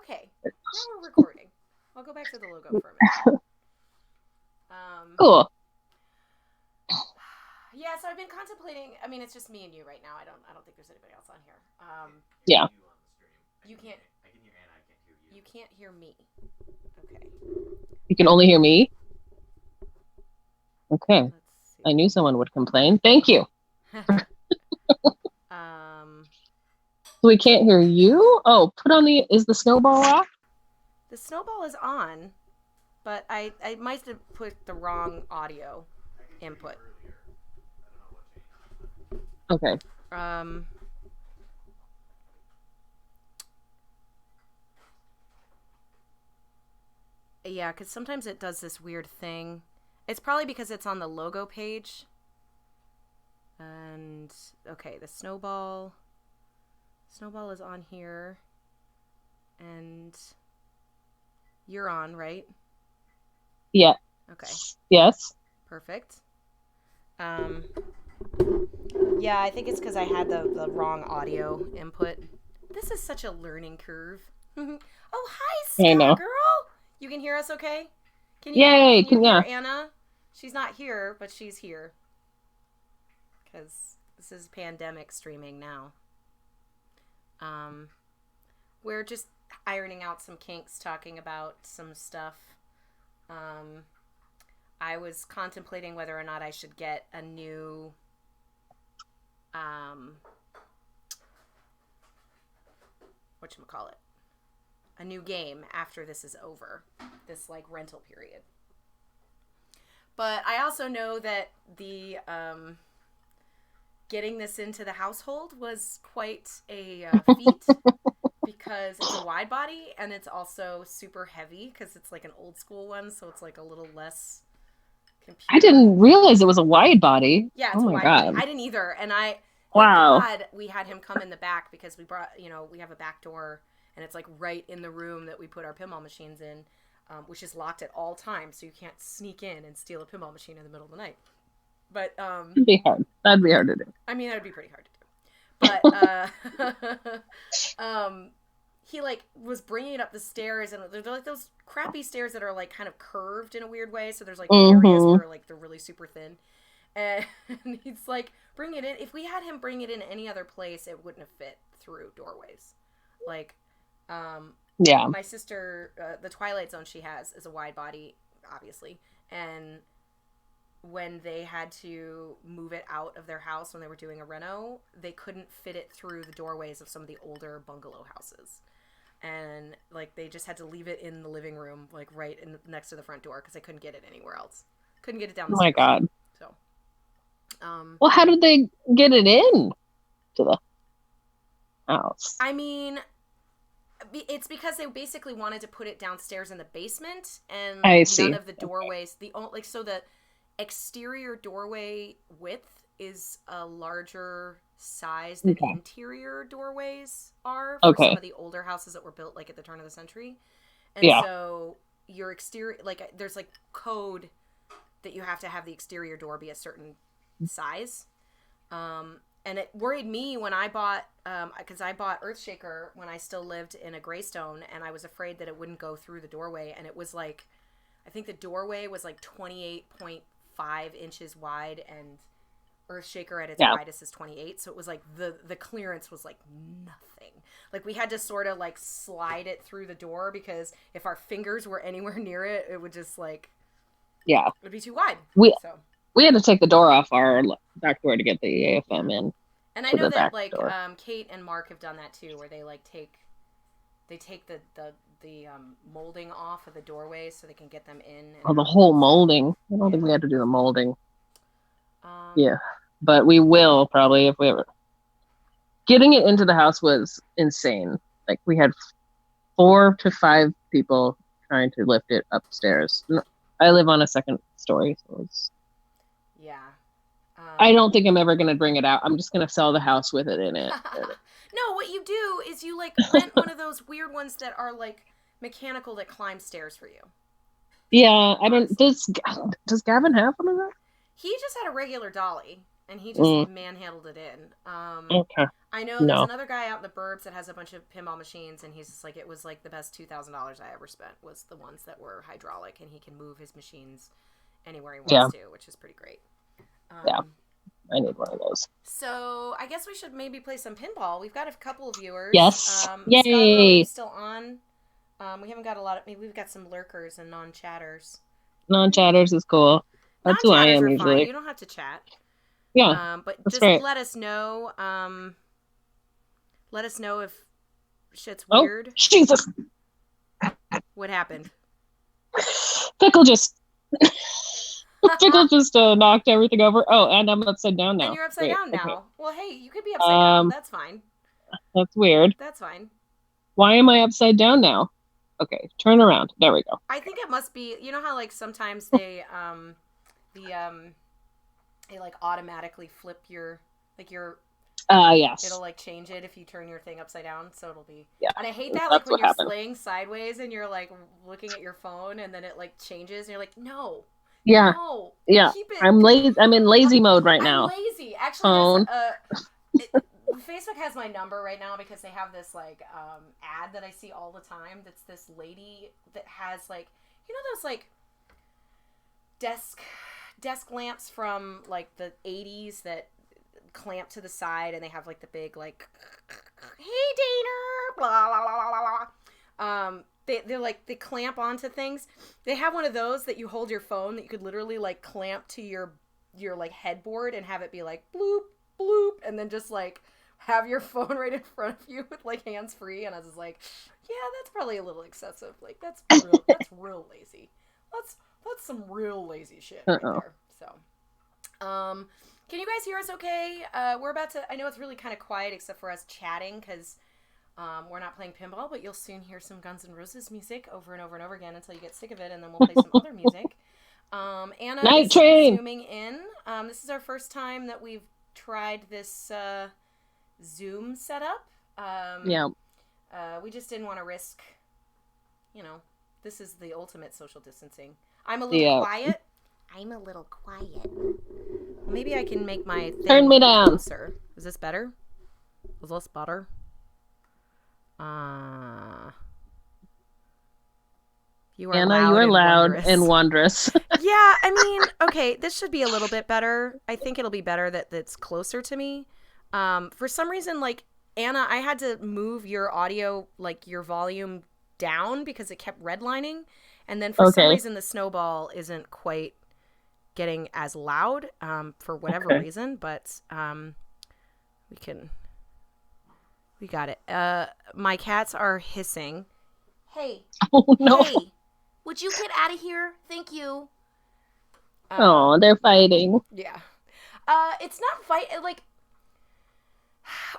Okay, now we're recording. I'll go back to the logo for a minute. Um, Cool. yeah, so I've been contemplating. I mean, it's just me and you right now. I don't think there's anybody else on here. Yeah. You can't. You can't hear me. Okay. You can only hear me. Okay. Let's I knew see. someone would complain. Thank you. um, So we can't hear you? Oh, is the snowball off? the snowball is on, but I might have put the wrong audio input. Okay. Um, yeah, because sometimes it does this weird thing. It's probably because it's on the logo page. And okay, the snowball is on here, and you're on, right? Yeah. Okay, Yes. perfect. Um, yeah, I think it's because I had the wrong audio input. This is such a learning curve. Oh, hi, I Ska know. Girl. You can hear us, okay? Can you Yay. can you hear Yeah. Anna? She's not here, but she's here because this is pandemic streaming now. Um, we're just ironing out some kinks, talking about some stuff. Um, I was contemplating whether or not I should get a new um, whatchamacallit, a new game after this is over, this like rental period. But I also know that the getting this into the household was quite a feat because it's a wide body and it's also super heavy because it's like an old school one, so it's like a little less I computer. didn't realize it was a wide body. Yeah, Oh it's a my wide body. God. I didn't either, and I thank Wow. God we had him come in the back because we brought we have a back door and it's like right in the room that we put our pinball machines in, which is locked at all times, so you can't sneak in and steal a pinball machine in the middle of the night. But That'd be hard. That'd be hard to do. I mean that would be pretty hard to do. But he like was bringing it up the stairs, and they're like those crappy stairs that are like kind of curved in a weird way, so there's like areas Mm-hmm. where like they're really super thin, and he's like bring it in. If we had him bring it in any other place, it wouldn't have fit through doorways. Like um Yeah. my sister, the Twilight Zone she has is a wide body, obviously, and when they had to move it out of their house when they were doing a reno, they couldn't fit it through the doorways of some of the older bungalow houses. And like they just had to leave it in the living room, like right in next to the front door because they couldn't get it anywhere else. Couldn't get it down Oh the my stairs. God. So, um, Well, how did they get it in to the house? I mean, it's because they basically wanted to put it downstairs in the basement, and I none see. of the doorways, the only like so the exterior doorway width is a larger size than Okay. interior doorways are for some Okay. of the older houses that were built like at the turn of the century. And Yeah. so your exterior, like there's like code that you have to have the exterior door be a certain size. And it worried me when I bought, because I bought Earthshaker when I still lived in a Greystone, and I was afraid that it wouldn't go through the doorway. And it was like, I think the doorway was like 28.5 inches wide, and Earthshaker at its Yeah. widest is 28. So it was like the clearance was like nothing. Like we had to sort of like slide it through the door because if our fingers were anywhere near it, it would just like Yeah. it would be too wide. We So we had to take the door off our back door to get the yeah. AFM in And I to know the that back like door. Kate and Mark have done that too, where they like take the molding off of the doorway so they can get them in and Oh, the out. whole So molding. I don't think yeah. we had to do the molding. Um, Yeah. But we will probably if we ever getting it into the house was insane. Like we had 4 to 5 people trying to lift it upstairs. I live on a second story, so yeah. I don't think I'm ever gonna bring it out. I'm just gonna sell the house with it in it. No, what you do is you like rent one of those weird ones that are like mechanical that climb stairs for you. Yeah, I don't. Honestly, Does Gavin have one of that? he just had a regular dolly, and he just manhandled it in. Okay. I know there's No. another guy out in the burbs that has a bunch of pinball machines, and he's just like, it was like the best $2,000 I ever spent was the ones that were hydraulic, and he can move his machines anywhere he wants to, which is pretty great. Yeah. I need one of those. So I guess we should maybe play some pinball. We've got a couple of viewers. Yes. Yay! Scott, are you still on? We haven't got a lot of. Maybe we've got some lurkers and non-chatters. Non-chatters is cool. That's who I am usually. Fine. You don't have to chat. Yeah. But just right. let us know. Let us know if shit's weird. Oh, Jesus! What happened? Pickle just knocked everything over. Oh, and I'm upside down now. And you're upside down now. Okay. Well, hey, you could be upside down. That's fine. That's weird. That's fine. Why am I upside down now? Okay, turn around. There we go. I think it must be. You know how like sometimes they they like automatically flip your yes. It'll like change it if you turn your thing upside down, so it'll be. Yeah. And I hate that like when you're slaying sideways and you're like looking at your phone and then it like changes and you're like, no. Yeah. No. Yeah. I'm lazy. I'm in lazy mode right now. I'm lazy. Actually, Facebook has my number right now because they have this like ad that I see all the time. That's this lady that has like, you know, those like desk lamps from like the 80s that clamp to the side and they have like the big like, hey Daner, blah blah blah blah blah. They're like they clamp onto things. They have one of those that you hold your phone that you could literally like clamp to your like headboard and have it be like bloop bloop and then just like have your phone right in front of you with like hands free. And I was just like, yeah, that's probably a little excessive. Like that's real lazy. That's some real lazy shit right there. So, can you guys hear us okay? We're about to, I know it's really kind of quiet except for us chatting because we're not playing pinball, but you'll soon hear some Guns N' Roses music over and over and over again until you get sick of it, and then we'll play some other music. Anna is zooming in. This is our first time that we've tried this Zoom setup. We just didn't want to risk, this is the ultimate social distancing. I'm a little quiet. I'm a little quiet. Maybe I can make my thing turn me down closer. Is this better? Is this better? You are Anna, you are loud and wondrous. Yeah, I mean, okay, this should be a little bit better. I think it'll be better that's closer to me. For some reason, like, Anna, I had to move your audio, like, your volume down because it kept redlining. And then for some reason, the snowball isn't quite getting as loud for whatever reason. But we got it. My cats are hissing. Hey. Oh, no. Hey. Would you get out of here? Thank you. They're fighting. Yeah. It's not fight. Like,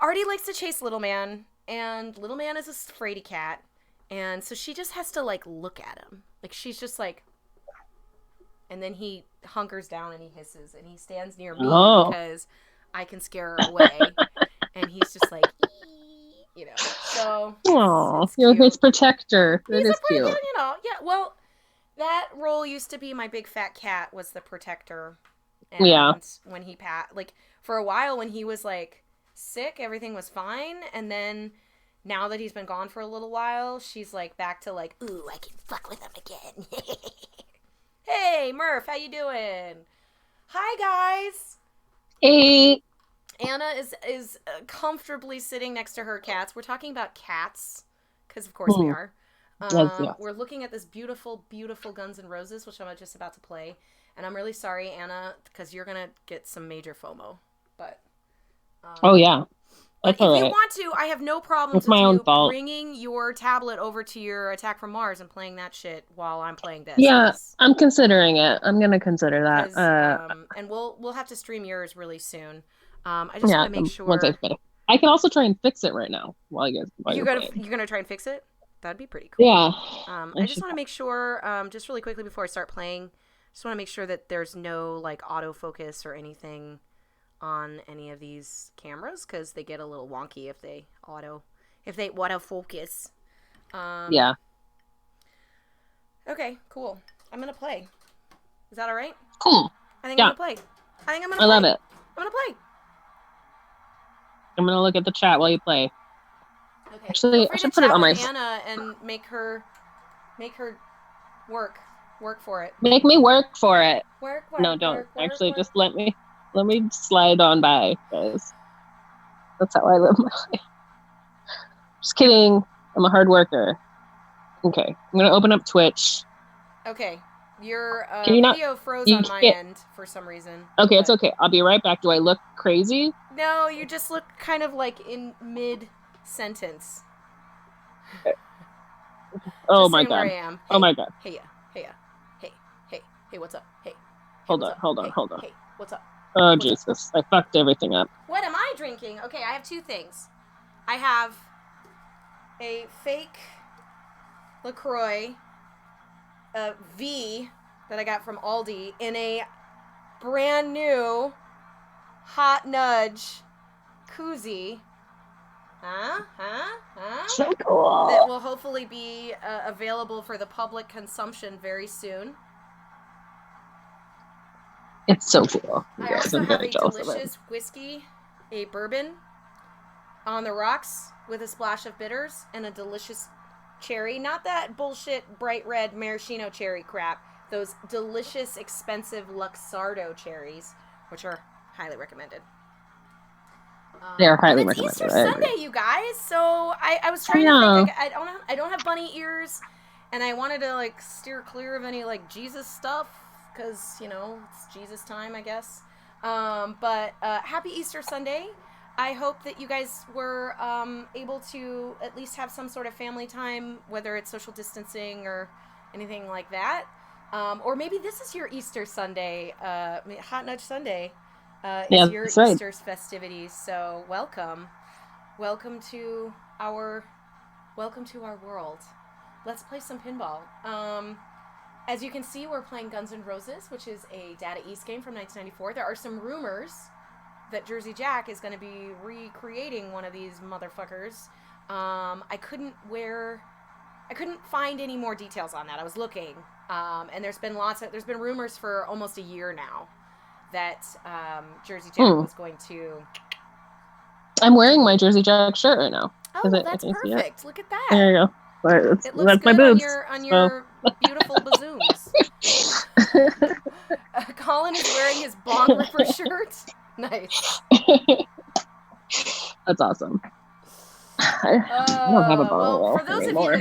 Artie likes to chase Little Man, and Little Man is a fraidy cat, and so she just has to, like, look at him. Like, she's just like, and then he hunkers down and he hisses, and he stands near me because I can scare her away, and he's just like, so. Oh, you're his protector. That is cute. Yeah, well, that role used to be my big fat cat was the protector. And when he like, for a while when he was, like, sick, everything was fine, and then now that he's been gone for a little while, she's, like, back to, like, ooh, I can fuck with him again. Hey, Murph, how you doing? Hi, guys. Hey. Anna is comfortably sitting next to her cats. We're talking about cats, because of course we are. We're looking at this beautiful, beautiful Guns N' Roses, which I'm just about to play. And I'm really sorry, Anna, because you're going to get some major FOMO. But That's if you want to, I have no problems with you bringing your tablet over to your Attack from Mars and playing that shit while I'm playing this. Yeah, I'm considering it. I'm going to consider that. And we'll have to stream yours really soon. I just want to make sure. I can also try and fix it right now while you're gonna try and fix it? That'd be pretty cool. Yeah. I just want to make sure, just really quickly before I start playing, just want to make sure that there's no like autofocus or anything on any of these cameras because they get a little wonky if they autofocus. Yeah. Okay, cool. I'm gonna play. Is that all right? Cool. I think I'm gonna play. I love it. I'm I'm gonna play. I'm gonna look at the chat while you play. Okay. Actually, Feel I free should to put it chat on my. with Anna and make her work for it. Make me work for it. Work. No, don't. Work, Actually, work. just let me slide on by, guys. That's how I live my life. Just kidding. I'm a hard worker. Okay, I'm gonna open up Twitch. Okay. Your Can you not? video froze You on my can't. end for some reason. Okay, but... it's okay. I'll be right back. Do I look crazy? No, you just look kind of like in mid-sentence. Oh just my saying god. Where I am. Hey, oh my god. Hey, what's up? Hey, Hold what's on, up? hold on, hold on. Hey, what's up? Oh What's Jesus, I fucked everything up. What am I drinking? Okay, I have two things. I have a fake LaCroix V that I got from Aldi in a brand new Hot Nudge koozie. So cool. That will hopefully be available for the public consumption very soon. It's so cool. I also have a delicious whiskey, a bourbon on the rocks with a splash of bitters and a delicious cherry. Not that bullshit bright red maraschino cherry crap. Those delicious, expensive Luxardo cherries, which are highly recommended. They are highly it's recommended. Easter Sunday, you guys. So I was trying to think. I don't have bunny ears, and I wanted to like steer clear of any like Jesus stuff because it's Jesus time, I guess. But happy Easter Sunday. I hope that you guys were able to at least have some sort of family time, whether it's social distancing or anything like that. Or maybe this is your Easter Sunday, Hot Nudge Sunday. Is your Easter's festivities. So welcome to our world. Let's play some pinball. As you can see, we're playing Guns N' Roses, which is a Data East game from 1994. There are some rumors that Jersey Jack is going to be recreating one of these motherfuckers. I couldn't find any more details on that. I was looking, and there's been rumors for almost a year now that Jersey Jack was going to... I'm wearing my Jersey Jack shirt right now. Oh, that's perfect. Look at that. There you go. It looks good on your beautiful bazooms. Colin is wearing his Bong Ripper shirt. Nice. That's awesome. I don't have a bottle for those anymore.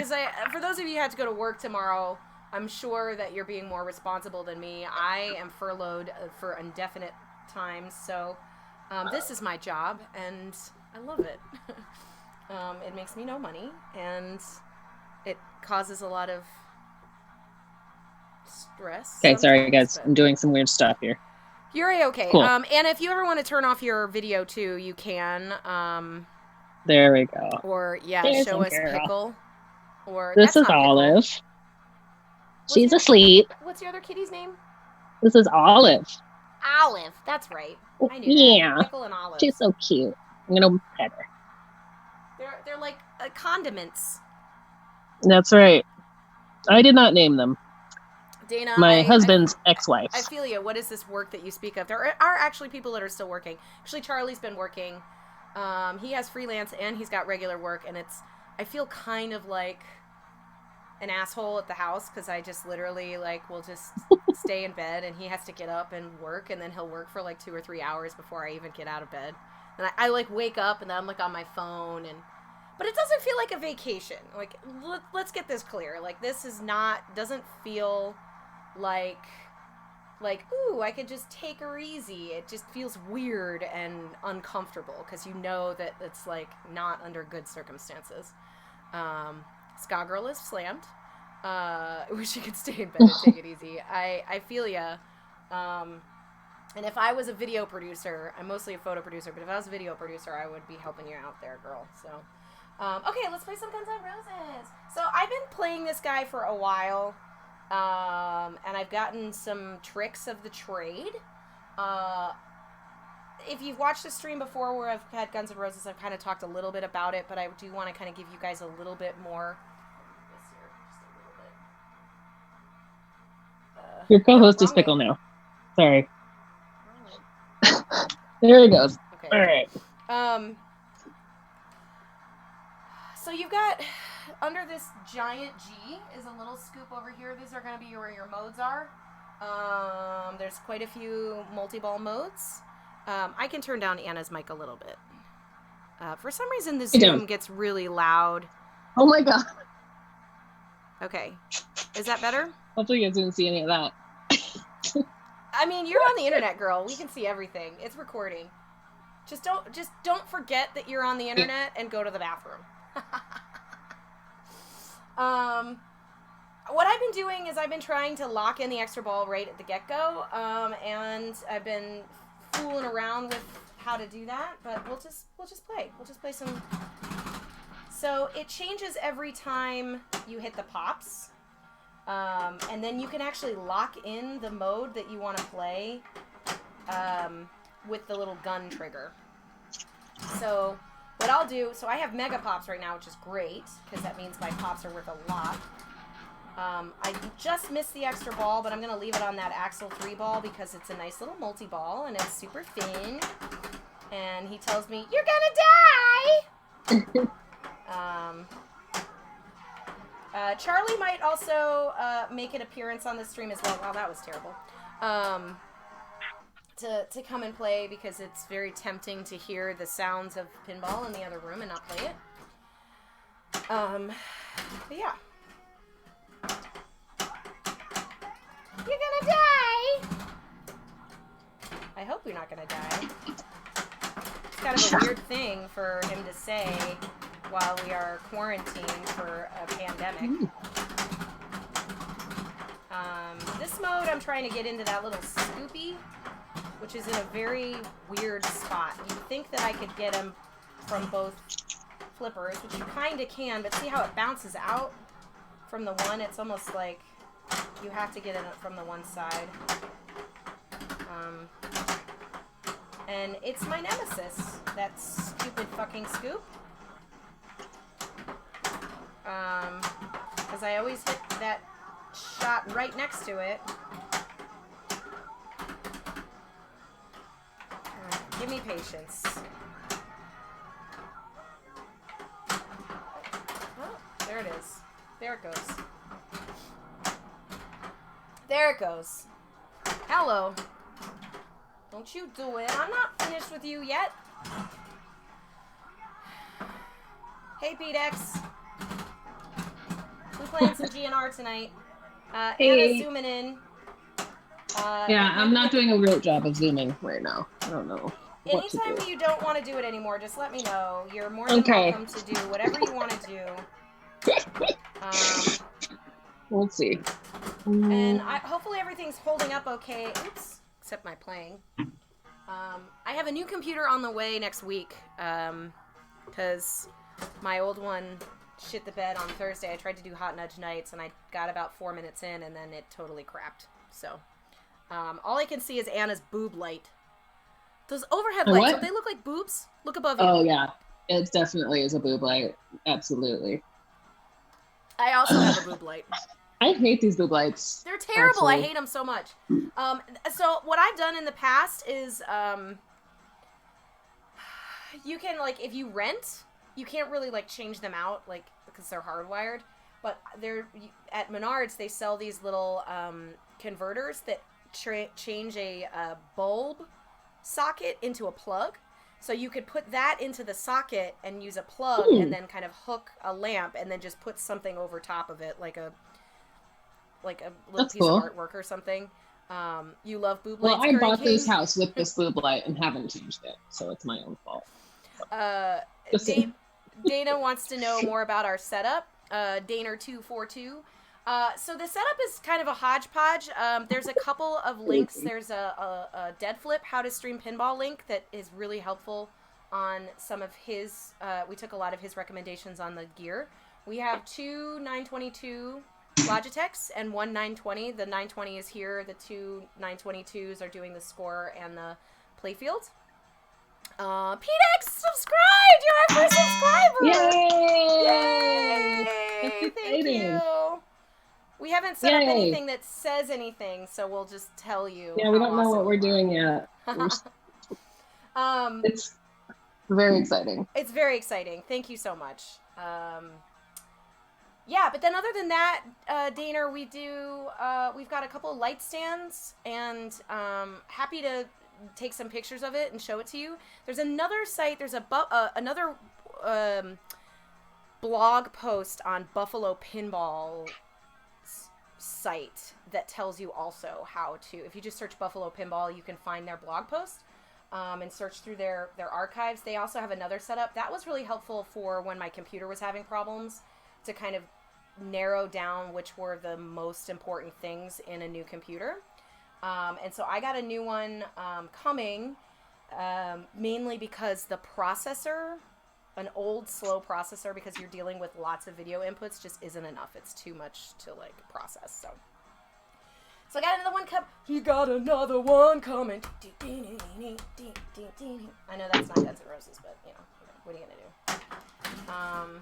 For those of you who had to go to work tomorrow, I'm sure that you're being more responsible than me. I am furloughed for indefinite times, so this is my job, and I love it. It makes me no money, and it causes a lot of stress. Okay, sorry guys, I'm doing some weird stuff here. You're A-okay. Cool. And if you ever want to turn off your video too, you can. There we go. Or There's show us Pickle. Or this is Olive. She's asleep. What's your other kitty's name? This is Olive. Olive, that's right. I knew that. Pickle and Olive. She's so cute. I'm gonna pet her. They're like condiments. That's right. I did not name them. Dana, my husband's ex-wife. I feel you. What is this work that you speak of? There are actually people that are still working. Actually, Charlie's been working. He has freelance and he's got regular work, and I feel kind of like an asshole at the house because I just literally will just stay in bed, and he has to get up and work, and then he'll work for 2 or 3 hours before I even get out of bed. And I wake up and then I'm on my phone, but it doesn't feel like a vacation. Let's get this clear. This is doesn't feel like ooh, I could just take her easy. It just feels wierd and uncomfortable because you know that it's not under good circumstances. Ska Girl is slammed. Wish you could stay in bed and take it easy. I feel ya. And if I was a video producer, I'm mostly a photo producer, but if I was a video producer, I would be helping you out there, girl. So, okay, let's play some Guns N' Roses. So I've been playing this guy for a while. And I've gotten some tricks of the trade. If you've watched the stream before where I've had Guns N' Roses, I've kind of talked a little bit about it, but I do want to kind of give you guys a little bit more. Your co-host is Pickle now. Sorry. There it goes. Okay. All right. So you've got, under this giant G is a little scoop over here. These are going to be where your modes are. There's quite a few multi-ball modes. I can turn down Anna's mic a little bit. For some reason, the Zoom gets really loud. Oh my god. Okay. Is that better? Hopefully you guys didn't see any of that. I mean, you're on the internet, girl. We can see everything. It's recording. Just don't forget that you're on the internet and go to the bathroom. What I've been doing is I've been trying to lock in the extra ball right at the get-go, and I've been fooling around with how to do that, but we'll just play. We'll just play some. So it changes every time you hit the pops, and then you can actually lock in the mode that you want to play with the little gun trigger. So what I'll do, so I have mega pops right now, which is great, because that means my pops are worth a lot. I just missed the extra ball, but I'm going to leave it on that Axel 3 ball because it's a nice little multi-ball, and it's super thin. And he tells me, "You're gonna die!" Charlie might also make an appearance on the stream as well. Wow, that was terrible. To come and play because it's very tempting to hear the sounds of pinball in the other room and not play it. But yeah. You're gonna die! I hope you're not gonna die. It's kind of a weird thing for him to say while we are quarantined for a pandemic. This mode, I'm trying to get into that little scoopy, which is in a very weird spot. You'd think that I could get him from both flippers, which you kind of can, but see how it bounces out from the one? It's almost like you have to get it from the one side. And it's my nemesis, that stupid fucking scoop. Because I always hit that shot right next to it. Give me patience. Oh, there it is. There it goes. There it gox. Hello. Don't you do it. I'm not finished with you yet. Hey, P-Dex. We're playing some GNR tonight. Hey. Anna's zooming in. Yeah, I'm not doing a real job of zooming right now. I don't know. Anytime you don't want to do it anymore, just let me know. You're more than welcome to do whatever you want to do. We'll see. And hopefully everything's holding up okay. Oops, except my playing. I have a new computer on the way next week because my old one shit the bed on Thursday. I tried to do Hot Nudge Nights and I got about 4 minutes in and then it totally crapped. So all I can see is Anna's boob light. Those overhead lights, don't they look like boobs? Look above you. Oh, yeah. It definitely is a boob light. Absolutely. I also have a boob light. I hate these boob lights. They're terrible. Actually. I hate them so much. So what I've done in the past is you can, like, if you rent, you can't really, like, change them out, like, because they're hardwired. But they're at Menards, they sell these little converters that change a bulb socket into a plug. So you could put that into the socket and use a plug and then kind of hook a lamp and then just put something over top of it, like a little piece of artwork or something. You love boob lights. Well, I bought this house with this boob light and haven't changed it, so it's my own fault. Dana wants to know more about our setup. Daner242. So the setup is kind of a hodgepodge. There's a couple of links. There's a Dead Flip How to Stream Pinball link that is really helpful on some of his. We took a lot of his recommendations on the gear. We have 2 922 Logitechs and 1 920. The 920 is here. The 2 922s are doing the score and the playfield. PDX, subscribe! You're our first subscriber! Yay! Yay! Thank you! We haven't set up anything that says anything, so we'll just tell you. Yeah, we don't know what we're doing yet. It's very exciting. It's very exciting. Thank you so much. Yeah, but then other than that, Daner, we've got a couple of light stands, and happy to take some pictures of it and show it to you. There's another site. There's another blog post on Buffalo Pinball site that tells you also how to. If you just search Buffalo Pinball, you can find their blog post. And search through their archives. They also have another setup. That was really helpful for when my computer was having problems to kind of narrow down which were the most important things in a new computer. And so I got a new one coming, mainly because the processor, an old slow processor, because you're dealing with lots of video inputs, just isn't enough. It's too much to like process. So I got another one coming. You got another one coming. I know that's not Guns N' Roses, but you know, what are you gonna do?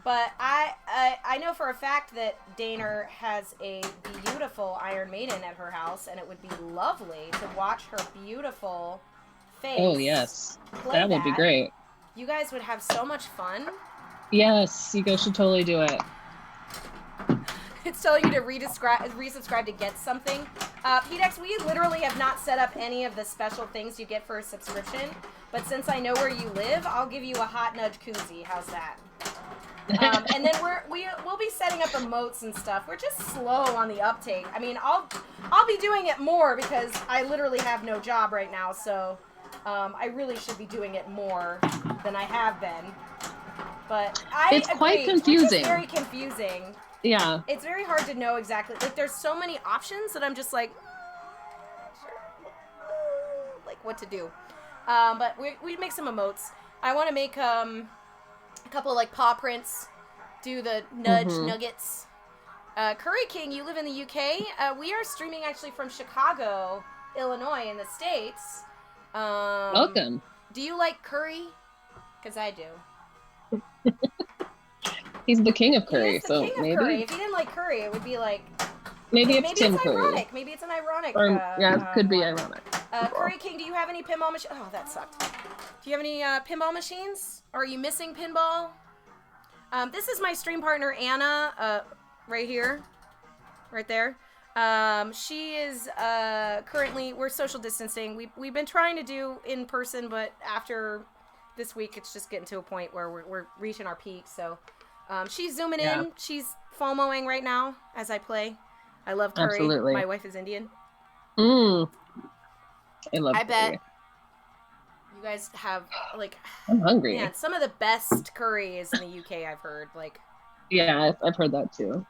But I know for a fact that Daner has a beautiful Iron Maiden at her house, and it would be lovely to watch her beautiful face. Oh yes, that would be great. You guys would have so much fun. Yes, you guys should totally do it. It's telling you to resubscribe to get something. PDX, we literally have not set up any of the special things you get for a subscription, but since I know where you live, I'll give you a hot nudge koozie. How's that? And then we'll be setting up emotes and stuff. We're just slow on the uptake. I mean, I'll be doing it more because I literally have no job right now, so I really should be doing it more than I have been. But it's quite confusing. It's very confusing. Yeah. It's very hard to know exactly. Like, there's so many options that I'm just like, like what to do. But we make some emotes. I want to make a couple of like paw prints. Do the nudge nuggets. Curry King, you live in the UK. We are streaming actually from Chicago, Illinois, in the States. Welcome. Do you like curry? Because I do. He's the king of curry, so maybe. Curry. If he didn't like curry, it would be like maybe it's Tim Curry. Ironic. Maybe it's an ironic. Yeah, it could be ironic. Curry King, do you have any pinball machines? Oh, that sucked. Do you have any pinball machines? Or are you missing pinball? This is my stream partner Anna, right here, right there. She is currently, we're social distancing. We've been trying to do in person, but after this week, it's just getting to a point where we're reaching our peak. So. She's zooming in. She's FOMOing right now as I play. I love curry. Absolutely. My wife is Indian. I love curry. I bet you guys have, like... I'm hungry. Man, some of the best curry is in the UK, I've heard. Like. Yeah, I've heard that too.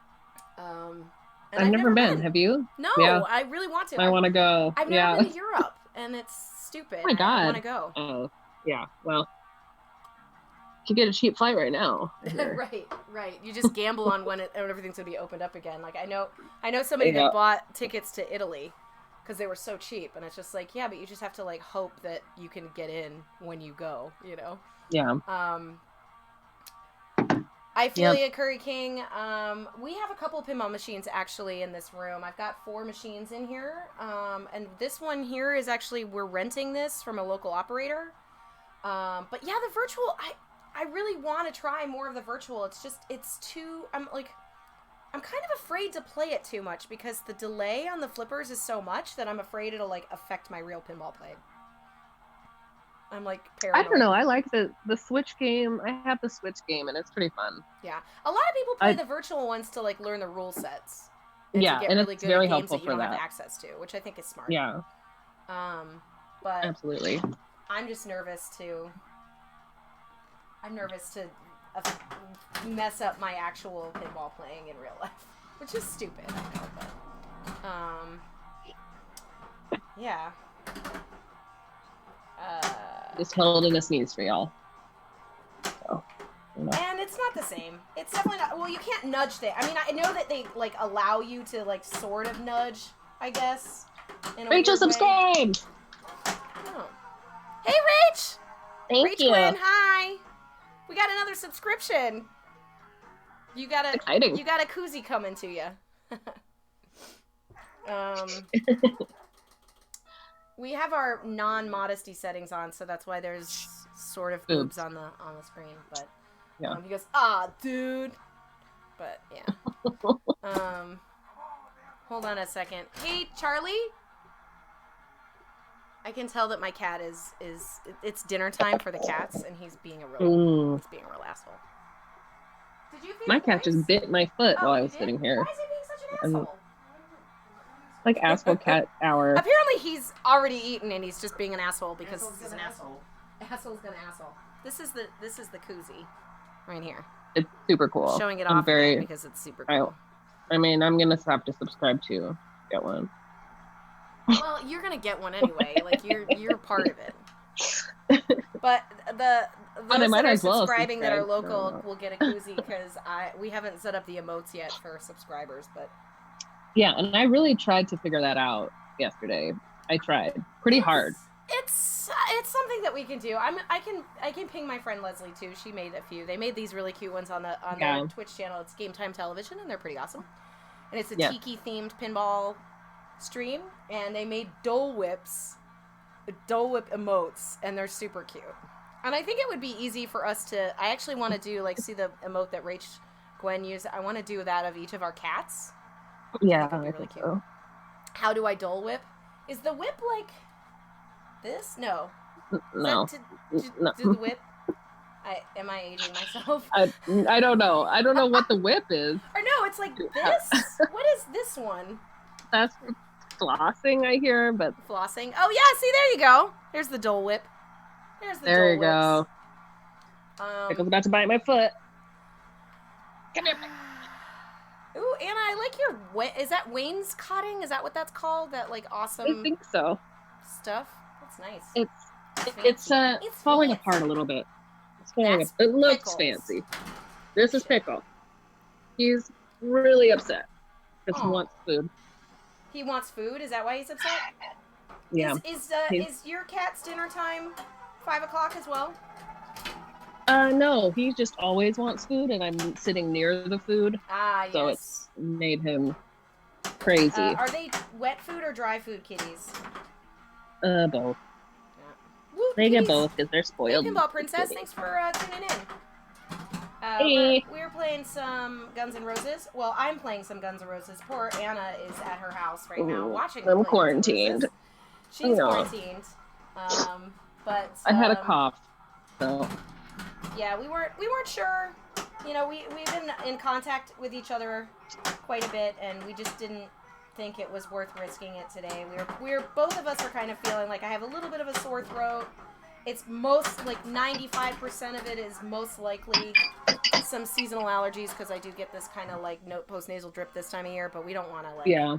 I've never been. Have you? No, yeah. I really want to. I want to go. I've never been to Europe, and it's stupid. Oh my God. I want to go. Oh, yeah. Well... You get a cheap flight right now. right. You just gamble on when everything's gonna be opened up again. Like I know somebody that bought tickets to Italy because they were so cheap, and it's just like, yeah, but you just have to like hope that you can get in when you go, you know. Yeah. I feel you, Curry King. We have a couple of pinball machines actually in this room. I've got 4 machines in here, and this one here is actually we're renting this from a local operator. But yeah, the virtual I really want to try more of the virtual. It's too, I'm kind of afraid to play it too much because the delay on the flippers is so much that I'm afraid it'll like affect my real pinball play. I'm like paranoid. I don't know. I like the Switch game. I have the Switch game and it's pretty fun. Yeah. A lot of people play the virtual ones to like learn the rule sets. And to get really it's good very helpful that you don't have access to, which I think is smart. Yeah. But absolutely. I'm just nervous to mess up my actual pinball playing in real life, which is stupid. I know, but yeah. Just holding a sneeze for y'all. So, you know. And it's not the same. It's definitely not. Well, you can't nudge things. I mean, I know that they like allow you to like sort of nudge, I guess. Rachel, subscribe. Oh. Hey, Rach. Thank you. Twin, hi. We got another subscription. You got a koozie coming to you. We have our non-modesty settings on, so that's why there's sort of boobs on the screen. But he goes, dude. But yeah. Hold on a second. Hey, Charlie. I can tell that my cat is it's dinner time for the cats, and he's being a real asshole. Did you feed my the cat boys? just bit my foot while I was sitting here. Why is he being such an asshole? Like asshole cat hour. Apparently he's already eaten and he's just being an asshole because he's an asshole. Asshole's gonna asshole. This is the koozie right here. It's super cool. Showing it off again because it's super cool. I mean, I'm gonna have to subscribe to get one. Well, you're gonna get one anyway. Like you're part of it. But those that are subscribing that are local will get a koozie because we haven't set up the emotes yet for subscribers, but. Yeah, and I really tried to figure that out yesterday. I tried pretty hard. It's something that we can do. I can ping my friend Leslie too. She made a few. They made these really cute ones on their Twitch channel. It's Game Time Television, and they're pretty awesome. And it's a tiki themed pinball stream, and they made Dole Whip emotes, and they're super cute. And I think it would be easy for us to. I actually want to do see the emote that Rach Gwen used. I want to do that of each of our cats. Yeah, I think really cute. So. How do I Dole Whip? Is the whip like this? No. No. Do the whip? Am I aging myself? I don't know. I don't know what the whip is. Or no, it's like this. What is this one? That's flossing, I hear, but flossing. Oh yeah, see there you go. There's the Dole Whip. There's the there Dole you go. Pickle's about to bite my foot. Come here. Ooh, Anna, I like your. Is that wainscoting? Is that what that's called? That awesome. I think so. Stuff. That's nice. It's falling apart a little bit. It's falling. It looks fancy. This is Pickle. He's really upset because he wants food. He wants food. Is that why he's upset? Yeah. Is your cat's dinner time 5:00 as well? No, he just always wants food, and I'm sitting near the food. Yes. So it's made him crazy. Are they wet food or dry food kitties? Both. Yeah. Woo, they get both because they're spoiled. Hey, Pinball Princess, thanks for tuning in. Hey. We're playing some Guns N' Roses. Well, I'm playing some Guns N' Roses. Poor Anna is at her house right now watching. I'm quarantined. She's quarantined. But I had a cough, so. Yeah, we weren't sure. You know, we've been in contact with each other quite a bit, and we just didn't think it was worth risking it today. We're both of us are kind of feeling like I have a little bit of a sore throat. It's 95% of it is most likely some seasonal allergies because I do get this kind of post-nasal drip this time of year, but we don't want to yeah.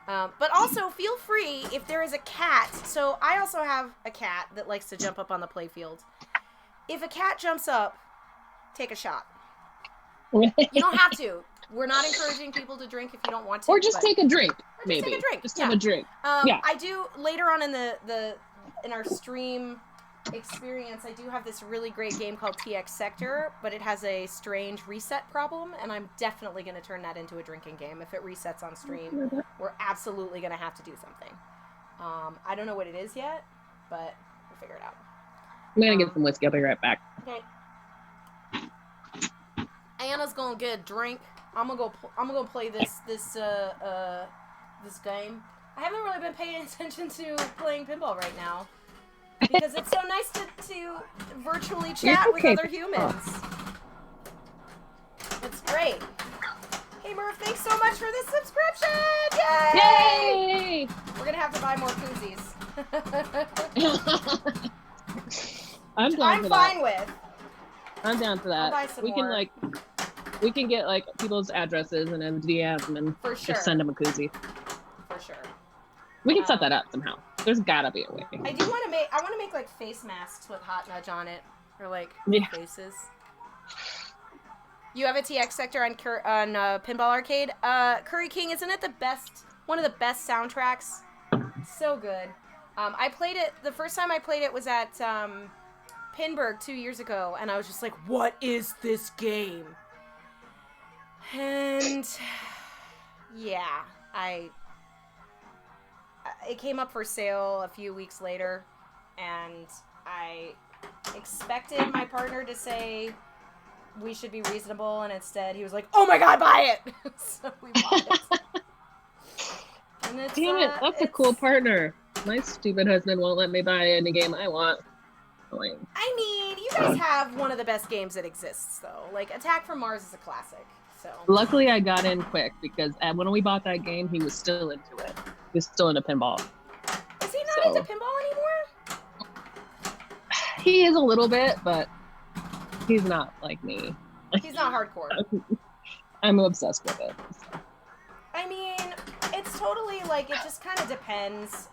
But also feel free if there is a cat. So I also have a cat that likes to jump up on the playfield. If a cat jumps up, take a shot. You don't have to. We're not encouraging people to drink if you don't want to. Or just take a drink, maybe. Take a drink. Just have a drink. I do later on in our stream experience. I do have this really great game called TX Sector, but it has a strange reset problem, and I'm definitely going to turn that into a drinking game. If it resets on stream, we're absolutely going to have to do something. I don't know what it is yet, but we'll figure it out. I'm gonna get some whiskey. I'll be right back. Okay. Anna's gonna get a drink. I'm gonna go play this game. I haven't really been paying attention to playing pinball right now because it's so nice to virtually chat with other humans. It's great. Hey Murph, thanks so much for the subscription! Yay! We're gonna have to buy more koozies. I'm fine with. I'm down for that. I'll buy some we more. We can get people's addresses and then DM them and for sure. Just send them a koozie. For sure. We can set that up somehow. There's gotta be a way. I want to make face masks with Hot Nudge on it, or faces. You have a TX Sector on Pinball Arcade. Curry King, isn't it one of the best soundtracks? So good. I played it, the first time I played it was at Pinburg 2 years ago, and I was just like, what is this game? And yeah, it came up for sale a few weeks later, and I expected my partner to say we should be reasonable, and instead he was like, "Oh my god, buy it!" So we bought it. And it's, Damn it, that's a cool partner. My stupid husband won't let me buy any game I want. Annoying. I mean, you guys have one of the best games that exists, though. Like, Attack from Mars is a classic. So luckily, I got in quick because when we bought that game, he was still into it. He was still into pinball. Is he not into pinball anymore? He is a little bit, but he's not like me. He's not hardcore. I'm obsessed with it. So. I mean, it's totally, like, it just kind of depends.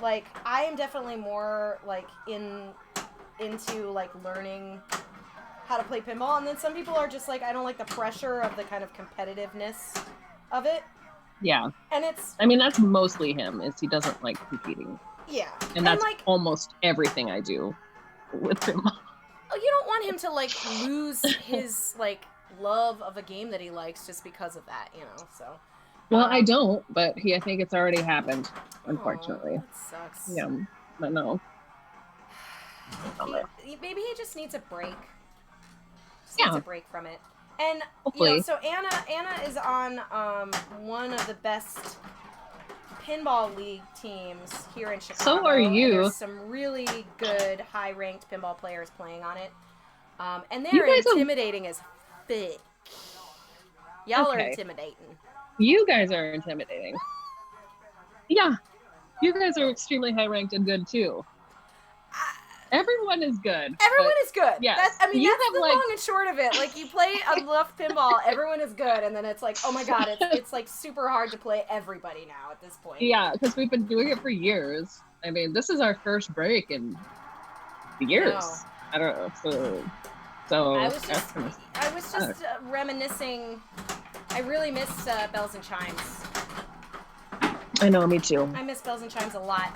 Like, I am definitely more, like, into, like, learning how to play pinball, and then some people are just like, I don't like the pressure of the kind of competitiveness of it. Yeah. And it's... I mean, that's mostly him, is he doesn't like competing. Yeah. And that's like, almost everything I do with pinball. Oh, you don't want him to, like, lose his, like, love of a game that he likes just because of that, you know, so... Well, I don't, but I think it's already happened, unfortunately. That sucks. Yeah, but no. Maybe he just needs a break. Needs a break from it. And hopefully. You know, so Anna is on one of the best pinball league teams here in Chicago. So are you. There's some really good high-ranked pinball players playing on it. And they're intimidating as thick. Y'all are intimidating. You guys are intimidating. Yeah. You guys are extremely high-ranked and good, too. Everyone is good. Everyone is good. Yes. That's the long and short of it. Like, you play enough pinball, everyone is good, and then it's like, oh my god, it's like super hard to play everybody now at this point. Yeah, because we've been doing it for years. I mean, this is our first break in years. No. I don't know. So I was just reminiscing. I really miss Bells and Chimes. I know, me too. I miss Bells and Chimes a lot.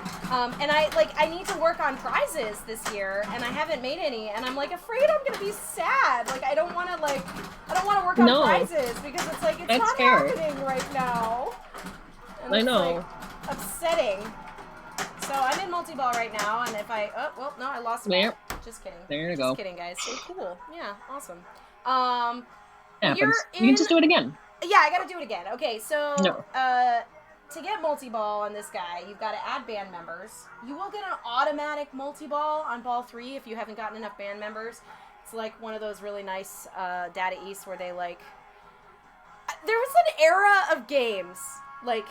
And I need to work on prizes this year, and I haven't made any, and I'm like afraid I'm gonna be sad. Like I don't want to work on prizes because it's like it's not happening right now. And I know. Like, upsetting. So I'm in multi-ball right now, and if I I lost it. Just kidding. There you go. Just kidding, guys. So cool. Yeah, awesome. You can just do it again. Yeah, I gotta do it again. Okay, so to get multi-ball on this guy, you've got to add band members. You will get an automatic multi-ball on ball 3 if you haven't gotten enough band members. It's like one of those really nice Data East where they like... There was an era of games, like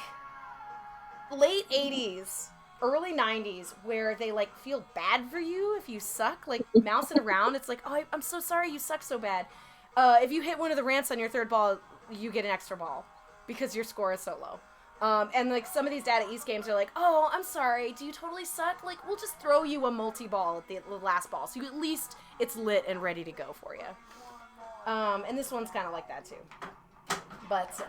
late 80s, early 90s, where they like feel bad for you if you suck. Like mouse it around, it's like, oh, I'm so sorry you suck so bad. If you hit one of the rants on your third ball, you get an extra ball because your score is so low. And like some of these Data East games are like, oh, I'm sorry, do you totally suck? Like, we'll just throw you a multi-ball at the last ball, so at least it's lit and ready to go for you. And this one's kind of like that too. But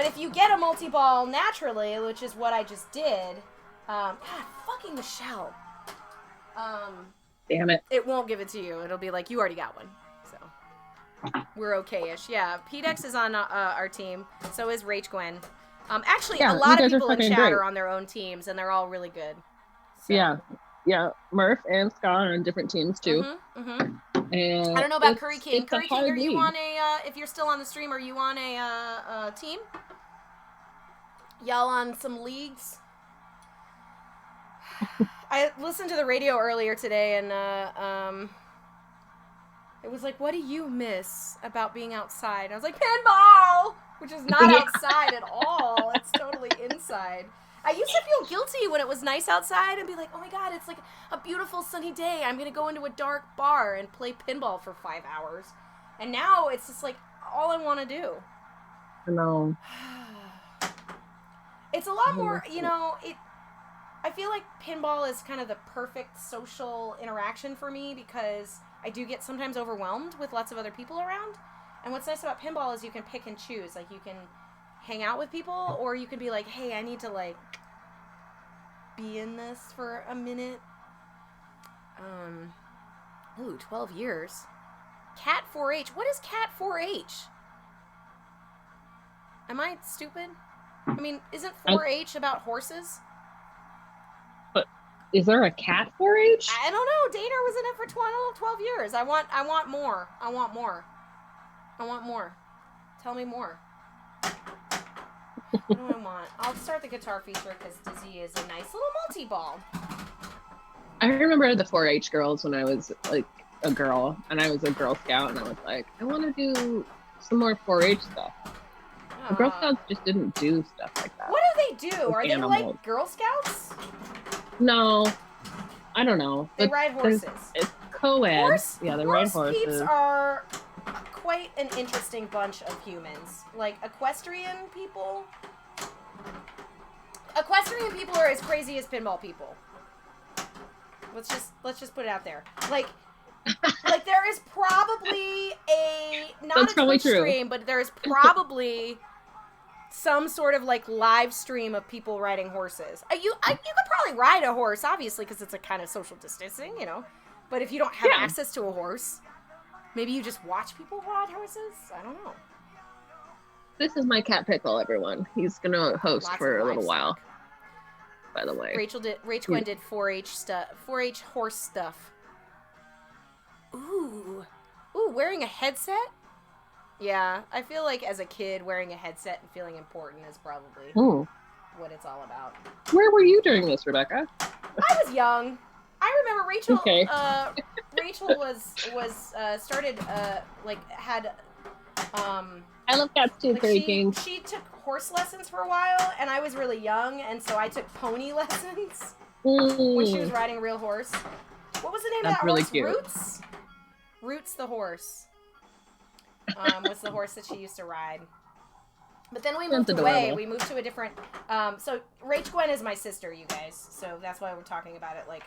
if you get a multi-ball naturally, which is what I just did, God, fucking Michelle. Damn it. It won't give it to you. It'll be like, you already got one. We're okay-ish. Yeah, PDEX is on our team. So is Rach Gwen. Actually, a lot of people in chat are on their own teams, and they're all really good. So. Yeah. Murph and Scott are on different teams, too. And I don't know about Curry King. Curry King, are you on a, if you're still on the stream, are you on a team? Y'all on some leagues? I listened to the radio earlier today, and it was like, what do you miss about being outside? I was like, pinball! Which is not outside at all. It's totally inside. I used to feel guilty when it was nice outside and be like, oh my god, it's like a beautiful sunny day. I'm going to go into a dark bar and play pinball for 5 hours. And now it's just like all I want to do. No. It's a lot more, you know, I feel like pinball is kind of the perfect social interaction for me because I do get sometimes overwhelmed with lots of other people around. And what's nice about pinball is you can pick and choose. Like, you can hang out with people, or you can be like, hey, I need to, like, be in this for a minute. 12 years. Cat 4-H. What is Cat 4-H? Am I stupid? I mean, isn't I- 4-H about horses? But is there a cat 4-H? I don't know. Dana was in it for 12 years. I want more. I want more. I want more. Tell me more. What do I want? I'll start the guitar feature because Dizzy is a nice little multi-ball. I remember the 4-H girls when I was like a girl, and I was a Girl Scout, and I was like, I want to do some more 4-H stuff. The Girl Scouts just didn't do stuff like that. What do they do? Are animals. they like Girl Scouts? No, I don't know. They ride horses. It's co-ed. Yeah, they ride horses. Horse peeps are quite an interesting bunch of humans. Like equestrian people. Equestrian people are as crazy as pinball people. Let's just put it out there. Like there is probably not a Twitch stream, but there is probably some sort of like live stream of people riding horses. You could probably ride a horse, obviously, because it's a kind of social distancing, you know. But if you don't have access to a horse, maybe you just watch people ride horses. I don't know. This is my cat Pickle, everyone. He's gonna host for a little while. By the way, Rachel Gwen did 4-H stuff, 4-H horse stuff. Ooh, wearing a headset? Yeah, I feel like as a kid, wearing a headset and feeling important is probably what it's all about. Where were you during this, Rebecca? I was young. I remember Rachel. Okay. Rachel was started had. I love cats too, like she took horse lessons for a while, and I was really young, and so I took pony lessons when she was riding a real horse. What was the name of that really horse? Cute. Roots? Roots the horse. Was the horse that she used to ride. But then we moved away. We moved to a different... so Rach Gwen is my sister, you guys. So that's why we're talking about it like...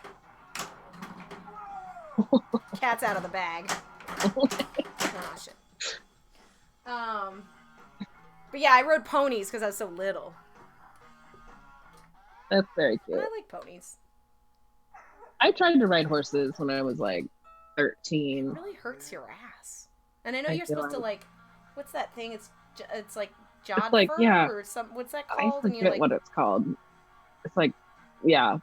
Cat's out of the bag. Oh, shit. But yeah, I rode ponies because I was so little. That's very cute. And I like ponies. I tried to ride horses when I was like 13. It really hurts your ass. And I know you're supposed to like, what's that thing? It's like jod like, fur yeah. or some. What's that called? I forget what it's called. It's like, yeah.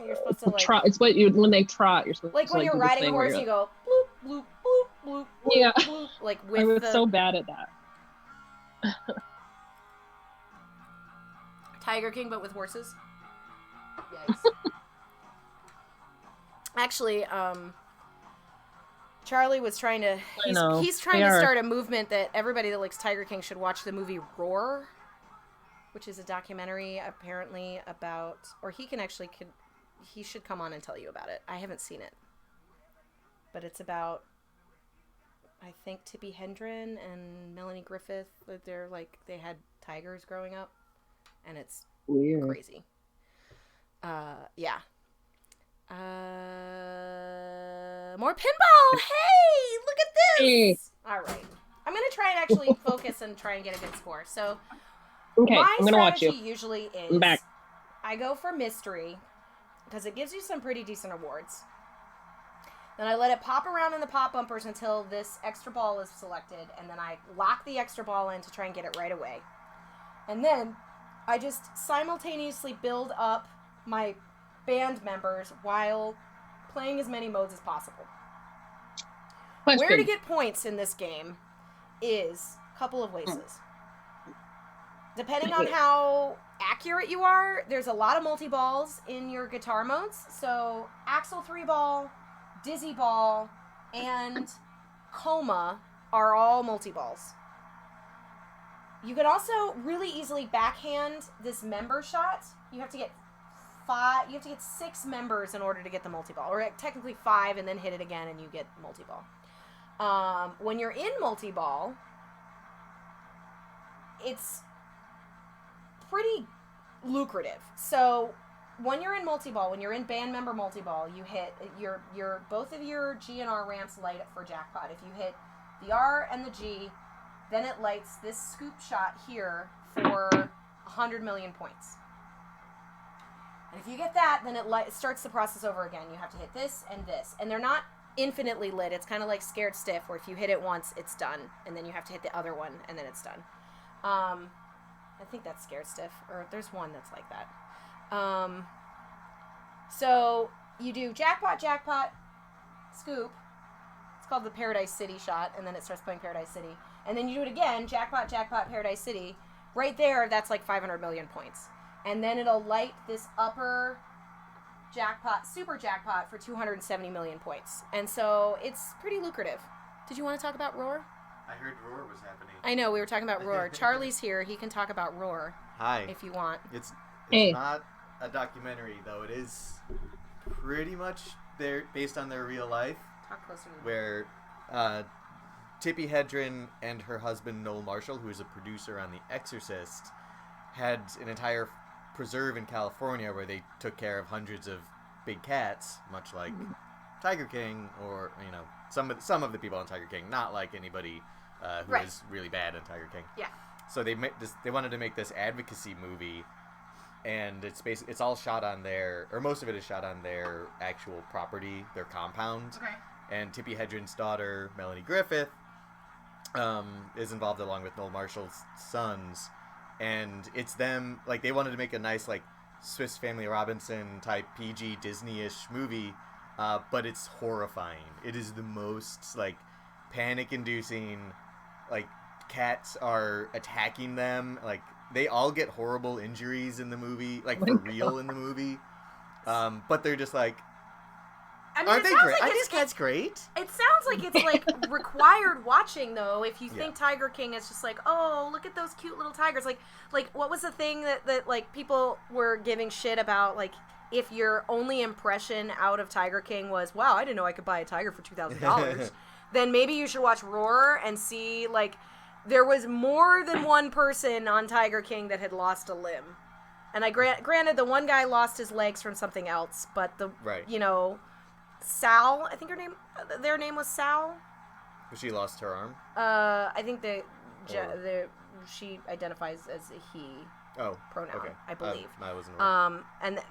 You're supposed to like trot. It's what you when they trot. You're supposed like to when like you're riding a horse, you go bloop bloop bloop bloop bloop. Yeah. Bloop, like with I was so bad at that. Tiger King, but with horses. Yikes. Actually, Charlie was trying to. He's trying to start a movement that everybody that likes Tiger King should watch the movie Roar, which is a documentary apparently about, or he should come on and tell you about it. I haven't seen it, but it's about, I think, Tippi Hedren and Melanie Griffith. They had tigers growing up, and it's weird, crazy. Yeah. More pinball! Hey! Look at this! Hey. Alright. I'm gonna try and actually focus and try and get a good score. So, okay, my I'm gonna watch you. strategy usually is... I'm back. I go for mystery, because it gives you some pretty decent awards. Then I let it pop around in the pop bumpers until this extra ball is selected, and then I lock the extra ball in to try and get it right away. And then I just simultaneously build up my band members while playing as many modes as possible. Question. Where to get points in this game is a couple of ways. Depending on how accurate you are, there's a lot of multi-balls in your guitar modes. So Axel 3-ball, Dizzy ball, and Coma are all multi-balls. You can also really easily backhand this member shot. You have to get 6 members in order to get the multi-ball, or technically 5, and then hit it again and you get multi-ball. When you're in multi-ball, it's pretty lucrative. So when you're in multi-ball, when you're in band member multi-ball, you hit your both of your G and R ramps light up for jackpot. If you hit the R and the G, then it lights this scoop shot here for 100 million points. And if you get that, then it starts the process over again. You have to hit this and this. And they're not infinitely lit. It's kind of like Scared Stiff, where if you hit it once, it's done. And then you have to hit the other one, and then it's done. I think that's Scared Stiff, or there's one that's like that. So you do jackpot, jackpot, scoop. It's called the Paradise City shot, and then it starts playing Paradise City. And then you do it again, jackpot, jackpot, Paradise City. Right there, that's like 500 million points. And then it'll light this upper jackpot, super jackpot for 270 million points. And so it's pretty lucrative. Did you want to talk about Roar? I heard Roar was happening. I know, we were talking about Roar. Charlie's here. He can talk about Roar. Hi. If you want. It's Hey. not a documentary, though. It is pretty much based on their real life, Talk closer to me. where Tippi Hedren and her husband Noel Marshall, who is a producer on The Exorcist, had an entire preserve in California where they took care of hundreds of big cats, much like Tiger King, or some of the people on Tiger King, not like anybody who Right. was really bad in Tiger King. Yeah. So they wanted to make this advocacy movie, and it's all shot on most of it is shot on their actual property, their compound. Okay. And Tippi Hedren's daughter, Melanie Griffith, is involved along with Noel Marshall's sons. And it's them, like, they wanted to make a nice, like, Swiss Family Robinson type PG Disney-ish movie, but it's horrifying. It is the most, like, panic-inducing, like, cats are attacking them, like, they all get horrible injuries in the movie, like, for real in the movie. But they're just like, I mean, aren't it they sounds great? like Aren't it's- these cats great? It sounds like it's like required watching though. If you think Yeah. Tiger King is just like, oh, look at those cute little tigers. Like what was the thing that like people were giving shit about? Like if your only impression out of Tiger King was, wow, I didn't know I could buy a tiger for $2,000, then maybe you should watch Roar and see like there was more than one person on Tiger King that had lost a limb. And I granted the one guy lost his legs from something else, but Right. Sal, I think their name was Sal. She lost her arm. I think she identifies as a he Oh, pronoun, okay. I believe. I wasn't aware.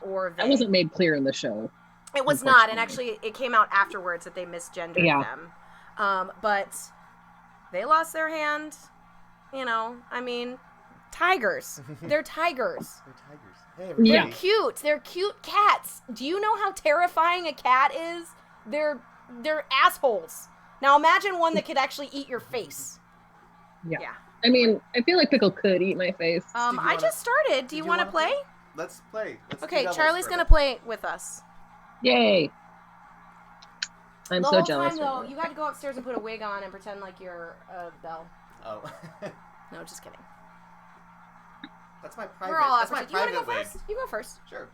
Or they. That wasn't made clear in the show. It was not, and actually it came out afterwards that they misgendered Yeah. them. But they lost their hand. I mean, tigers. They're tigers. They're tigers. Hey, everybody. Yeah. They're cute. They're cute cats. Do you know how terrifying a cat is? They're assholes. Now imagine one that could actually eat your face. Yeah. Yeah. I mean, I feel like Pickle could eat my face. you I wanna- just started. Do you you want to wanna play? Let's play. Let's Okay, do doubles Charlie's for gonna it. play with us. Yay! I'm The so whole jealous. time though, right now. you had to go upstairs and put a wig on and pretend like you're a Belle. Oh. No, just kidding. That's my private. We're all That's my opposite. You want to go private wig. first? You go first. Sure.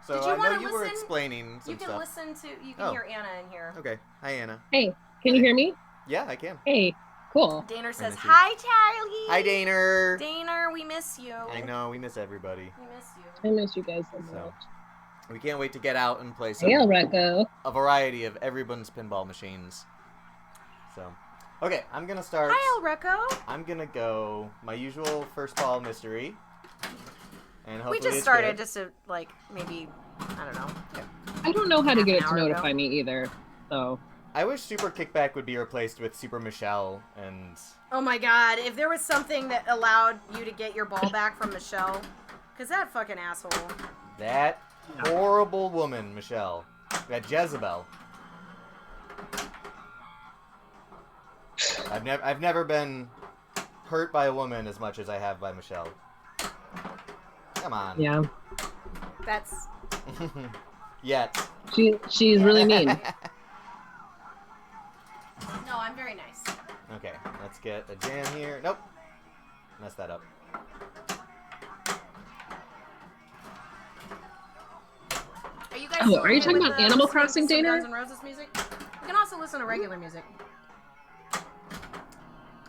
So Did you I wanna know you were listen? explaining some You can stuff. listen to. You can Oh. hear Anna in here. Okay. Hi, Anna. Hey, can you hear me? Yeah, I can. Hey, cool. Daner says, miss you. "Hi, Charlie." Hi, Daner. Daner, we miss you. I know we miss everybody. We miss you. I miss you guys so So, much. we can't wait to get out and play some Hey, Alreco. a variety of everyone's pinball machines. So, okay, I'm gonna start. Hi, Elreco. I'm gonna go my usual first ball mystery, and hopefully We just it's started good. just to like maybe I don't know. I don't know how to Half get an it to hour ago. notify me either. So I wish Super Kickback would be replaced with Super Michelle, and Oh my God! If there was something that allowed you to get your ball back from Michelle, because that fucking asshole. that horrible woman, Michelle, that Jezebel. I've never been hurt by a woman as much as I have by Michelle. Come on. yeah, That's Yet. she's really mean. no. I'm very nice. Okay, let's get a jam here. Nope. Messed that up. Are you guys? Oh, still are you okay talking with about the Animal some Crossing, Dana? Guns N' Roses music. We can also listen to regular music.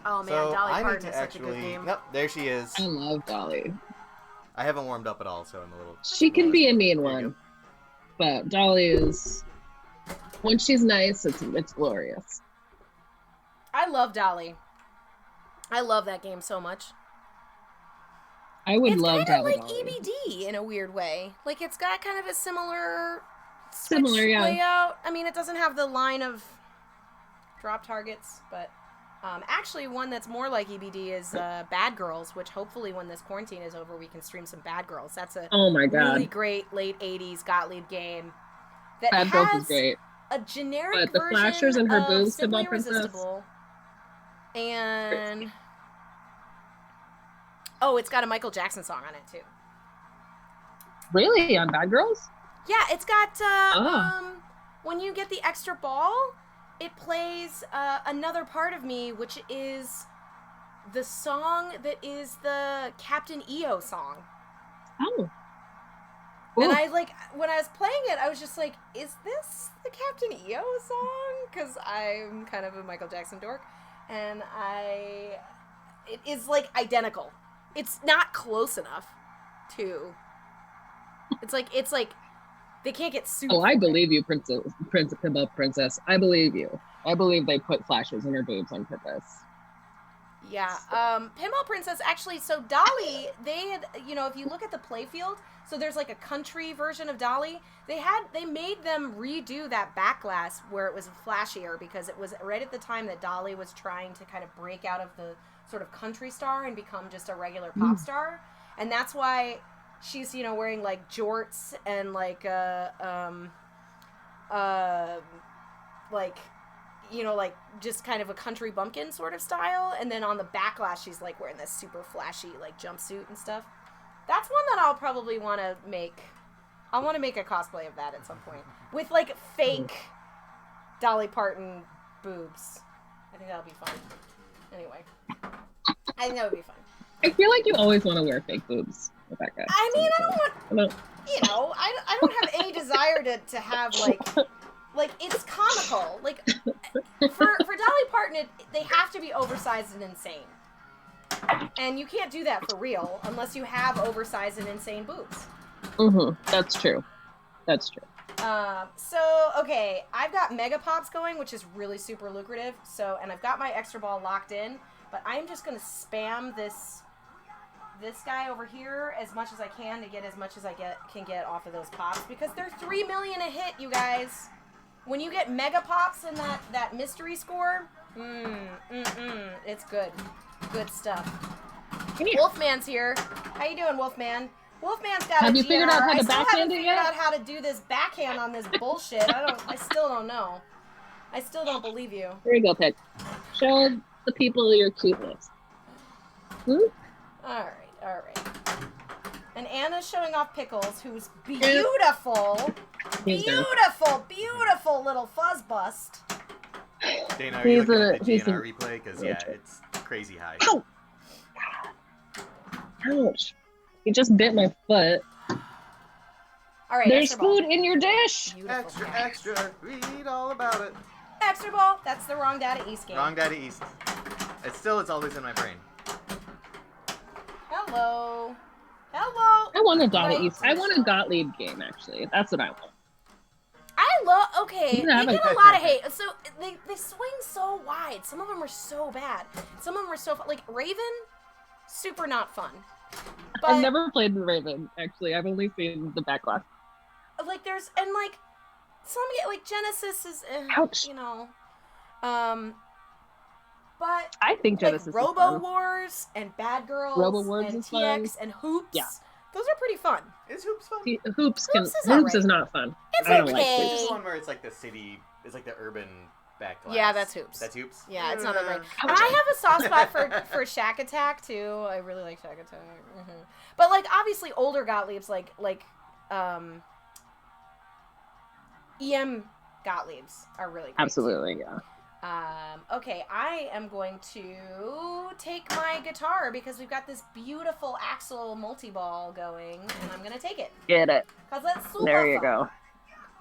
Oh man, So Dolly I need Parton to is such a good actually. name. Nope, there she is. I love Dolly. I haven't warmed up at all, so I'm a little. She can be a mean There you one, but Dolly is. When she's nice, it's glorious. I love Dolly. I love that game so much. I would It's love kind to of have a like Dolly. EBD in a weird way. Like it's got kind of a similar Similar, switch yeah. layout. I mean, it doesn't have the line of drop targets, but Actually, one that's more like EBD is Bad Girls, which hopefully when this quarantine is over, we can stream some Bad Girls. That's a Oh my god. really great late 80s Gottlieb game that Bad has Girls is great. a generic But the version flashers and her of boobs, Simply Pinball Princess. Irresistible. And... Oh, it's got a Michael Jackson song on it, too. Really? On Bad Girls? Yeah, it's got, when you get the extra ball, it plays Another Part of Me, which is the song that is the Captain EO song. Oh. And Ooh. I, like, when I was playing it, I was just like, is this the Captain EO song? Because I'm kind of a Michael Jackson dork. And it is, like, identical. It's not close enough to... It's like, they can't get sued. Oh, I believe you, Pinball Princess. I believe you. I believe they put flashes in her boobs on purpose. Yeah. Pinball Princess, actually, so Dolly, they had, you know, if you look at the playfield, so there's like a country version of Dolly. They made them redo that back glass where it was flashier because it was right at the time that Dolly was trying to kind of break out of the sort of country star and become just a regular pop star. And that's why she's, you know, wearing like jorts and like like, you know, like just kind of a country bumpkin sort of style. And then on the backlash, she's like wearing this super flashy like jumpsuit and stuff. That's one that I'll probably want to make. I want to make a cosplay of that at some point with like fake Dolly Parton boobs. I think that'll be fun. Anyway, I think that would be fun. I feel like you always want to wear fake boobs, Rebecca. I mean, I don't want, you know, I don't have any desire to have like it's comical. Like for Dolly Parton, they have to be oversized and insane, and you can't do that for real unless you have oversized and insane boobs. That's true. That's true. So okay, I've got Mega Pops going, which is really super lucrative. So, and I've got my extra ball locked in, but I'm just gonna spam this guy over here as much as I can to get as much as I can get off of those pops because they're 3 million a hit, you guys. When you get Mega Pops in that mystery score, it's good. Good stuff. Wolfman's here. How you doing, Wolfman? Wolfman's got Have a you GR. figured out how to I still haven't backhand it figured yet? out how to do this backhand on this bullshit. I still don't know. I still don't believe you. Here you go, Pick. Show the people your cuteness. All right. And Anna's showing off Pickles, who's beautiful. Beautiful little fuzz bust. Dana, are you looking at the he's GNR replay? Because, yeah, it's crazy high. Ow! Ouch. You just bit my foot. All right, There's extra ball. food in your dish. Beautiful. Extra, read all about it. Extra ball. That's the Wrong Data East game. Wrong Data East. It's always in my brain. Hello. I want a Data Right. East. I want a Gottlieb game, actually. That's what I want. Okay, they Yeah, get a lot of hate. So they swing so wide. Some of them are so bad. Some of them are so fun. Like Raven, super not fun. But I've never played the Raven, actually. I've only seen the backlash. like there's and like some get like Genesis is Ouch. you know, but I think Genesis like is Robo fun. Wars and Bad Girls Robo Wars and is TX fun. and Hoops. Yeah. Those are pretty fun. Is Hoops fun? Hoops is is alright. not fun. It's I don't okay. like This Hoops. is the one where it's like the city, it's like the urban backglass. Yeah, that's Hoops. That's Hoops? Yeah, it's not that great. Okay. And I have a soft spot for Shack Attack too. I really like Shack Attack. But like obviously older Gottliebs like EM Gottliebs are really great. Absolutely, yeah. Okay, I am going to take my guitar because we've got this beautiful Axel multi-ball going, and I'm gonna take it. Get it. Cause that's super There you fun. go.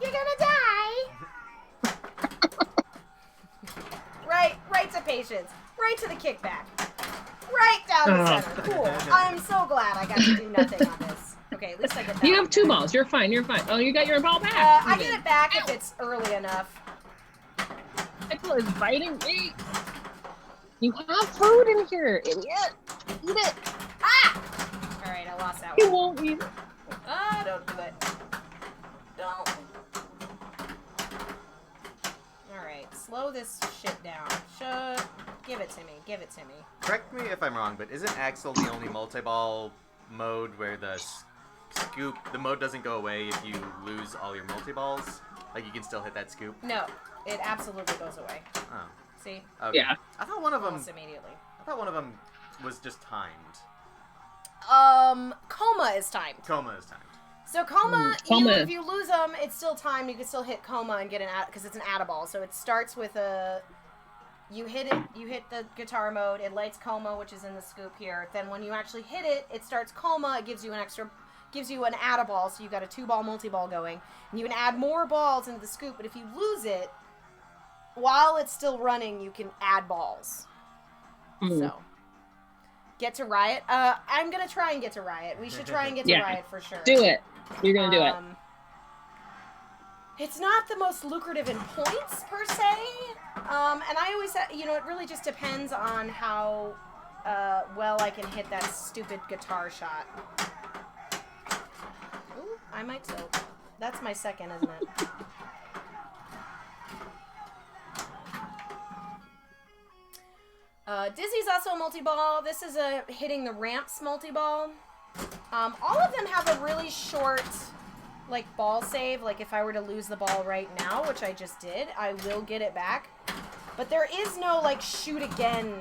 You're gonna die! right to patience. Right to the kickback. Right down the center. Cool. I'm so glad I got to do nothing on this. Okay, at least I get that. You have 2 balls. You're fine. Oh, you got your ball back. I get it back if it's early enough. Pickle is biting me. You have food in here, idiot. Eat it. Ah! Alright, I lost that You one. won't eat it. Ah, don't do it. Don't. Alright, Slow this shit down. Give it to me. Give it to me. Correct me if I'm wrong, but isn't Axel the only multi-ball mode where the scoop, the mode doesn't go away if you lose all your multi-balls? Like, you can still hit that scoop? No, it absolutely goes away. Oh. See? Okay. Yeah. I thought one of them... Almost immediately. I thought one of them was just timed. Coma is timed. Coma is timed. So coma, Coma. if you lose them, it's still timed. You can still hit coma and get an because it's an add-a-ball. So it starts with you hit it, you hit the guitar mode, it lights coma, which is in the scoop here. Then when you actually hit it, it starts coma. It gives you an add-a-ball, so you've got a 2-ball multi-ball going, and you can add more balls into the scoop. But if you lose it, while it's still running, you can add balls. So. Get to Riot. I'm gonna try and get to Riot. We should try and get to Riot for sure. Do it. You're gonna do it. It's not the most lucrative in points per se, and I always, it really just depends on how well I can hit that stupid guitar shot. Ooh, I might tilt. That's my second, isn't it? Dizzy's also a multi-ball. This is a hitting the ramps multi-ball. All of them have a really short, like, ball save. Like, if I were to lose the ball right now, which I just did, I will get it back. But there is no, like, shoot again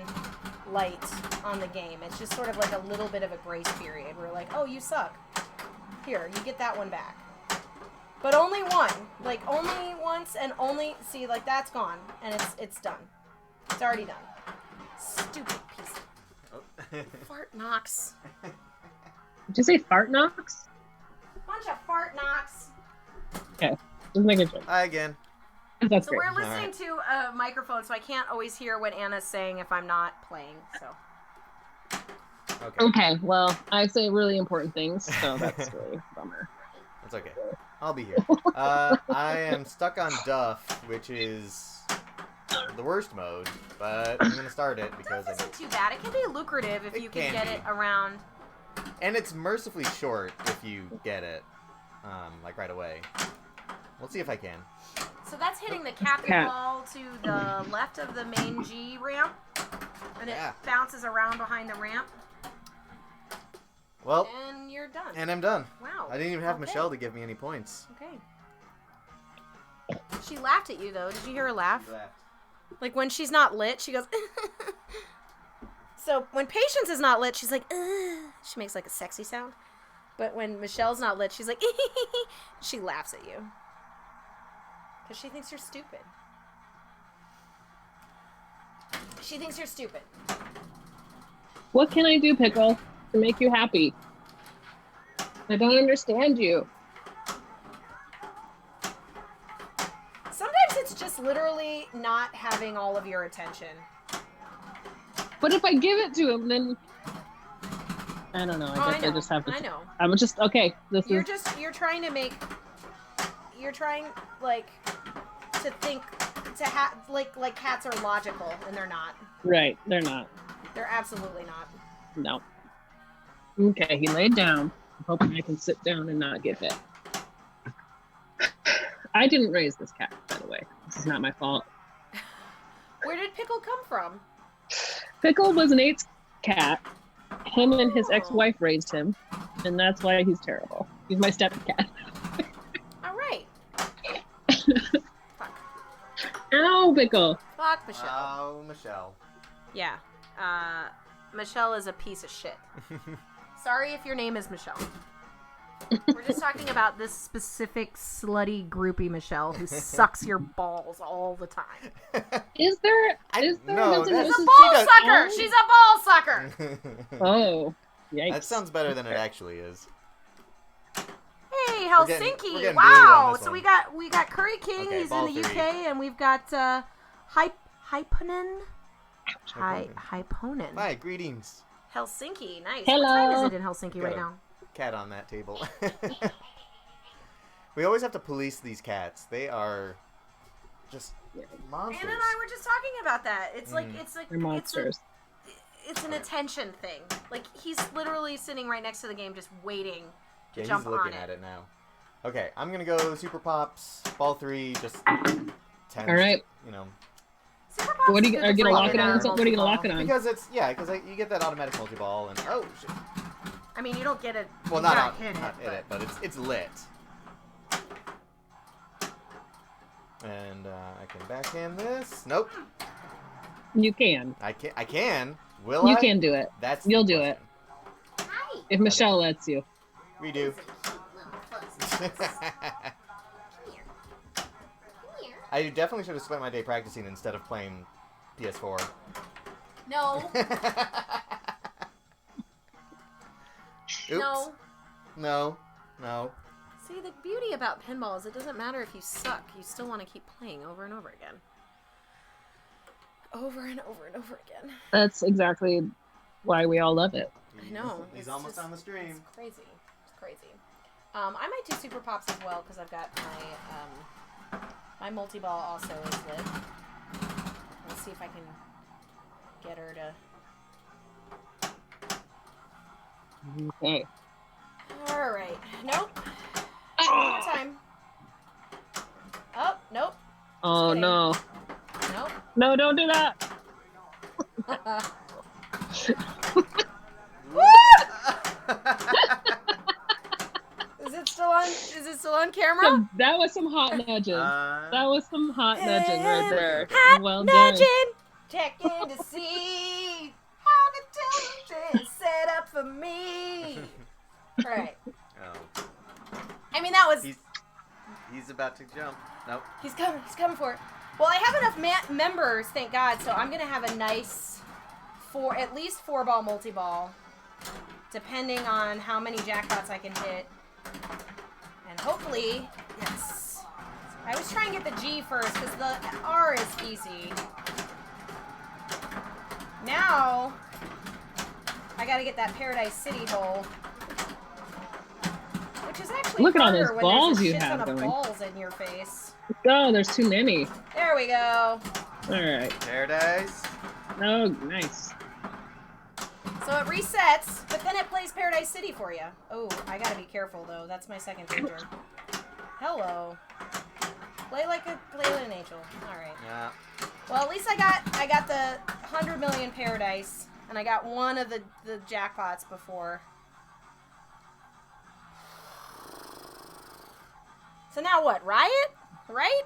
light on the game. It's just sort of like a little bit of a grace period where, like, oh, you suck. Here, you get that one back. But only one. Like, only once and only... See, like, that's gone. And it's done. It's already done. Stupid piece of fart knocks. Did you say fart knocks? Bunch of fart knocks. Okay, just making sure. Hi again. That's So great. we're listening to a microphone, so I can't always hear what Anna's saying if I'm not playing. So. Okay, well, I say really important things, so that's really a bummer. That's okay. I'll be here. I am stuck on Duff, which is the worst mode, but I'm gonna start it because Duff isn't too bad. It can be lucrative if you can get it around. And it's mercifully short if you get it, like right away. We'll see if I can. So that's hitting the captain ball to the left of the main G ramp, and it bounces around behind the ramp. Well, and you're done. And I'm done. Wow. I didn't even have Michelle to give me any points. Okay. She laughed at you though. Did you hear her laugh? She laughed. Like when she's not lit, she goes. So when Patience is not lit, she's like. She makes like a sexy sound. But when Michelle's not lit, she's like. She laughs at you. Because she thinks you're stupid. She thinks you're stupid. What can I do, Pickle, to make you happy? I don't understand you. Sometimes it's just literally not having all of your attention. But if I give it to him, then I don't know. I guess I just have to. I know. I'm just okay. You're trying to make. You're trying like to think to have like cats are logical and they're not. Right, they're not. They're absolutely not. No. Okay, he laid down. I'm hoping I can sit down and not get bit. I didn't raise this cat, by the way. This is not my fault. Where did Pickle come from? Pickle was an 8th cat. Him and his ex-wife raised him, and that's why he's terrible. He's my stepcat. All right. Fuck. Ow, Pickle. Fuck Michelle. Oh, Michelle. Yeah. Michelle is a piece of shit. Sorry if your name is Michelle. We're just talking about this specific slutty groupie Michelle who sucks your balls all the time. Is there no, She's a ball sucker! She's a ball sucker! Oh, yikes. That sounds better than it actually is. Hey, Helsinki! We're getting Wow! on this So one. we got Curry King, Okay, he's in the UK, and we've got Hyponen. Hyponen. Hi, greetings. Helsinki, nice. Hello. What time is it in Helsinki right Got a now? Cat on that table. We always have to police these cats. They are just monsters. Anna and I were just talking about that. It's like They're monsters. It's an attention thing. Like he's literally sitting right next to the game, just waiting to Yeah, jump he's looking on at it now. Okay, I'm gonna go Super Pops, Ball 3, just 10. All right. You know, pops What are is you good gonna for lock it on? regular What are you gonna lock multi-ball. it on? Because it's you get that automatic multi-ball and oh shit. I mean, you don't get it. Well, you not gotta on, hit not it, hit it, but it's lit. And I can backhand this. Nope. You can. I can. I can. Will I? You can do it. That's You'll the do it. question. Hi. If Michelle lets you. We do. I definitely should have spent my day practicing instead of playing PS4. No. Oops. No. No. See, the beauty about pinball is it doesn't matter if you suck. You still want to keep playing over and over again. Over and over and over again. That's exactly why we all love it. I know. He's it's almost just- on the stream. It's crazy. It's crazy. I might do Super Pops as well because I've got my multi-ball also is lit. Let's see if I can get her to... Okay. Alright. Nope. One more time. Oh, nope. Oh kidding. no. Nope. No, don't do that. Is it still on camera? That was some hot nudging. That was some hot nudging right there. Hot Well nudging. done. Checking to see how the television is set up for me. Right. Oh, I mean, that was... he's about to jump. Nope. He's coming for it. Well, I have enough members, thank God, so I'm going to have a nice at least 4-ball multi-ball, depending on how many jackpots I can hit. And hopefully, yes. I was trying to get the G first, because the R is easy. Now, I got to get that Paradise City hole. Which is actually Look at all harder those when balls there's a you shit have ton of going. balls in your face. Oh, there's too many. There we go. All right. Paradise. Oh, nice. So it resets, but then it plays Paradise City for you. Oh, I gotta be careful though. That's my second danger. Hello. Play like an angel. All right. Yeah. Well, at least I got the 100 million Paradise, and I got one of the jackpots before. So now what? Riot? Right?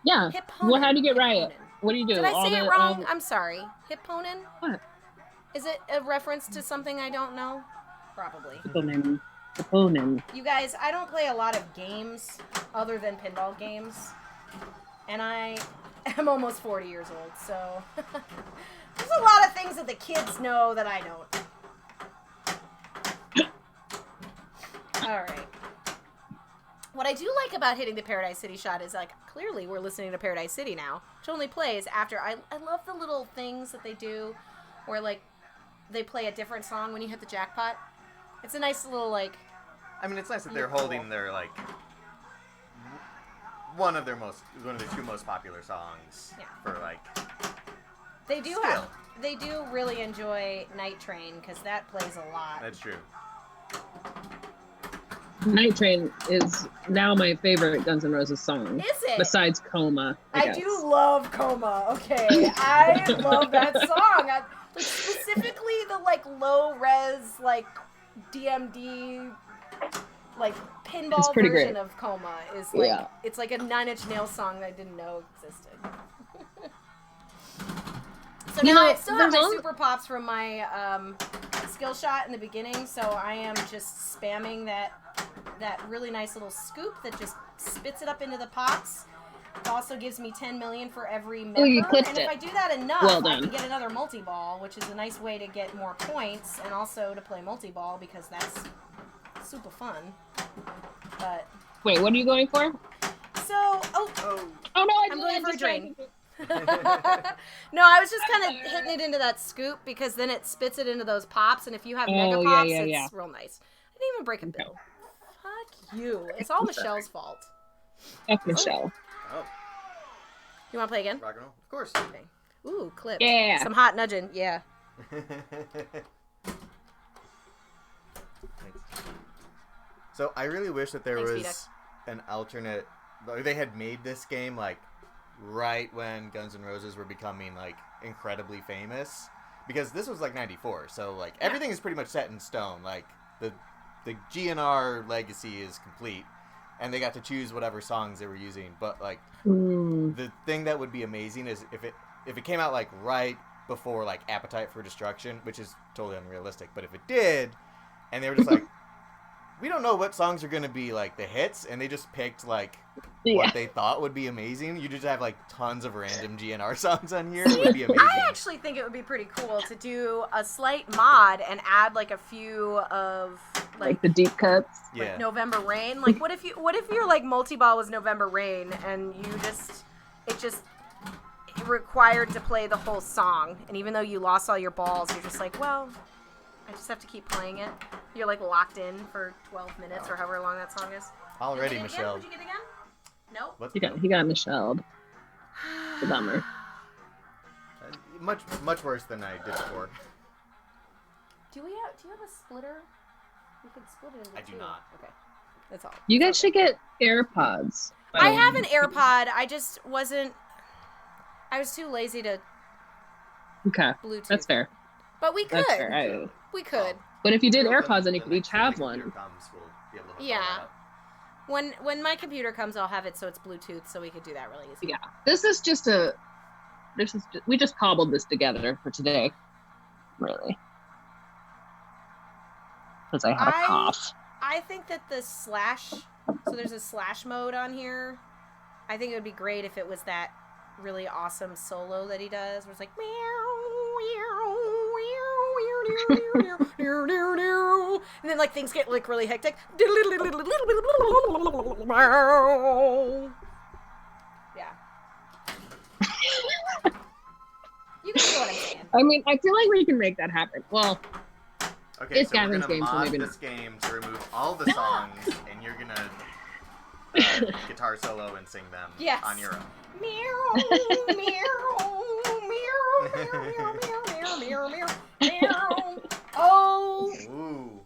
Yeah. Hipponen. Well, how do you get Riot? Hipponen. What do you do? Did I All say the- it all wrong? the- I'm sorry. Hipponen? What? Is it a reference to something I don't know? Probably. Hipponen. Hipponen. You guys, I don't play a lot of games other than pinball games. And I am almost 40 years old, so there's a lot of things that the kids know that I don't. Alright. What I do like about hitting the Paradise City shot is, like, clearly we're listening to Paradise City now, which only plays after. I love the little things that they do where, like, they play a different song when you hit the jackpot. It's a nice little, like... I mean, it's nice that they're Look cool. holding their like one of their two most popular songs Yeah. for like. They do Still. they do really enjoy Night Train because that plays a lot. That's true. Night Train is now my favorite Guns N' Roses song. Is it? Besides Coma. I guess. do love Coma. Okay, I love that song. Like, specifically the like low res like DMD like pinball It's pretty version great. of Coma is like Yeah. it's like a Nine Inch Nails song that I didn't know existed. So You now know, I still have there's my only- super pops from my skill shot in the beginning, so I am just spamming that really nice little scoop that just spits it up into the pops. It also gives me 10 million for every member. Ooh, you clipped and if it. I do that enough, Well I can done. get another multi-ball, which is a nice way to get more points and also to play multi-ball because that's super fun. But Wait, what are you going for? so oh Oh. Oh no, I'm going for a drain. distracted. No, I was just kind of hitting it into that scoop because then it spits it into those pops, and if you have Oh, mega yeah, pops, yeah, it's yeah. real nice. I didn't even break a Okay. bill. Fuck you. It's all Michelle's fault. Fuck Michelle. Oh. You want to play again? Rock and roll. Of course. Okay. Ooh, clip. Yeah. Some hot nudging. Yeah. So I really wish that there Thanks, was an alternate. Like, they had made this game like right when Guns N' Roses were becoming like incredibly famous, because this was like '94, so like everything is pretty much set in stone. Like the GNR legacy is complete, and they got to choose whatever songs they were using. But like the thing that would be amazing is if it came out like right before like Appetite for Destruction, which is totally unrealistic. But if it did, and they were just like, we don't know what songs are gonna be like the hits, and they just picked like what they thought would be amazing. You just have like tons of random GNR songs on here. It would be amazing. I actually think it would be pretty cool to do a slight mod and add like a few of like the deep cuts. Yeah. Like November Rain. Like what if your like multi-ball was November Rain and it required to play the whole song, and even though you lost all your balls, you're just like, well, I just have to keep playing it. You're like locked in for 12 minutes or however long that song is. Already, Michelle. Would you get it again? Nope. What? He got Michelle'd. It's a bummer. Much worse than I did before. Do you have a splitter? We could split it into I do not. Okay. That's all. You guys should get AirPods. I have an AirPod. I was too lazy to Okay. Bluetooth. That's fair. But we could. That's fair. We could. But if you did Well, AirPods, then you the could each next time have the one. computer comes, we'll be able to hook all Yeah. that up. When my computer comes, I'll have it so it's Bluetooth, so we could do that really easy. Yeah. We just cobbled this together for today. Really. Because I had a cough. I think that so there's a slash mode on here. I think it would be great if it was that really awesome solo that he does, where it's like and then like things get like really hectic. Yeah. You can see what I'm saying. I mean, I feel like we can make that happen. Well, Okay, It's so we're Gavin's gonna game, so mod maybe this game to remove all the songs, and you're gonna guitar solo and sing them Yes. on your own. Meow, meow, meow. Oh, Ooh.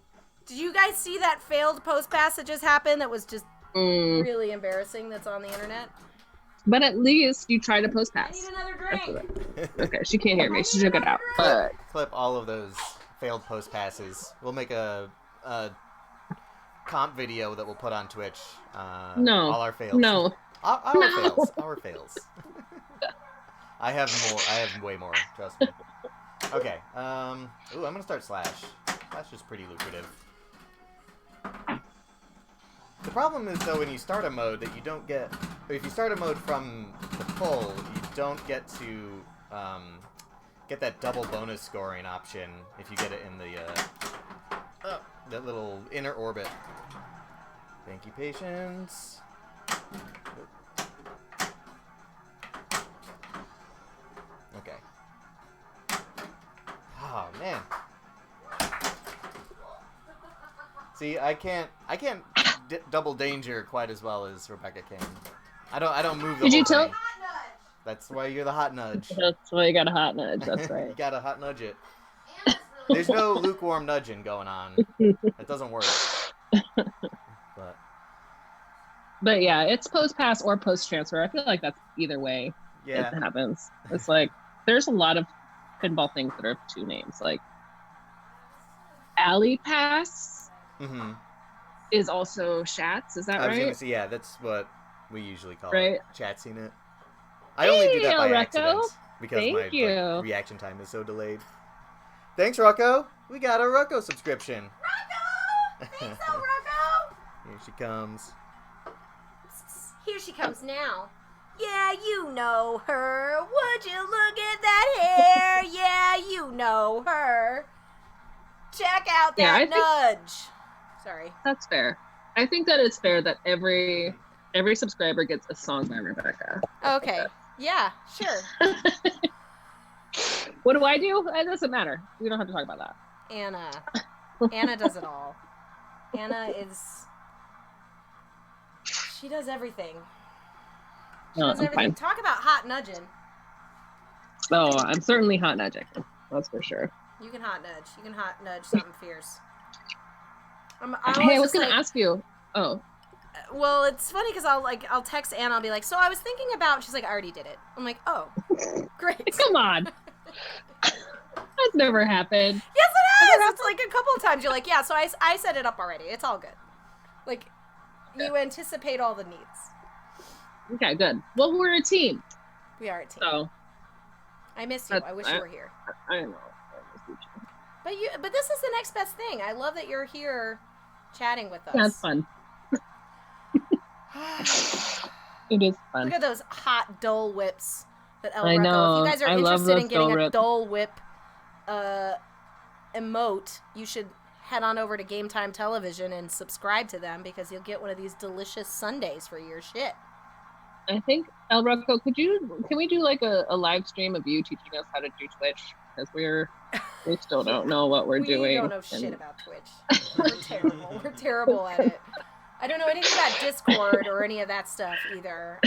did you guys see that failed post pass that just happened? That was just mm, really embarrassing. That's on the internet. but at least you tried to post I pass. need another That's drink. it. Okay, she can't hear me. She took it out. But Clip all of those failed post passes. We'll make a comp video that we'll put on Twitch. No. All our fails. no. Our No. fails. Our fails. I have more. I have way more. Trust me. Okay. Ooh, I'm gonna start Slash. Slash is pretty lucrative. The problem is though when you start a mode that you don't get. If you start a mode from the pull, you don't get to get that double bonus scoring option if you get it in the that little inner orbit. Thank you, patience. Okay. Oh man. See, I can't double danger quite as well as Rebecca can. I don't move the Did whole you tell- thing. That's why you're the hot nudge. That's why you got a hot nudge. That's You right. gotta hot nudge it. There's no lukewarm nudging going on. It doesn't work. But But yeah, it's post pass or post transfer. I feel like that's either way yeah, it happens. It's like there's a lot of pinball things that are two names. Like Alley Pass mm-hmm. is also Shats. Is that I was right? gonna say yeah. That's what we usually call Right. it. Chatsing it. I only do that by Hey, accident Rocco. because Thank my you. like, reaction time is so delayed. Thanks, Rocco. We got a Rocco subscription. Rocco! Thanks, El Rocco! Here she comes. Here she comes now. Yeah, you know her. Would you look at that hair? Yeah, you know her. Check out Yeah, that I think- nudge. Sorry. That's fair. I think that it's fair that every subscriber gets a song by Rebecca. Okay. Yeah, sure. What do I do? It doesn't matter. We don't have to talk about that. Anna. Anna does it all. Anna is... She does everything. She No, does I'm everything. fine. Talk about hot nudging. Oh, I'm certainly hot nudging. That's for sure. You can hot nudge. You can hot nudge something fierce. Hey, I was gonna ask you. Oh, Well, it's funny because I'll text Anna. I'll be like, so I was thinking about. She's like, I already did it. I'm like, oh, great. Come on. That's never happened. Yes, it has. It's like a couple of times. You're like, yeah. So I set it up already. It's all good. Like, you anticipate all the needs. Okay, good. Well, we're a team. We are a team. So I miss you. I wish you were here. I know. But this is the next best thing. I love that you're here, chatting with us. Yeah, it's fun. It is fun. Look at those hot Dole Whips that El I Greco. know. If you guys are I love interested in those getting Dole a Whip. Dole Whip emote, you should head on over to Game Time Television and subscribe to them because you'll get one of these delicious sundaes for your shit. I think El Rocco, can we do like a live stream of you teaching us how to do Twitch? Because we still don't know what we're doing. We don't know shit about Twitch. We're terrible. We're terrible at it. I don't know anything about Discord or any of that stuff either.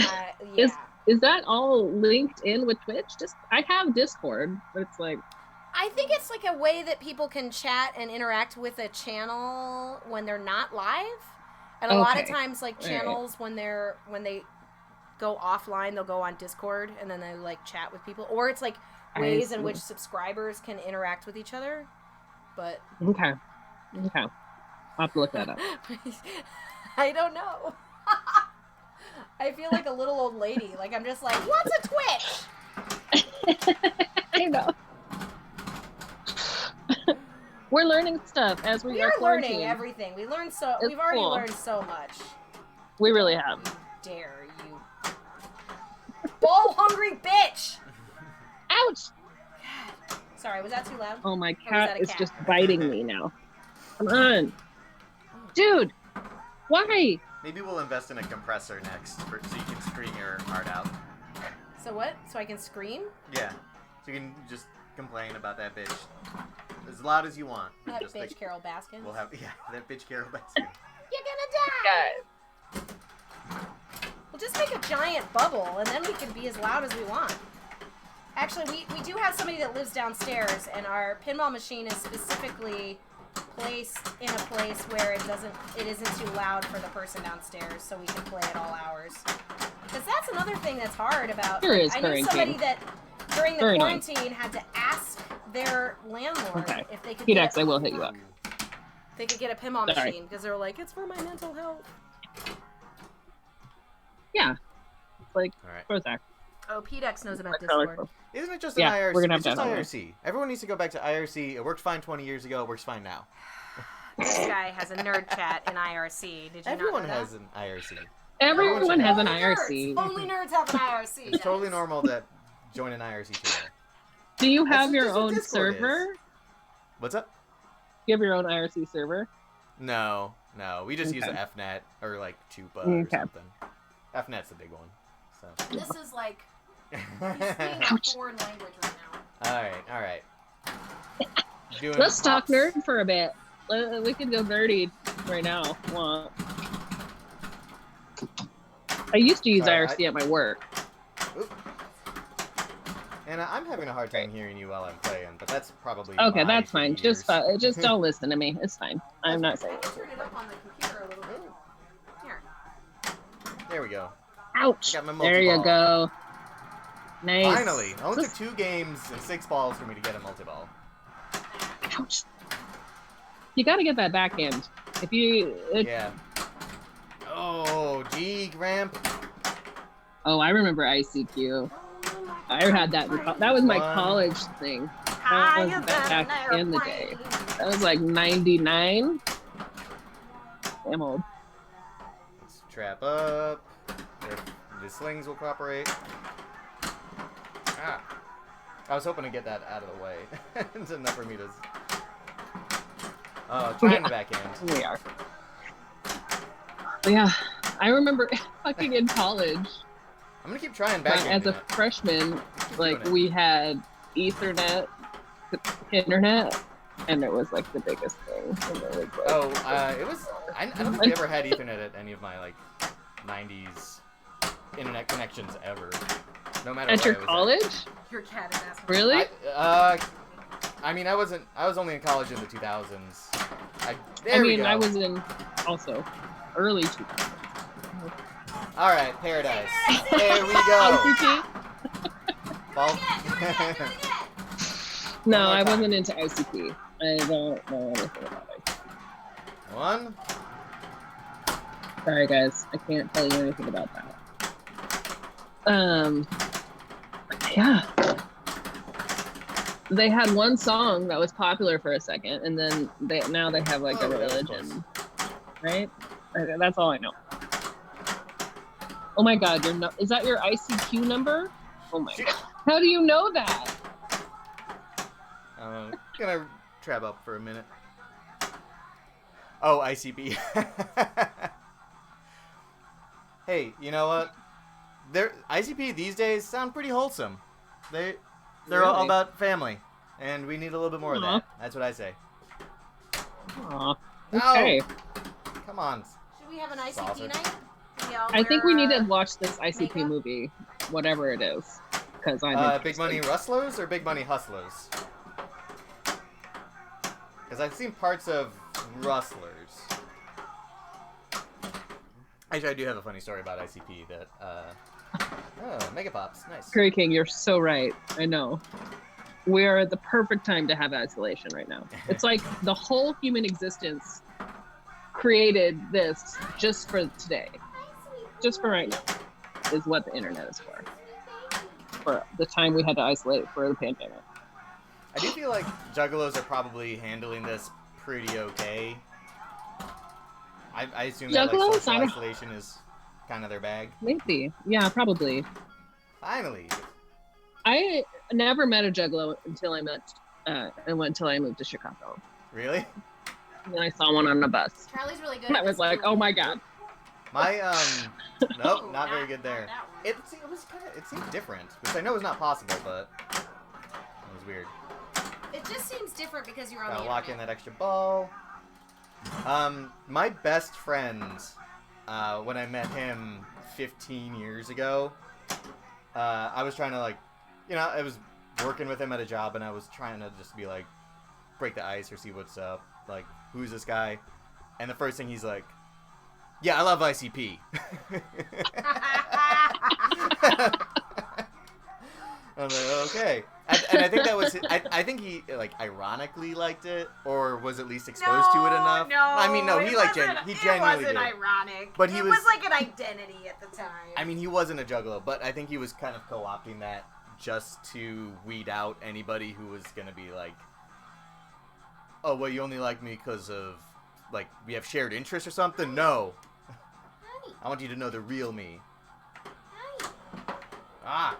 Yeah. Is that all linked in with Twitch? I have Discord, but it's like. I think it's like a way that people can chat and interact with a channel when they're not live. And a lot of times, like, channels, when they go offline, they'll go on Discord and then they like chat with people. Or it's like ways in which subscribers can interact with each other. But Okay. I'll have to look that up. I don't know. I feel like a little old lady. Like, I'm just like, what's a Twitch? I know. We're learning stuff as we are quarantined. learning everything. We've already cool. learned so much. We really have. Dare you. Ball hungry bitch! Ouch! God. Sorry, was that too loud? Oh, my Or was cat that a is cat? just biting me now. Come on. Dude! Why? Maybe we'll invest in a compressor next, so you can scream your heart out. So what? So I can scream? Yeah. So you can just complain about that bitch as loud as you want. That Just bitch like, Carol Baskin. we'll have that bitch Carol Baskin. You're gonna die! We'll just make a giant bubble, and then we can be as loud as we want. Actually, we do have somebody that lives downstairs, and our pinball machine is specifically placed in a place where it isn't too loud for the person downstairs, so we can play at all hours. Because that's another thing that's hard about. There is I knew somebody that during the Very quarantine had to ask their landlord if they could P-Dex, I will hit you up. they could get a pinball Sorry. machine because they were like, it's for my mental health. Yeah. It's like All right. Prozac. Oh, P-Dex knows about Like Discord. colorful. Isn't it just an Yeah, IRC? we're gonna have it's just that on there. IRC. Everyone needs to go back to IRC. It worked fine 20 years ago. It works fine now. This guy has a nerd chat in IRC. Did you Everyone not know has that? an IRC. Everyone has an Only IRC. Nerds. Only nerds have an IRC. It's totally normal to join an IRC channel. Do you That's have your just what own Discord server? is. What's up? You have your own IRC server? No. We just use Okay. FNet or like Tupa or Okay. something. FNet's the big one. So. This is like he's speaking a Ouch. foreign language right now. All right. Doing Let's talk pops. nerd for a bit. We could go nerdy right now. if you want. I used to use Alright, IRC at my work. Oop. And I'm having a hard time hearing you while I'm playing, but that's probably Okay, my that's fine. shitty Just ears. just don't listen to me. It's fine. I'm not I saying. can turn it up on the computer a little bit. Here. There we go. Ouch! I got my There you multi-ball. go. Nice. Finally, it only took 2 games and 6 balls for me to get a multi-ball. Ouch. You got to get that backhand. If you. Yeah. Oh, G ramp. Oh, I remember ICQ. I had that. That was my Fun. college thing. Higher That was than back in the day. airplane. That was like 99. Damn old. Let's trap up. If the slings will cooperate. Ah. I was hoping to get that out of the way. It's enough for me to. Trying the back end. We are. But yeah, I remember fucking in college. I'm gonna keep trying back end. As a freshman, like doing it. we had Ethernet, internet, and it was like the biggest thing. And it was like, It was. I don't think we ever had Ethernet at any of my like 90s internet connections ever. No matter at where your I was college? Your cat is asking. Really? I mean, I was only in college in the 2000s. I mean, I was in also early 2000s. All right, Paradise. There we go. ICP? Ball. No, more I time. wasn't into ICP. I don't know anything about it. One. Sorry, guys. I can't tell you anything about that. Yeah. They had one song that was popular for a second, and then now they have like a Yeah, of religion, right? Okay, that's all I know. Oh my God, is that your ICQ number? Oh my Shit. God. How do you know that? Gonna trap up for a minute. Oh, ICP. Hey, you know what? ICP these days sound pretty wholesome. They're all Really? about family, and we need a little bit more of Aw. that. That's what I say. Aw. Okay. Come on. Should we have an ICP Saucer. night? We all I think wear, we need to watch this ICP makeup? movie, whatever it is, because I'm Big interested. Money Rustlers or Big Money Hustlers? Because I've seen parts of Rustlers. Actually, I do have a funny story about ICP that, oh, Mega Pops, nice. Curry King, you're so right. I know. We're at the perfect time to have isolation right now. It's like the whole human existence created this just for today. Just for right now is what the internet is for. For the time we had to isolate for the pandemic. I do feel like Juggalos are probably handling this pretty okay. I assume that like Juggalos? social I don't- isolation is kind of their bag. Maybe. Yeah, probably. Finally. I never met a juggalo until I moved to Chicago. Really? And then I saw one on a bus. Charlie's really good. And I at was this like, too. oh my God. My nope, Ooh, not very good there. that one. It seemed different, which I know is not possible, but it was weird. It just seems different because you're on Gotta the lock in internet. that extra ball. My best friend, when I met him 15 years ago, I was trying to I was working with him at a job, and I was trying to just be like, break the ice or see what's up. Like, who's this guy? And the first thing he's like, yeah, I love ICP. I was like, okay. And I think that was, I think he, ironically liked it, or was at least exposed to it enough. No, I mean, no, he it genuinely wasn't did. ironic. But he it was- was like an identity at the time. I mean, he wasn't a juggalo, but I think he was kind of co-opting that just to weed out anybody who was going to be like, oh, well, you only like me because of, we have shared interests or something? No. Honey, I want you to know the real me. honey. Ah.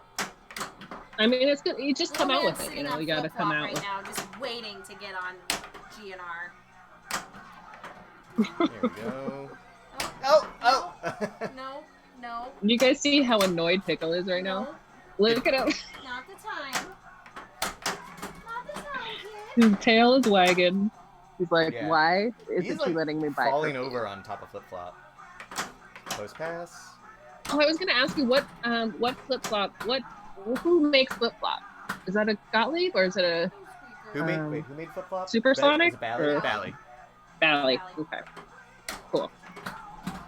I mean, it's good. You just come Little out man's with it, sitting you know. on You got to come flip-flop out right with. now, just waiting to get on GNR. There we go. Oh. No, no, You guys see how annoyed Pickle is right no, now? Look at him. not the time. Not the time, kid. His tail is wagging. He's like, Yeah. why He's, isn't she letting me buy falling her food? over on top of flip-flop. Post pass. Oh, I was gonna ask you what flip flop? Who makes flip flop? Is that a Gottlieb or is it a Who made flip-flop? Supersonic? Is it Bally? Or- Bally. Bally? Bally. Okay, cool.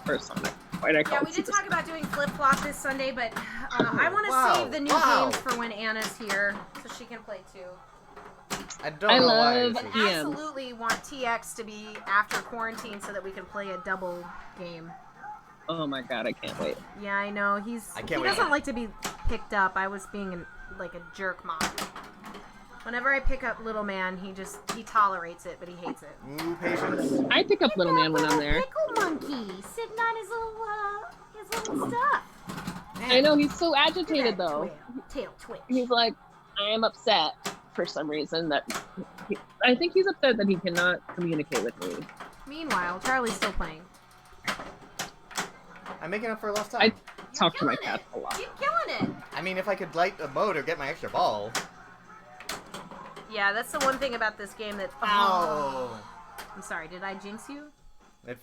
Or Sonic? Why did I call Yeah, it we did Super talk about doing flip flop this Sunday, but I want to Wow, save the new wow. games for when Anna's here, so she can play too. I don't I know why. love this And is- PM. absolutely want TX to be after quarantine so that we can play a double game. Oh my god, I can't wait. Yeah, I know. I He can't wait. doesn't like to be picked up. I was being like a jerk mom. Whenever I pick up little man, he tolerates it, but he hates it. Ooh, patience. I pick up little man when I'm there. Pickle monkey sitting on his little stuff. I know he's so Look at agitated that though. tail twitch. He's like, I am upset for some reason that. I think he's upset that he cannot communicate with me. Meanwhile, Charlie's still playing. I'm making up for lost time. I You're talk to my killing cat it. a lot. Keep killing it. I mean, if I could light a boat or get my extra ball. Yeah, that's the one thing about this game that. Ow! I'm sorry. Did I jinx you? It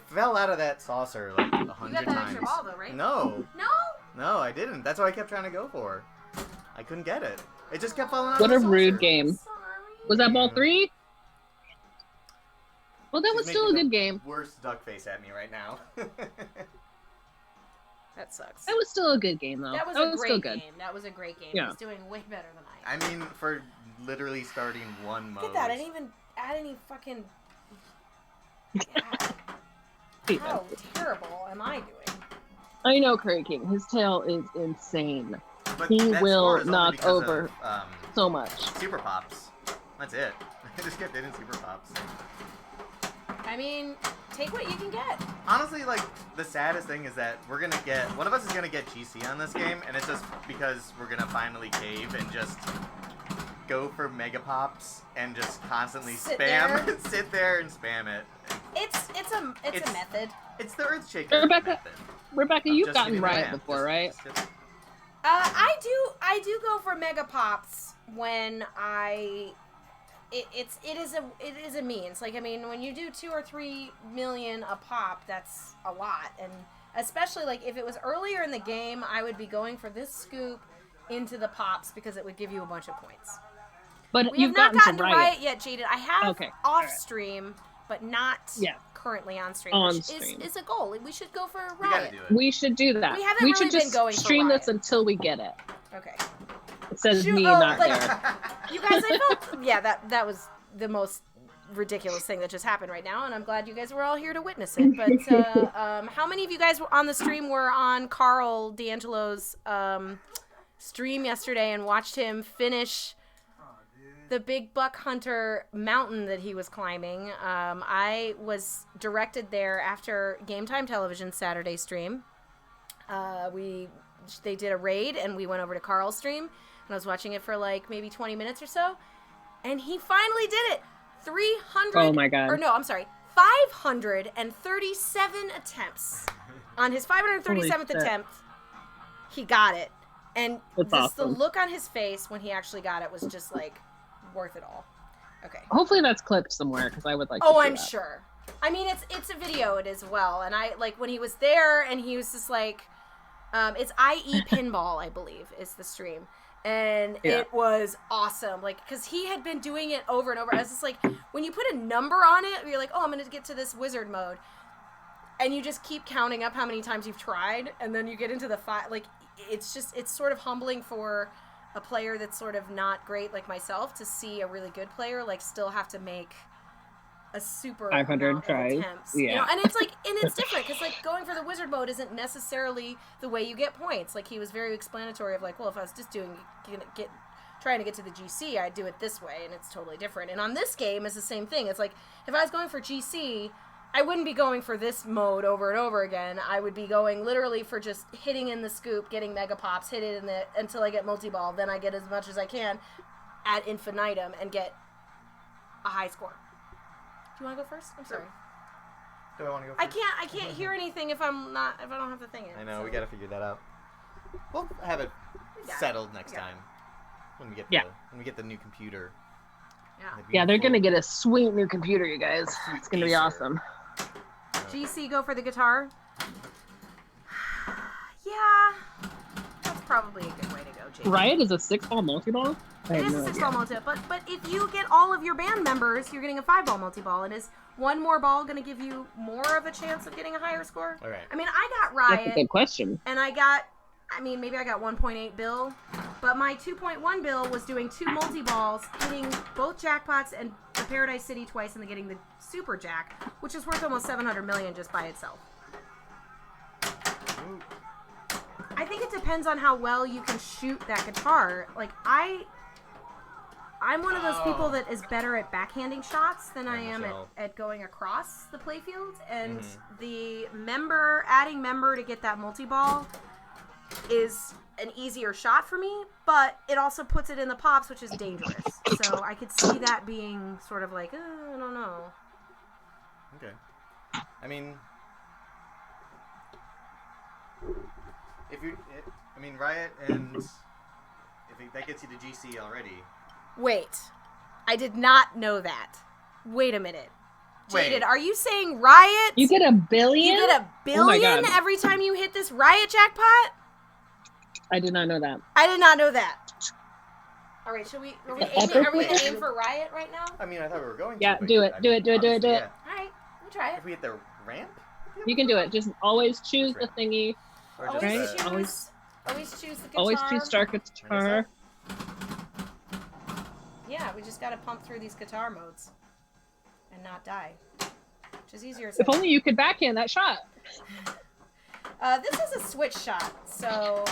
fell out of that saucer like 100 You got that times. extra ball though, right? No, No. I didn't. That's what I kept trying to go for. I couldn't get it. It just kept falling out. What of a the rude saucer. game. Sorry. Was that ball 3? Well, that She's was still a making good game. Worst duck face at me right now. That sucks. That was still a good game, though. That was still a great good. game. That was a great game. Yeah. He's doing way better than I am. I mean, for literally starting one mode. Look at that. I didn't even add any fucking... Hey, How terrible am I doing? I know Curry King. His tail is insane. But He that will score is only knock because over of, so much. Super Pops. That's it. I just kept hitting Super Pops. I mean, take what you can get. Honestly, like, the saddest thing is that we're gonna get... One of us is gonna get GC on this game, and it's just because we're gonna finally cave and just go for Mega Pops and just constantly Sit spam. there. Sit there and spam it. It's a method. It's the Earthshaker Rebecca, method. Rebecca, Of you've just gotten hitting the Riot ramp. before, right? Just- I do go for Mega Pops when it is a means. Like, I mean, when you do 2 or 3 million a pop, that's a lot. And especially like if it was earlier in the game, I would be going for this scoop into the pops because it would give you a bunch of points. But We you've have not gotten to to Riot yet, Jaded. I have Okay, off alright. stream, but not Yeah. currently on stream. On which stream. is a goal. We should go for We gotta Riot. do it. We should do that. We haven't really should been just going for stream Riot. this until we get it. Okay. It says Shoot- me, oh, not like- there. You guys, I felt yeah, that was the most ridiculous thing that just happened right now, and I'm glad you guys were all here to witness it. But how many of you guys were on the stream were on Carl D'Angelo's stream yesterday and watched him finish the big buck hunter mountain that he was climbing? I was directed there after Game Time Television Saturday stream. They did a raid and we went over to Carl's stream and I was watching it for like maybe 20 minutes or so, and he finally did it. 300 Oh my God. Or no, I'm sorry. 537 attempts. On his 537th Holy shit. attempt, he got it. And That's just the awesome. look on his face when he actually got it was just like worth it all. Okay. Hopefully that's clipped somewhere because I would like. Oh, to see I'm that. sure. I mean, it's a video it as well, and I like when he was there and he was just like, it's IE Pinball, I believe, is the stream, and Yeah. it was awesome. Like, because he had been doing it over and over. I was just like, when you put a number on it, you're like, oh, I'm gonna get to this wizard mode, and you just keep counting up how many times you've tried, and then you get into the like, it's sort of humbling for a player that's sort of not great like myself to see a really good player like still have to make a super 500 amount of tries. attempts. Yeah. You know, and it's like, and it's different because like going for the wizard mode isn't necessarily the way you get points. Like he was very explanatory of like, well, if I was just trying to get to the GC, I'd do it this way, and it's totally different. And on this game, it's the same thing. It's like if I was going for GC, I wouldn't be going for this mode over and over again. I would be going literally for just hitting in the scoop, getting mega pops, hit it in the until I get multi-ball. Then I get as much as I can ad infinitum and get a high score. Do you want to go first? I'm sorry. Do I want to go? I can't hear anything if I don't have the thing in. I know, so. we gotta figure that out. We'll have it We got it. settled next We got time when we get Yeah. when we get the new computer. Yeah. The Yeah, they're gonna beautiful- get a sweet new computer, you guys. It's gonna be Acer. awesome. GC go for the guitar. Yeah, that's probably a good way to go, Jake. Riot is a 6-ball multi-ball. I It have is a no 6-ball multi, but if you get all of your band members, you're getting a 5-ball multi-ball. And is one more ball going to give you more of a chance of getting a higher score? All right. I mean, I got That's a Riot, good question. and maybe I got 1.8 bill, but my 2.1 bill was doing 2 multi-balls, hitting both jackpots and the Paradise City twice, and then getting the Super Jack, which is worth almost 700 million just by itself. Ooh. I think it depends on how well you can shoot that guitar. Like, I'm one of those people that is better at backhanding shots than I am Michelle. at going across the playfield. And Mhm. the adding member to get that multi-ball is an easier shot for me, but it also puts it in the pops, which is dangerous. So I could see that being sort of like, I don't know. Okay. I mean, Riot, and that gets you to GC already. Wait, I did not know that. Wait a minute. Wait. Jaded, are you saying Riot? You get a billion? You get a billion God. every time you hit this Riot jackpot? I did not know that. I did not know that. All right, are we going Epic. to aim for Riot right now? I mean, I thought we were going Yeah, to. but do it, I do mean, it, do it, do it, do it. obviously, All right, we'll try yeah. it. If we hit the ramp? You can do it. Just always choose the Right. thingy Or Always just Right? the- always choose the guitar. Always choose start guitar. Yeah, we just gotta pump through these guitar modes and not die. Which is easier said. If only you could backhand that shot. This is a switch shot, so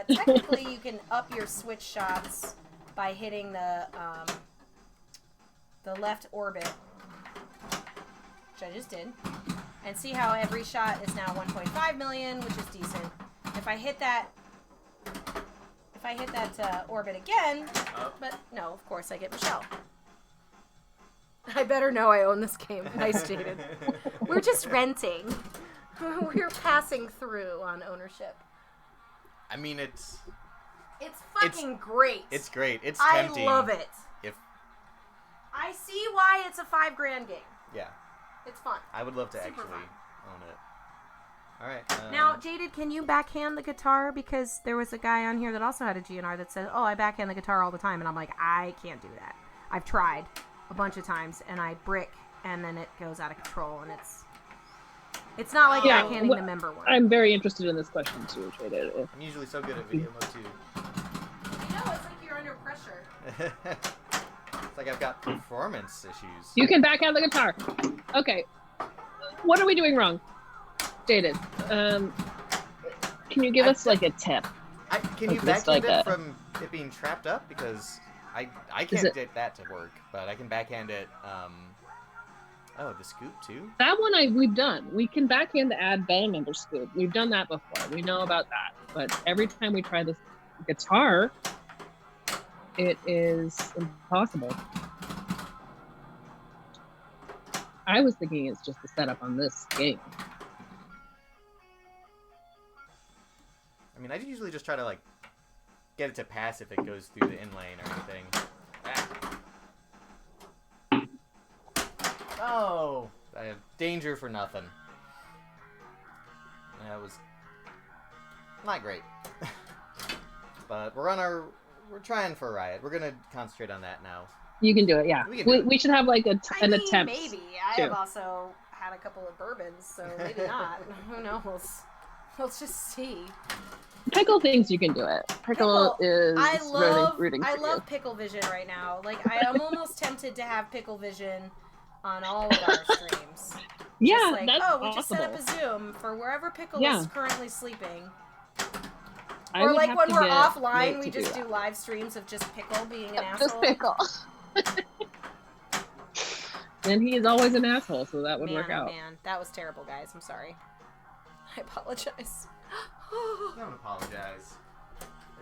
technically you can up your switch shots by hitting the left orbit, which I just did, and see how every shot is now 1.5 million, which is decent. If I hit that orbit again, but no, of course I get Michelle. I better know I own this game. Nice, Jaden. We're just renting. We're passing through on ownership. I mean, it's Fucking great. it's great. It's I tempting. love it. If I see why it's a $5,000 game. yeah, It's fun. I would love to Super actually fun. own it. All right. Now, Jaded, can you backhand the guitar? Because there was a guy on here that also had a GNR that said, "Oh, I backhand the guitar all the time," and I'm like, I can't do that. I've tried a bunch of times, and I brick, and then it goes out of control, and it's not like Yeah, backhanding the member one. I'm very interested in this question too, Jada. I'm usually so good at video mode too. You know, it's like you're under pressure. It's like I've got performance issues. You can backhand the guitar. Okay. What are we doing wrong? Jaden, can you give us like a tip? Can you Just backhand like it from it being trapped up? Because I Is can't it- get that to work, but I can backhand it. Oh, the scoop too. That one we've done. We can backhand the add band member scoop. We've done that before. We know about that. But every time we try this guitar, it is impossible. I was thinking it's just the setup on this game. I mean, I usually just try to like get it to pass if it goes through the in lane or anything. Ah. Oh, I have danger for nothing. That was not great. But we're trying for a riot. We're gonna concentrate on that now. You can do it, yeah. We can do it. We should have like an I mean, attempt. maybe. I too. have also had a couple of bourbons, so maybe not. Who knows? Let's just see. Pickle thinks you can do it. Pickle is I rooting for love Pickle Vision right now. Like, I am almost tempted to have Pickle Vision on all of our streams. you. Just Yeah, like, that's oh, we possible. just set up a Zoom for wherever Pickle Yeah. is currently sleeping. I Or would like have when to we're get offline, Nate we to just that. do live streams of just Pickle being an Just asshole. Pickle. And he is always an asshole, so that would Man, work oh out. man, that was terrible, guys. I'm sorry. I apologize. Don't apologize.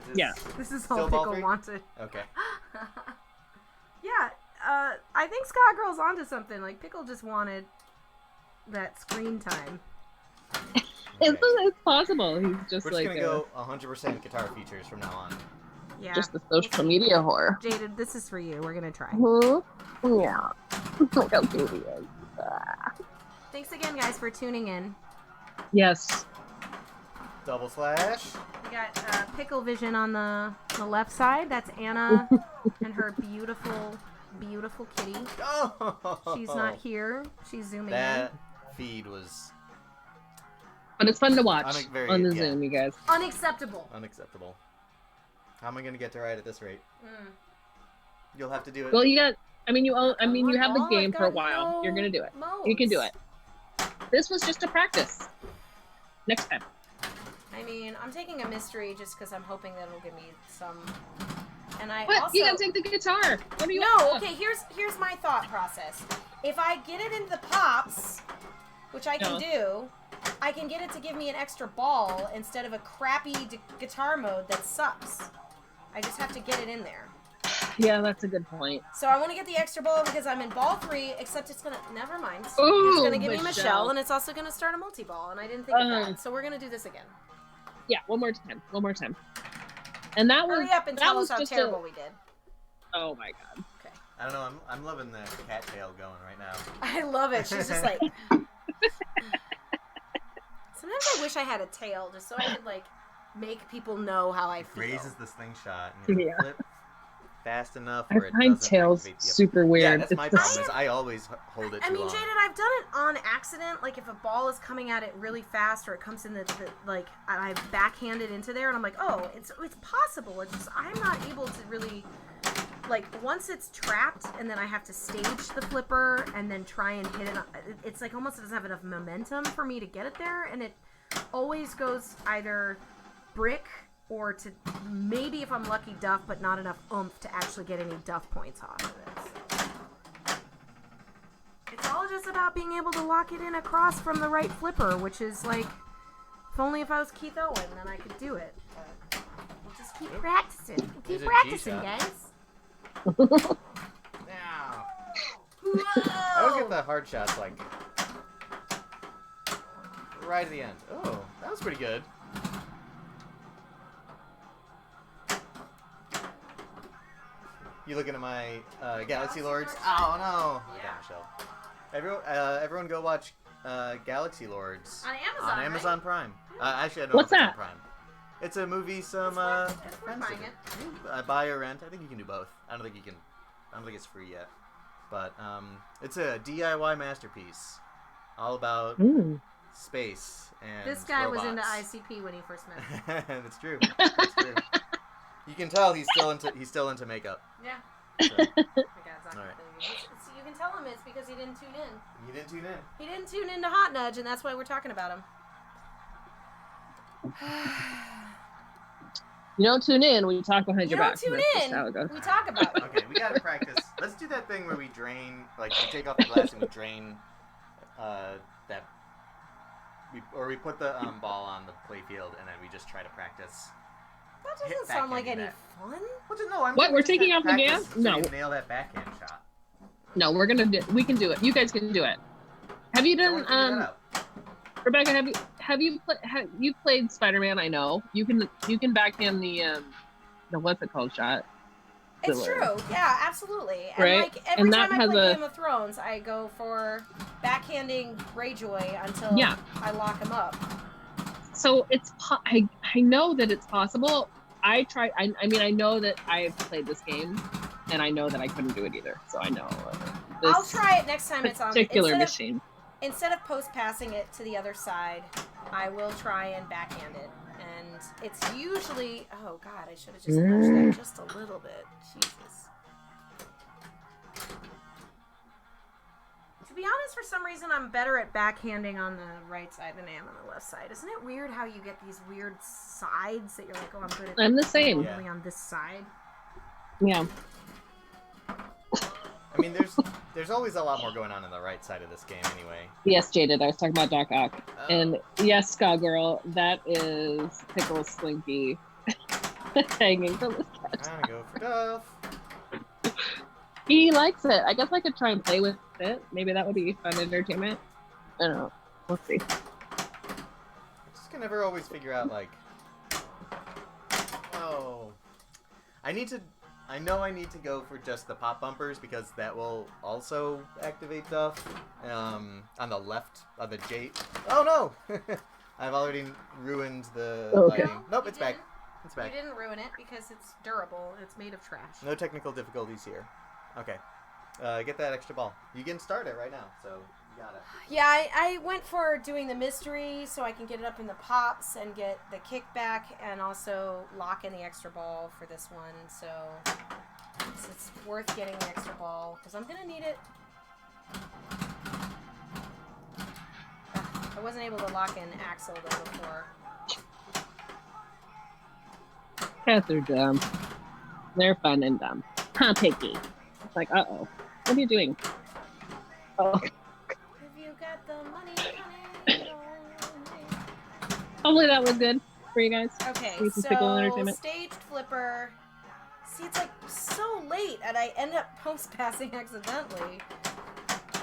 Is this Yeah. This is still all ball Pickle three? wanted. Okay. Yeah, I think Scott Girl's onto something. Like, Pickle just wanted that screen time. It's possible. He's just We're just like gonna go 100% guitar features from now on. Yeah. just the social media whore. Jaded, this is for you. We're gonna try. Yeah. Look how cute he is. Ah. Thanks again, guys, for tuning in. Yes. Double slash. We got Pickle Vision on the left side. That's Anna and her beautiful, beautiful kitty. Oh! She's not here. She's zooming That feed was But it's fun to watch Very- on the yeah. Zoom, you guys. in. Unacceptable. unacceptable. How am I gonna get to ride at this rate? Mm. You'll have to do it. Well, you got. I mean, you have the I've game for a got while. no You're gonna do it. modes. You can do it. This was just a practice. Next time. I mean, I'm taking a mystery just because I'm hoping that it'll give me some. And I What? also. You gotta take the guitar. What do you No, want? okay, here's my thought process. If I get it into the pops, which I can do, I can get it to give me an extra ball instead of a crappy guitar mode that sucks. I just have to get it in there. Yeah, that's a good point. So I want to get the extra ball because I'm in ball 3, except it's gonna, never mind. Ooh, It's gonna give me Michelle. Michelle, and it's also gonna start a multi-ball, and I didn't think of that. So we're gonna do this again. Yeah, one more time. One more time. And that was Hurry up and that tell was us how just terrible we did. Oh my god. Okay. I don't know. I'm loving the cattail going right now. I love it. She's just like. Sometimes I wish I had a tail just so I could like make people know how I feel. Raises the slingshot. And you Yeah. flip. fast enough I where it find doesn't tails activate the super Yeah, weird. that's It's my just- problem. Is I always hold it I too mean, long. Jaded, I've done it on accident. Like, if a ball is coming at it really fast or it comes in the like, I backhand it into there, and I'm like, oh, it's possible. It's just, I'm not able to really, like, once it's trapped, and then I have to stage the flipper and then try and hit it. It's like almost doesn't have enough momentum for me to get it there, and it always goes either brick or to maybe, if I'm lucky, duff, but not enough oomph to actually get any duff points off of it. So. It's all just about being able to lock it in across from the right flipper, which is like, if only if I was Keith Owen, then I could do it. But we'll just keep practicing. There's Keep a practicing, G-shot. guys. Now. Whoa! I always get the hard shots, like, right at the end. Oh, that was pretty good. You looking at my Galaxy Lords? Oh, no. Yeah. Michelle. Everyone go watch Galaxy Lords. On Amazon, On right? Amazon Prime. Actually, I don't What's know if that? it's on Prime. It's a movie some It's worth friends buying did. Buy or rent. I think you can do both. I don't think it's free yet. But it's a DIY masterpiece. All about Mm. space and This guy was into robots. ICP when he first met me. That's true. That's true. You can tell he's still into makeup. Yeah. So, My God's not All right. You can tell him it's because he didn't tune in. you didn't tune in. He didn't tune into Hot Nudge, and that's why we're talking about him. You don't tune in when you talk behind You your don't back. tune That's just in. how it goes. We talk about you. Okay, we gotta practice. Let's do that thing where we drain, like we take off the glass and we drain that. We put the ball on the play field and then we just try to practice. That Hit doesn't sound like backhanding any that. fun. What, we're taking off the gas? No. No. So you nail that backhand shot. No, we can do it. You guys can do it. Have you Someone done figure that out. Rebecca, you played Spider-Man? I know. You can backhand the what's it called shot. It's The- true. Yeah, absolutely. And Right? like every And that time I has play a- Game of Thrones, I go for backhanding Greyjoy until Yeah. I lock him up. So I know that it's possible. I mean I know that I've played this game, and I know that I couldn't do it either. So I know. This I'll try it next time it's on. particular machine. Instead of post passing it to the other side, I will try and backhand it. And it's usually, oh god, I should have just nudged that just a little bit. Jesus. To be honest, for some reason, I'm better at backhanding on the right side than I am on the left side. Isn't it weird how you get these weird sides that you're like, oh, I'm good at I'm the same. Yeah. only on this side? Yeah. I mean, there's always a lot more going on the right side of this game anyway. Yes, Jaded. I was talking about Doc Ock. Oh. And yes, Ska Girl, that is Pickle Slinky hanging from the sketch. I'm gonna go for Duff. He likes it. I guess I could try and play with it. Maybe that would be fun entertainment. I don't know. We'll see. I just can never always figure out, like, oh, I know I need to go for just the pop bumpers because that will also activate Duff. On the left, on the J. Oh no! I've already ruined the Okay. lighting. Nope, it's back. It's You back. didn't ruin it because it's durable. It's made of trash. No technical difficulties here. Okay. Get that extra ball. You can start it right now, so you got it. Yeah, I went for doing the mystery so I can get it up in the pops and get the kickback and also lock in the extra ball for this one. So it's worth getting the extra ball because I'm going to need it. I wasn't able to lock in Axel though before. Cats are dumb. They're fun and dumb. Huh, Picky. It's like, uh-oh. What are you doing? Oh. Have you got the money, honey? Hopefully that was good for you guys. Okay, We can pickle so entertainment. staged flipper. See, it's like so late, and I end up post passing accidentally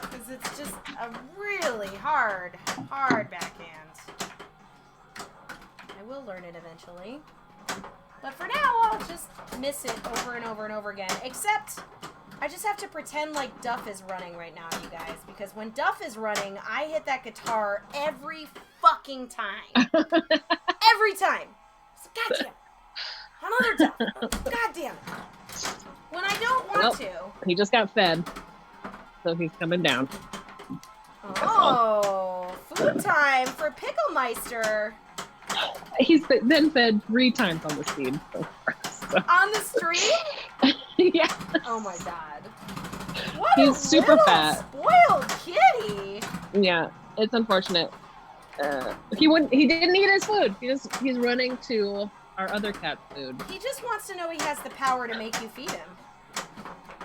because it's just a really hard backhand. I will learn it eventually, but for now I'll just miss it over and over and over again. Except I just have to pretend like Duff is running right now, you guys, because when Duff is running, I hit that guitar every fucking time. Every time. So, goddamn. Another Duff. Goddamn. Oh. to. He just got fed, so he's coming down. Oh, food time for Picklemeister. He's been fed 3 times on the feed so far. So. On the stream? Yeah. Oh my god. What He's a super little fat. spoiled kitty. Yeah, it's unfortunate. He didn't eat his food. He's running to our other cat's food. He just wants to know he has the power to make you feed him.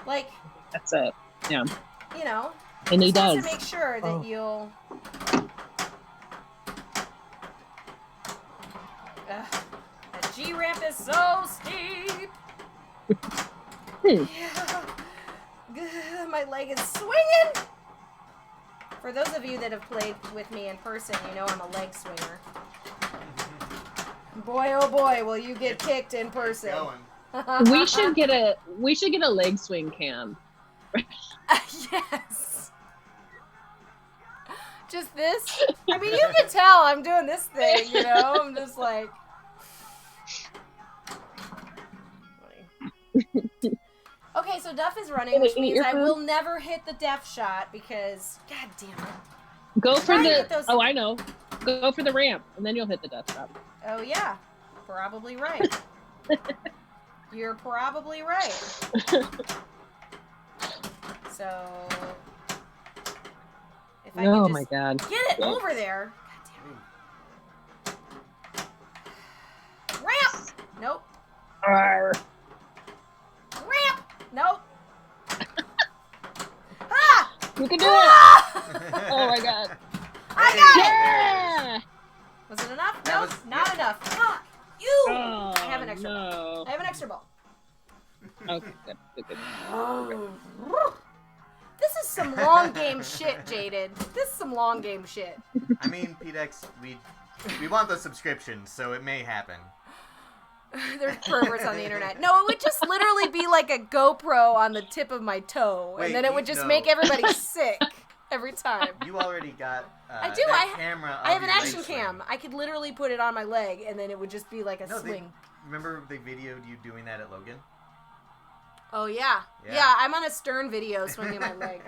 Like, That's it. Yeah. you know, And he just wants does. to make sure that Oh. you'll. That G ramp is so steep. Yeah. My leg is swinging. For those of you that have played with me in person, you know I'm a leg swinger. Boy, oh boy, will you get kicked in person. Going. we should get a leg swing cam. Yes. Just this? I mean, you can tell I'm doing this thing, you know? I'm just like... Okay, so Duff is running, which means I will never hit the death shot because... God damn it. Go for Trying to the. get those- Oh, I know. Go for the ramp, and then you'll hit the death trap. Oh, yeah. Probably right. You're probably right. So... If I Oh could my just god. get it Yeah. over there. God damn it. Ramp! Nope. Arr. Ramp! Nope. Ah! You can do it! Ah! Oh my god. I got it! Yeah! Was it enough? That No, was- not enough. Fuck! You! Oh, I have an extra ball. no. I have an extra ball. Okay, good. This is some long game shit, Jaded. This is some long game shit. I mean, PDX, we want the subscription, so it may happen. There's perverts on the internet. No, it would just literally be like a GoPro on the tip of my toe, Wait, and then it would just no. make everybody sick every time. You already got I do. that camera. I have of an your action leg swing. cam. I could literally put it on my leg, and then it would just be like a No, swing. Remember they videoed you doing that at Logan? Oh yeah. Yeah. Yeah, I'm on a Stern video swinging my leg.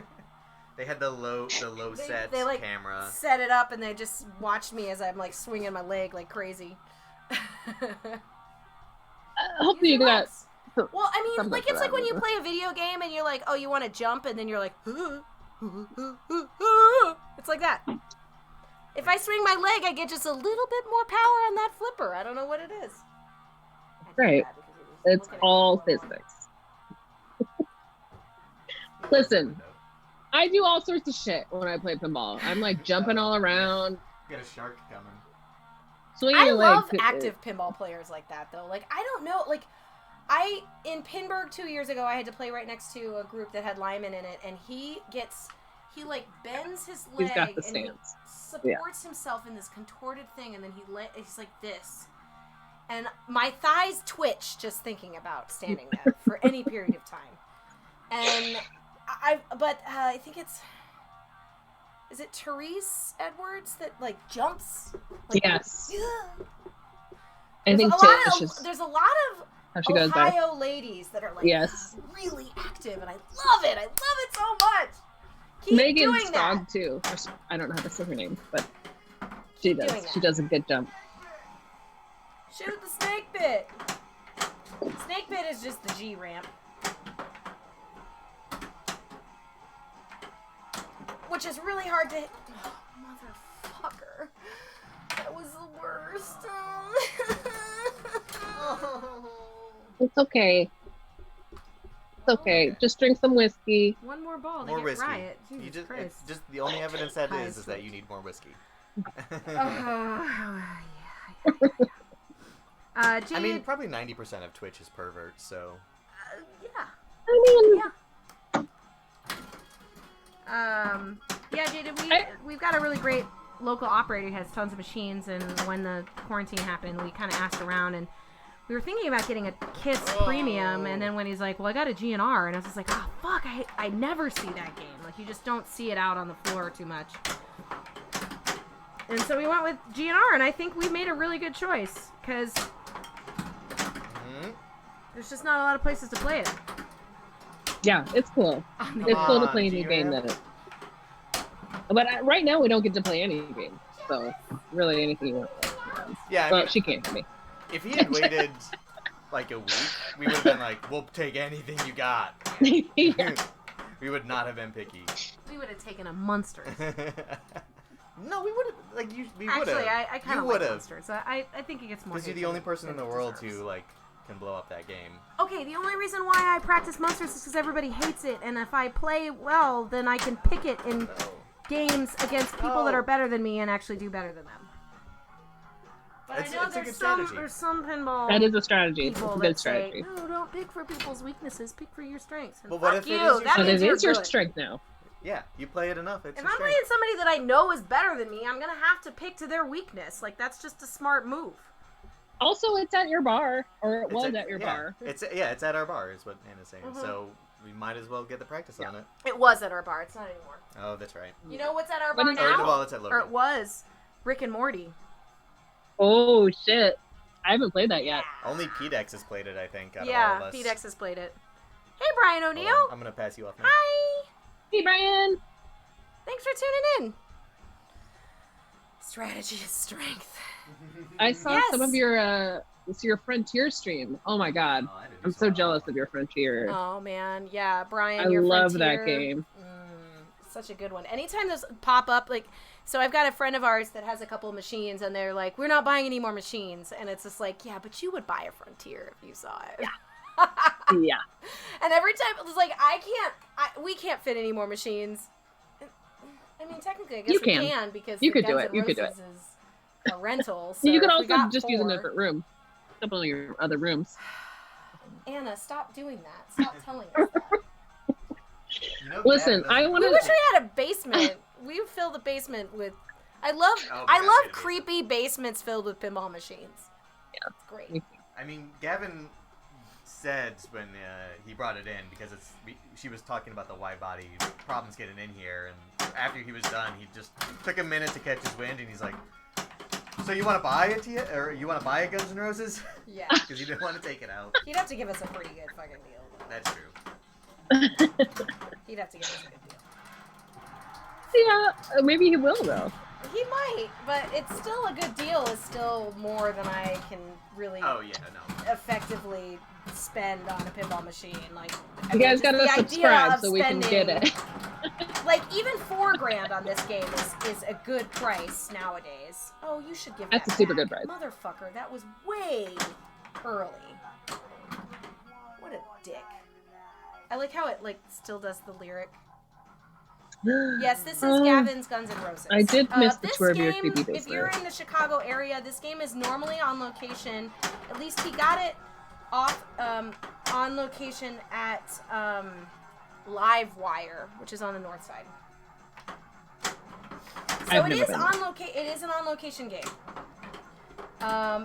They had the low set they like camera. set it up, and they just watched me as I'm like swinging my leg like crazy. Hopefully you got. Well, I mean, something like for it's that like when you reason. play a video game and you're like, oh, you want to jump, and then you're like, it's like that. If I swing my leg, I get just a little bit more power on that flipper. I don't know what it is. Right. It's all physics. Listen, I do all sorts of shit when I play pinball. I'm like jumping all around, Got a shark coming. swinging I your love legs. active pinball players like that, though. Like, I don't know, like, in Pinburg 2 years ago, I had to play right next to a group that had Lyman in it, and he like bends his leg He's got the and he stance. supports himself in this contorted thing, and then he's like this. And my thighs twitch just thinking about standing there for any period of time. And I think is it Therese Edwards that like jumps? Like, Yes. yeah. I think There's a lot of how she goes by. Ohio ladies that are like Yes. really active, and I love it. I love it so much. Keep Megan doing that. Stogg too. I don't know how to say her name, but she Keep does. doing that. She does a good jump. Shoot the snake bit. Snake bit is just the G ramp, which is really hard to hit. Oh, motherfucker. That was the worst. It's okay. It's okay. Just drink some whiskey. One more ball More to get whiskey. riot. You Jesus just Christ. it's just the only evidence that High is that you need more whiskey. Jade, I mean, probably 90% of Twitch is pervert, so. yeah. I mean, Yeah, Jade, we've got a really great local operator who has tons of machines, and when the quarantine happened, we kind of asked around, and we were thinking about getting a KISS premium, and then when he's like, well, I got a GNR, and I was just like, oh, fuck, I never see that game. Like, you just don't see it out on the floor too much. And so we went with GNR, and I think we made a really good choice, because there's just not a lot of places to play it. Yeah, it's cool. Come It's cool to on, play a new game that. But right now we don't get to play any games, so really anything you want. Yeah, I Well, mean, she can't for me. if he had waited like a week, we would have been like, we'll take anything you got. Yeah. We would not have been picky. We would have taken a Monsters. No, we would have. Like we would have. Actually, I kind of You like would've. Monsters. I think it gets more. Because you're hate the only than- person in than the it world deserves. who like can blow up that game. Okay, the only reason why I practice Monsters is because everybody hates it, and if I play well, then I can pick it in No. games against people that Oh. are better than me and actually do better than them. But It's- I know it's a good there's strategy. some pinball That is a strategy. It's a people good that say, strategy. no, don't pick for people's weaknesses, pick for your strengths. And Well, what fuck if it you, is your that But means it you're is your good. strength now. Yeah, you play it enough. It's If your I'm strength. playing somebody that I know is better than me, I'm gonna have to pick to their weakness. Like, that's just a smart move. Also, it's at your bar, or it It's was at your yeah, bar. It's at our bar, is what Anna's saying. Mhm. So we might as well get the practice on it. It was at our bar. It's not anymore. Oh, that's right. You know what's at our But bar it's- Or, now? well, it's at Or it Logan. was Rick and Morty. Oh shit! I haven't played that yet. Only PDX has played it, I think. Out of all Yeah, of us. PDX has played it. Hey, Brian Hold O'Neill. on, I'm gonna pass you off now. Hi. Hey, Brian. Thanks for tuning in. Strategy is strength. I saw Yes. some of your Frontier stream. Oh my god, Oh, I didn't I'm saw so that. jealous of your Frontier. Oh man, yeah, Brian. I your love Frontier, that game. Such a good one. Anytime those pop up, like, so I've got a friend of ours that has a couple of machines, and they're like, "We're not buying any more machines," and it's just like, "Yeah, but you would buy a Frontier if you saw it." Yeah. And every time it's like, we can't fit any more machines. I mean, technically, I guess You we can. can because You the could do Guns it. N' You could do Roses is a rental. So You could if we also got just use a 4 different room. Couple of your other rooms. Anna, stop doing that. Stop telling us that. You know, Listen, Gavin I doesn't- wanna- We wish we had a basement. We fill the basement with. I love Oh, I yeah, love made a creepy basements filled with pinball machines. Yeah. It's great. Me I mean, Gavin said when he brought it in because she was talking about the wide body problems getting in here, and after he was done, he just took a minute to catch his wind, and he's like, "So you want to buy or you want to buy a Guns N' Roses?" Yeah. Because he didn't want to take it out. He'd have to give us a pretty good fucking deal. That's true. He'd have to give us a good deal. Yeah, maybe he will though. He might, but it's still a good deal. Is still more than I can really Oh yeah, no. effectively spend on a pinball machine. Like, I You mean, guys just gotta the idea subscribe of so we can get spending- it. Like, even $4,000 on this game is a good price nowadays. Oh, you should give That's that a super back. good price. Motherfucker, that was way early. What a dick. I like how it, like, still does the lyric. Yes, this is Gavin's Guns N' Roses. I did miss the this tour of your game, creepy face if you're there. in the Chicago area, this game is normally on location. At least he got it off on location at Livewire, which is on the north side. So I've it never is been on it is an on location game.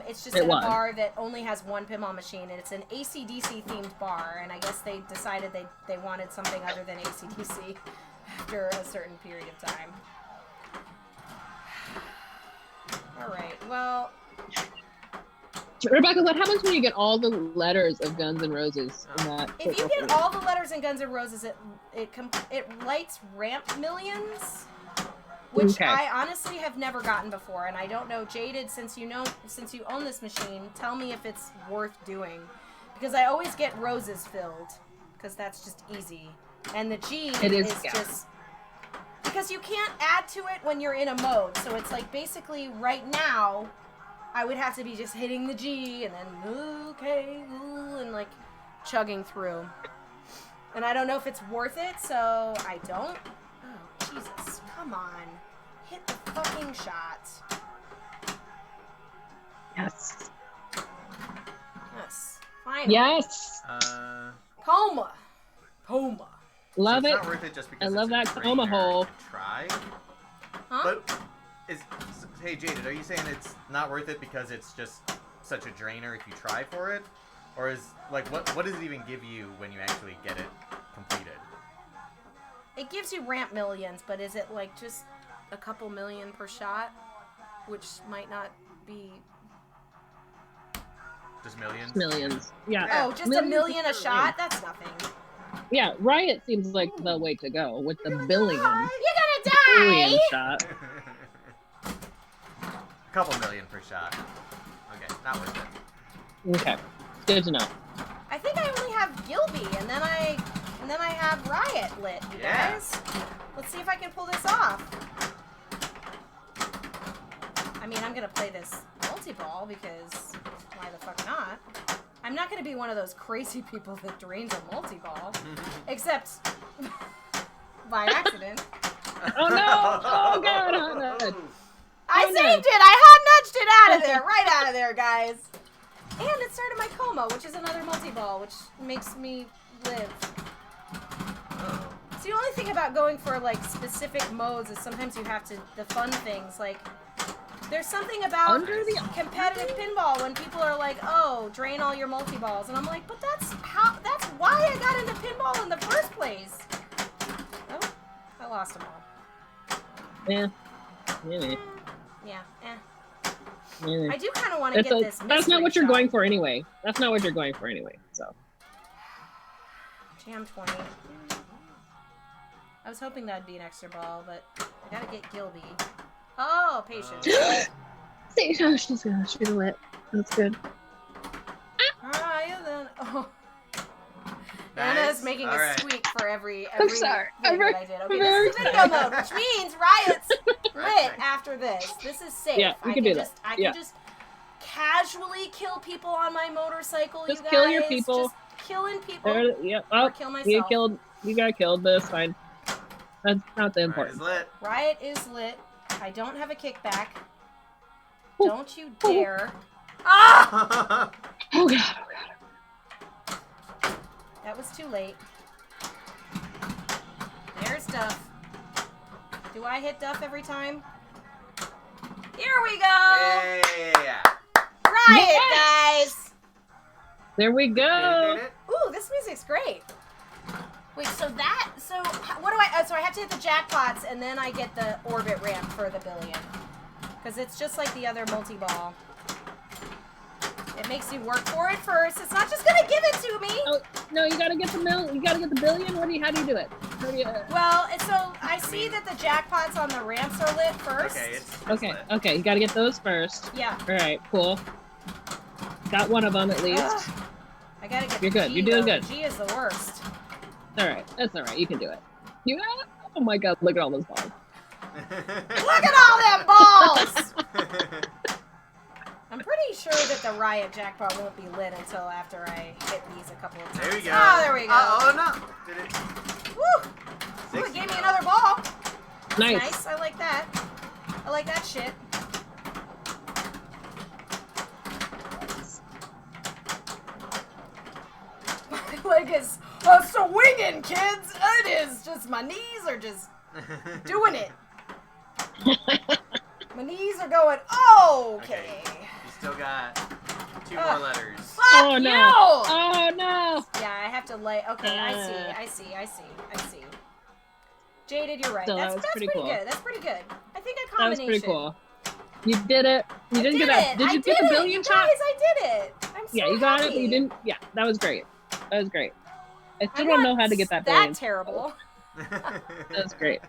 It's just It in a was. bar that only has one pinball machine, and it's an AC/DC themed bar. And I guess they decided they wanted something other than AC/DC after a certain period of time. All right. Well, Rebecca, what happens when you get all the letters of Guns N' Roses in that? if you get all the letters in Guns N' Roses, it lights ramp millions, which Okay. I honestly have never gotten before, and I don't know. Jaded, since you own this machine, tell me if it's worth doing, because I always get roses filled, because that's just easy, and the G It is, is yeah. just because you can't add to it when you're in a mode. So it's like basically right now, I would have to be just hitting the G and then okay, ooh, and like chugging through. And I don't know if it's worth it, so I don't. Oh, Jesus. Come on. Hit the fucking shot. Yes. Yes. Finally. Yes. Coma. Love so it. it's not worth it just because I love it's a that coma drainer hole. to try. Huh? But hey Jaded, are you saying it's not worth it because it's just such a drainer if you try for it, or is like what does it even give you when you actually get it completed? It gives you ramp millions, but is it like just a couple million per shot? Which might not be... Just millions? Millions. Yeah. Oh, just a Millions million a is shot? That's nothing. Yeah, Riot seems like the way to go with the billion You're shot. A couple million per shot. Okay, not worth it. Okay, good to know. I think I only have Gilby, and then I have Riot lit, you guys. Let's see if I can pull this off. I mean, I'm gonna play this multi-ball because why the fuck not? I'm not gonna be one of those crazy people that drains a multi-ball, except by accident. Oh no! Oh god! Oh, no. I Oh, no. saved it! I hot nudged it out of there! Right out of there, guys! And it started my coma, which is another multi-ball, which makes me live. So the only thing about going for, like, specific modes is sometimes you have to, the fun things, like, there's something about Under the competitive pinball when people are like, oh, drain all your multi-balls. And I'm like, but that's why I got into pinball in the first place. Oh, I lost them all. Yeah. Maybe. Yeah, Maybe. I do kind of want to get this. That's not what you're mystery going shot. for anyway. That's not what you're going for anyway. So. Jam 20. I was hoping that'd be an extra ball, but I gotta get Gilby. Oh, patience. See, oh, she's gonna lit. That's good. Higher than. Oh. Nice. Anna's making All a right. squeak for every I'm sorry. thing that I did. Okay, this is video mode, which means Riot's lit after this. This is safe. Yeah, we can do that. I can Yeah. just casually kill people on my motorcycle, Just you guys. kill your people. Just killing people. There, yep. Or Oh, kill you myself. killed. You got killed, but it's fine. That's not the Alright, important. it's lit. Riot is lit. I don't have a kickback. Ooh. Don't you dare. Ah! Oh god! Oh god! That was too late. There's Duff. Do I hit Duff every time? Here we go! Yeah. Riot, Yes! guys! There we go. Ooh, this music's great. Wait, so what do I, so I have to hit the jackpots and then I get the orbit ramp for the billion. Because it's just like the other multi-ball. It makes you work for it first. It's not just gonna give it to me. Oh no! You gotta get the You gotta get the billion. How do you do it? How do you? Well, and so I see that the jackpots on the ramps are lit first. Okay, it's Okay. lit. Okay. You gotta get those first. Yeah. All right. Cool. Got one of them at least. Ugh. I gotta get You're the good. G, You're doing though. good. The G is the worst. All right. That's all right. You can do it. You got it. Oh my god! Look at all those balls. Look at all them balls! I'm pretty sure that the Riot jackpot won't be lit until after I hit these a couple of times. There we go. Oh, there we go. Oh no! Did it? Woo! Ooh, it gave me another ball. Nice. Nice. I like that. I like that shit. My leg is swinging, kids. It is just my knees are just doing it. My knees are going. Okay. You still got 2 Ugh. more letters. Fuck Oh no! you! Oh no! Yeah, I have to lay. Okay, I see. Jaded, you're right. Still, that's that was that's pretty pretty cool. good. That's pretty good. I think a That was combination. pretty cool. You did it. You I didn't did get that. it. Did I you get the did it. billion You shot? guys, I did it. I'm so Yeah, you got it, but you happy. didn't. Yeah, that was great. That was great. I still I'm don't not know how to get that that billion. terrible. That was great.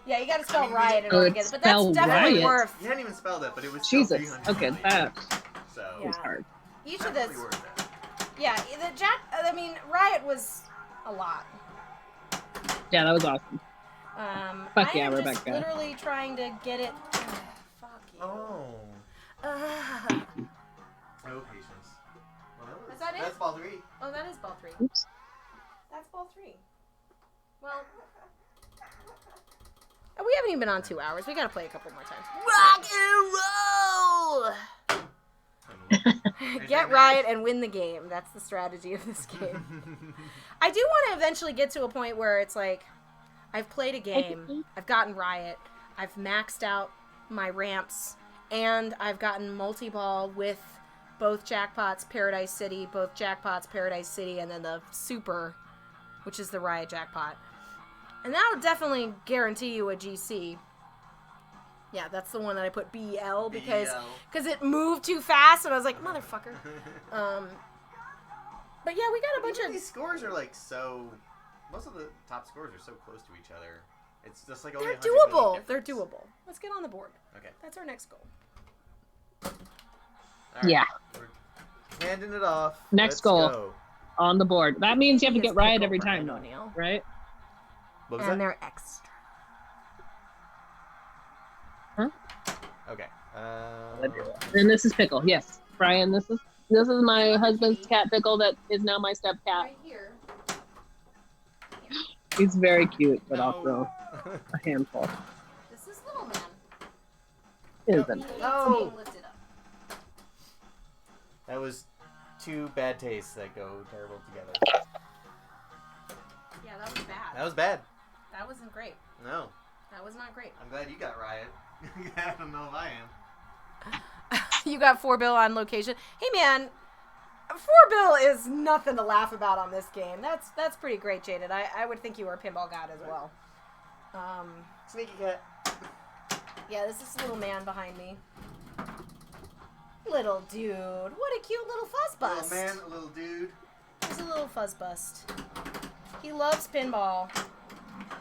Yeah, you got to spell I mean, riot in Oh, order to it's get it, but that's spell definitely riot. worth. You hadn't even spelled it, but it was still Jesus. 300 Okay, million. that So Yeah. was hard. Each of definitely this, worth it. yeah, I mean, riot was a lot. Yeah, that was awesome. Fuck I yeah, am we're just back there. literally trying to get it. Fuck you. Oh. Ugh. No patience. Well, Is that it? That's ball 3. Oh, that is ball 3. Oops. That's ball 3. Well, we haven't even been on 2 hours. We gotta play a couple more times. Rock and roll! Get riot and win the game. That's the strategy of this game. I do want to eventually get to a point where it's like, I've played a game, I've gotten riot, I've maxed out my ramps, and I've gotten multi-ball with both jackpots, Paradise City, and then the super, which is the riot jackpot. And that'll definitely guarantee you a GC. Yeah, that's the one that I put BL because it moved too fast, and I was like, motherfucker. But yeah, we got a bunch Even of... these scores are like so. Most of the top scores are so close to each other. It's just like only They're 100 million doable. They're difference. doable. Let's get on the board. Okay. That's our next goal. All right. Yeah. We're handing it off. Next Let's goal. Go. On the board. That means you have to He get is Riot Pickle every Brian time, though, O'Neill. right? What was And that? they're extra. Okay. And this is Pickle. Yes, Brian. This is my husband's cat Pickle. That is now my step cat. Right here. He's very cute, but No. also a handful. This is little man. Isn't He it? hates No. being lifted up. That was two bad tastes that go terrible together. Yeah, that was bad. That was bad. That wasn't great. No. That was not great. I'm glad you got Riot. I don't know if I am. You got 4 Bill on location. Hey man, 4 Bill is nothing to laugh about on this game. That's pretty great, Jaded. I would think you were a pinball god as well. Sneaky cat. Yeah, this is little man behind me. Little dude. What a cute little fuzz bust. Little man, a little dude. He's a little fuzz bust. He loves pinball,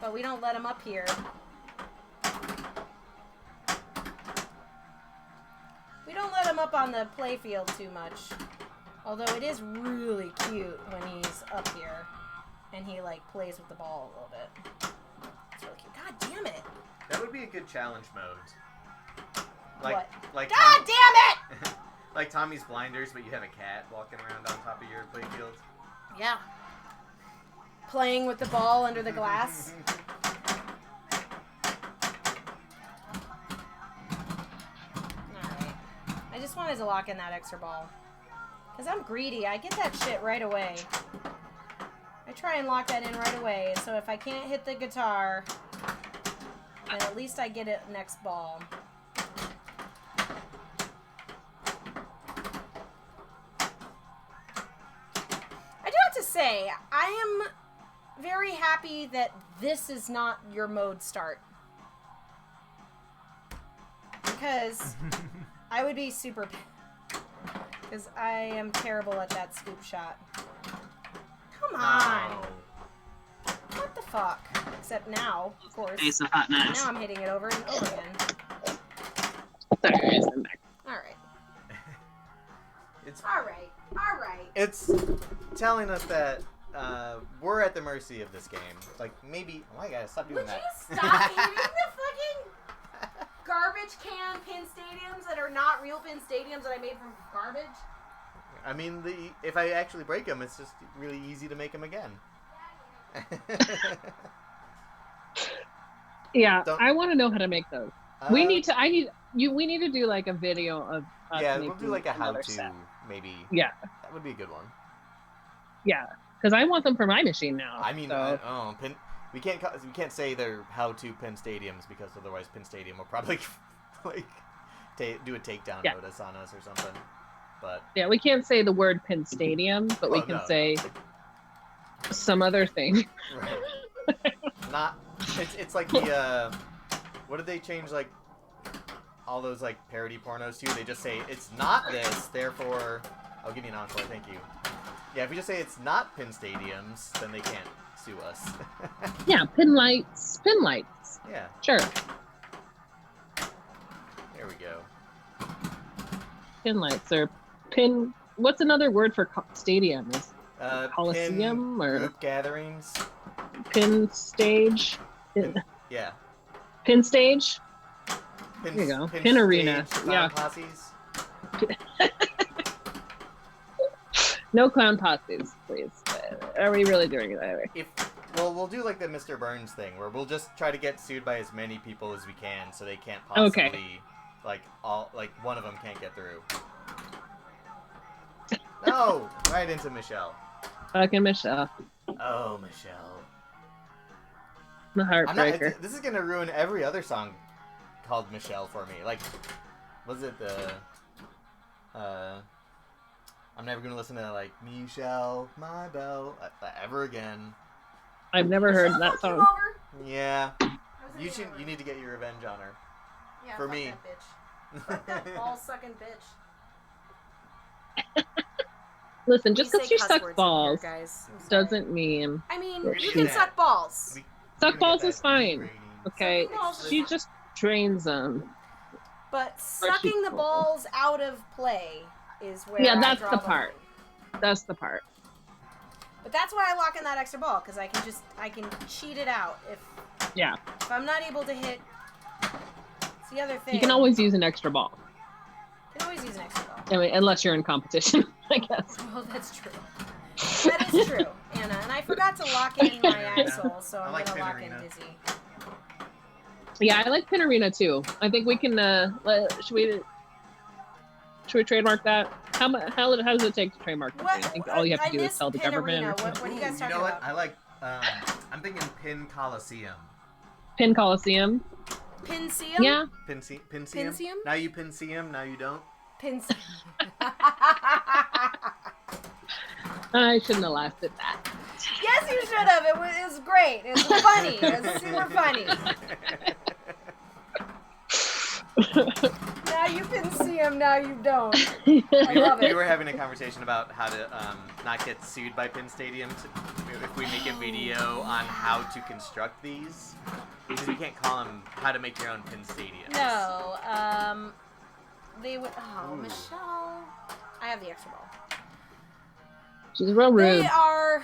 but we don't let him up here. We don't let him up on the playfield too much. Although it is really cute when he's up here and he like plays with the ball a little bit. It's really cute. God damn it. That would be a good challenge mode. What? Like God damn it! like Tommy's Blinders, but you have a cat walking around on top of your playfield. Yeah. Playing with the ball under the glass. Alright. I just wanted to lock in that extra ball. Because I'm greedy. I get that shit right away. I try and lock that in right away. So if I can't hit the guitar, then at least I get it next ball. I do have to say, I am very happy that this is not your mode start. Because I would be super... Because I am terrible at that scoop shot. Come on! Oh. What the fuck? Except now, of course. Face of hotness. Now I'm hitting it over and over again. Sorry, I'm back. Alright. It's Alright. Alright. it's telling us that we're at the mercy of this game. Like maybe oh my god, stop doing Would that. you stop hitting the fucking garbage can pin stadiums that are not real pin stadiums that I made from garbage? I mean, if I actually break them, it's just really easy to make them again. Yeah, Don't- I want to know how to make those. We need to do like a video of us Yeah, we'll making do like a another how-to, set. maybe. Yeah, That would be a good one. yeah, because I want them for my machine now. I mean, so. we can't say they're how-to pin stadiums because otherwise Pin Stadium will probably like do a takedown Yeah. notice on us or something. But Yeah, we can't say the word Pin Stadium, but we Well, can no. say some other thing. right. Not it's like the what did they change like all those like parody pornos to? They just say it's not this, therefore I'll give you an encore, thank you. Yeah, if we just say it's not Pin Stadiums, then they can't sue us. Yeah, pin lights. Yeah, Sure, there we go. pin lights or pin. What's another word for stadium? Is Pin Coliseum or group gatherings. pin stage? Yeah. Pin stage? Pin, There you go. Pin, Pin arena. stage, Yeah. clown posses. No clown posses, please. Are we really doing that? We'll do like the Mr. Burns thing where we'll just try to get sued by as many people as we can so they can't possibly one of them can't get through. No, right into Michelle. Fucking Michelle, Oh, Michelle. the I'm not, heartbreaker. this is gonna ruin every other song called Michelle for me. Like, was it the? I'm never gonna listen to like Michelle, my belle ever again. I've never heard Shut that the fuck you song. over. Yeah, I was you in should. the You need to get your revenge on her. Yeah, for fuck me. That bitch. Fuck that ball sucking bitch. Listen, We just say because she cuss sucks words in balls here, guys. I'm sorry. doesn't mean I mean, that you she- can suck balls. We- suck we're gonna balls get is that fine. rating. Okay, Sucking balls she is just trains them. But sucking the cool. balls out of play is where Yeah, I that's draw the the part. line. That's the part. But that's why I lock in that extra ball, because I can cheat it out if Yeah, I'm not able to hit. It's the other thing. you can always use an extra ball. You can always use an extra ball. I mean, unless you're in competition, I guess. Well, that's true. That is true, Anna. And I forgot to lock in my axle, so I I'm like gonna lock in Pinarina. Dizzy. Yeah, I like Pinarina too. I think we can. Should we trademark that? How does it take to trademark something? I think all you have to do is tell the government. Pinarina. Or something. What are you guys Ooh, talking know what? about? I like. I'm thinking Pin Coliseum. Pin Coliseum. Pinseum? Yeah. Pinseum? Pinseum? Now you Pinseum, now you don't. Pinseum. I shouldn't have laughed at that. Yes, you should have. It was great. It was funny. It was super funny. Now you can see him, now you don't. I love We it. were having a conversation about how to not get sued by Pin Stadium if we make a video on how to construct these. Because we can't call them how to make your own Pin Stadium. No, they would. Oh, Ooh. Michelle. I have the extra ball. She's real rude. They are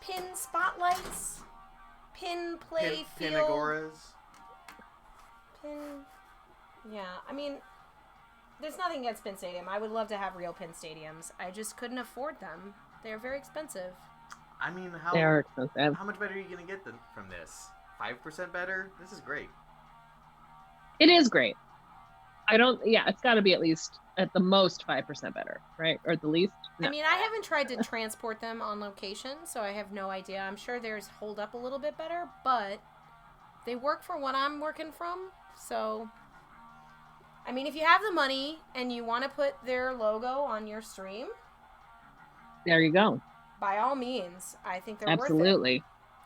pin spotlights, pin play field. Pinagoras. Pin. Yeah, I mean, there's nothing against Pin Stadium. I would love to have real Pin Stadiums. I just couldn't afford them. They're very expensive. I mean, They are expensive. how much better are you going to get from this? 5% better? This is great. It is great. Yeah, it's got to be at the most 5% better, right? Or at the least. No. I mean, I haven't tried to transport them on location, so I have no idea. I'm sure theirs hold up a little bit better, but they work for what I'm working from. So, I mean, if you have the money and you want to put their logo on your stream, There you go. by all means, I think they're worth it. Absolutely.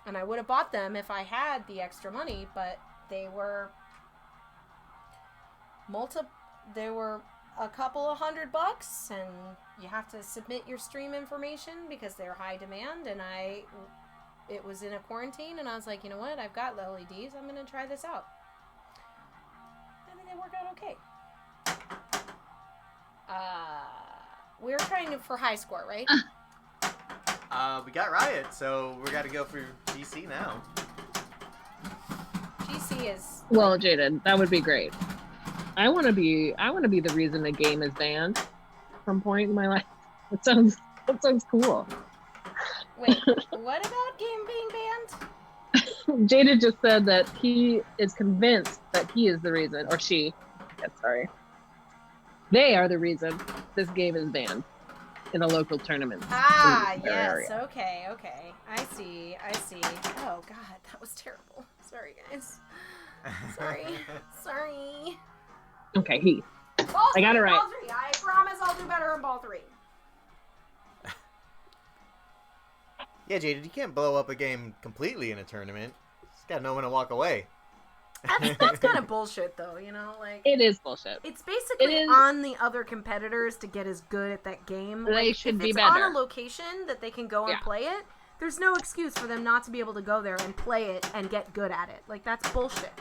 And I would have bought them if I had the extra money, but they were they were a couple of $100, and you have to submit your stream information because they're high demand. And it was in a quarantine, and I was like, you know what? I've got the LEDs. I'm gonna try this out. I think they work out okay. We were trying for high score, right? We got Riot, so we got to go for GC now. GC is Well, Jaden, that would be great. I want to be the reason the game is banned at some point in my life. That sounds cool. Wait, what about game being banned? Jaden just said that he is convinced that he is the reason, or she. Yeah, sorry. They are the reason this game is banned in a local tournament. Ah, in their yes. area. Okay. I see. Oh, God. That was terrible. Sorry, guys. Sorry. Okay, Heath. Ball I got three, it right. Ball three. I promise I'll do better in ball three. Yeah, Jaded, you can't blow up a game completely in a tournament. Just got to know when to walk away. That's kind of bullshit, though, you know? Like, It is bullshit. it's basically It is- on the other competitors to get as good at that game. They Like, should if be it's better. on a location that they can go and Yeah. play it, there's no excuse for them not to be able to go there and play it and get good at it. Like, that's bullshit.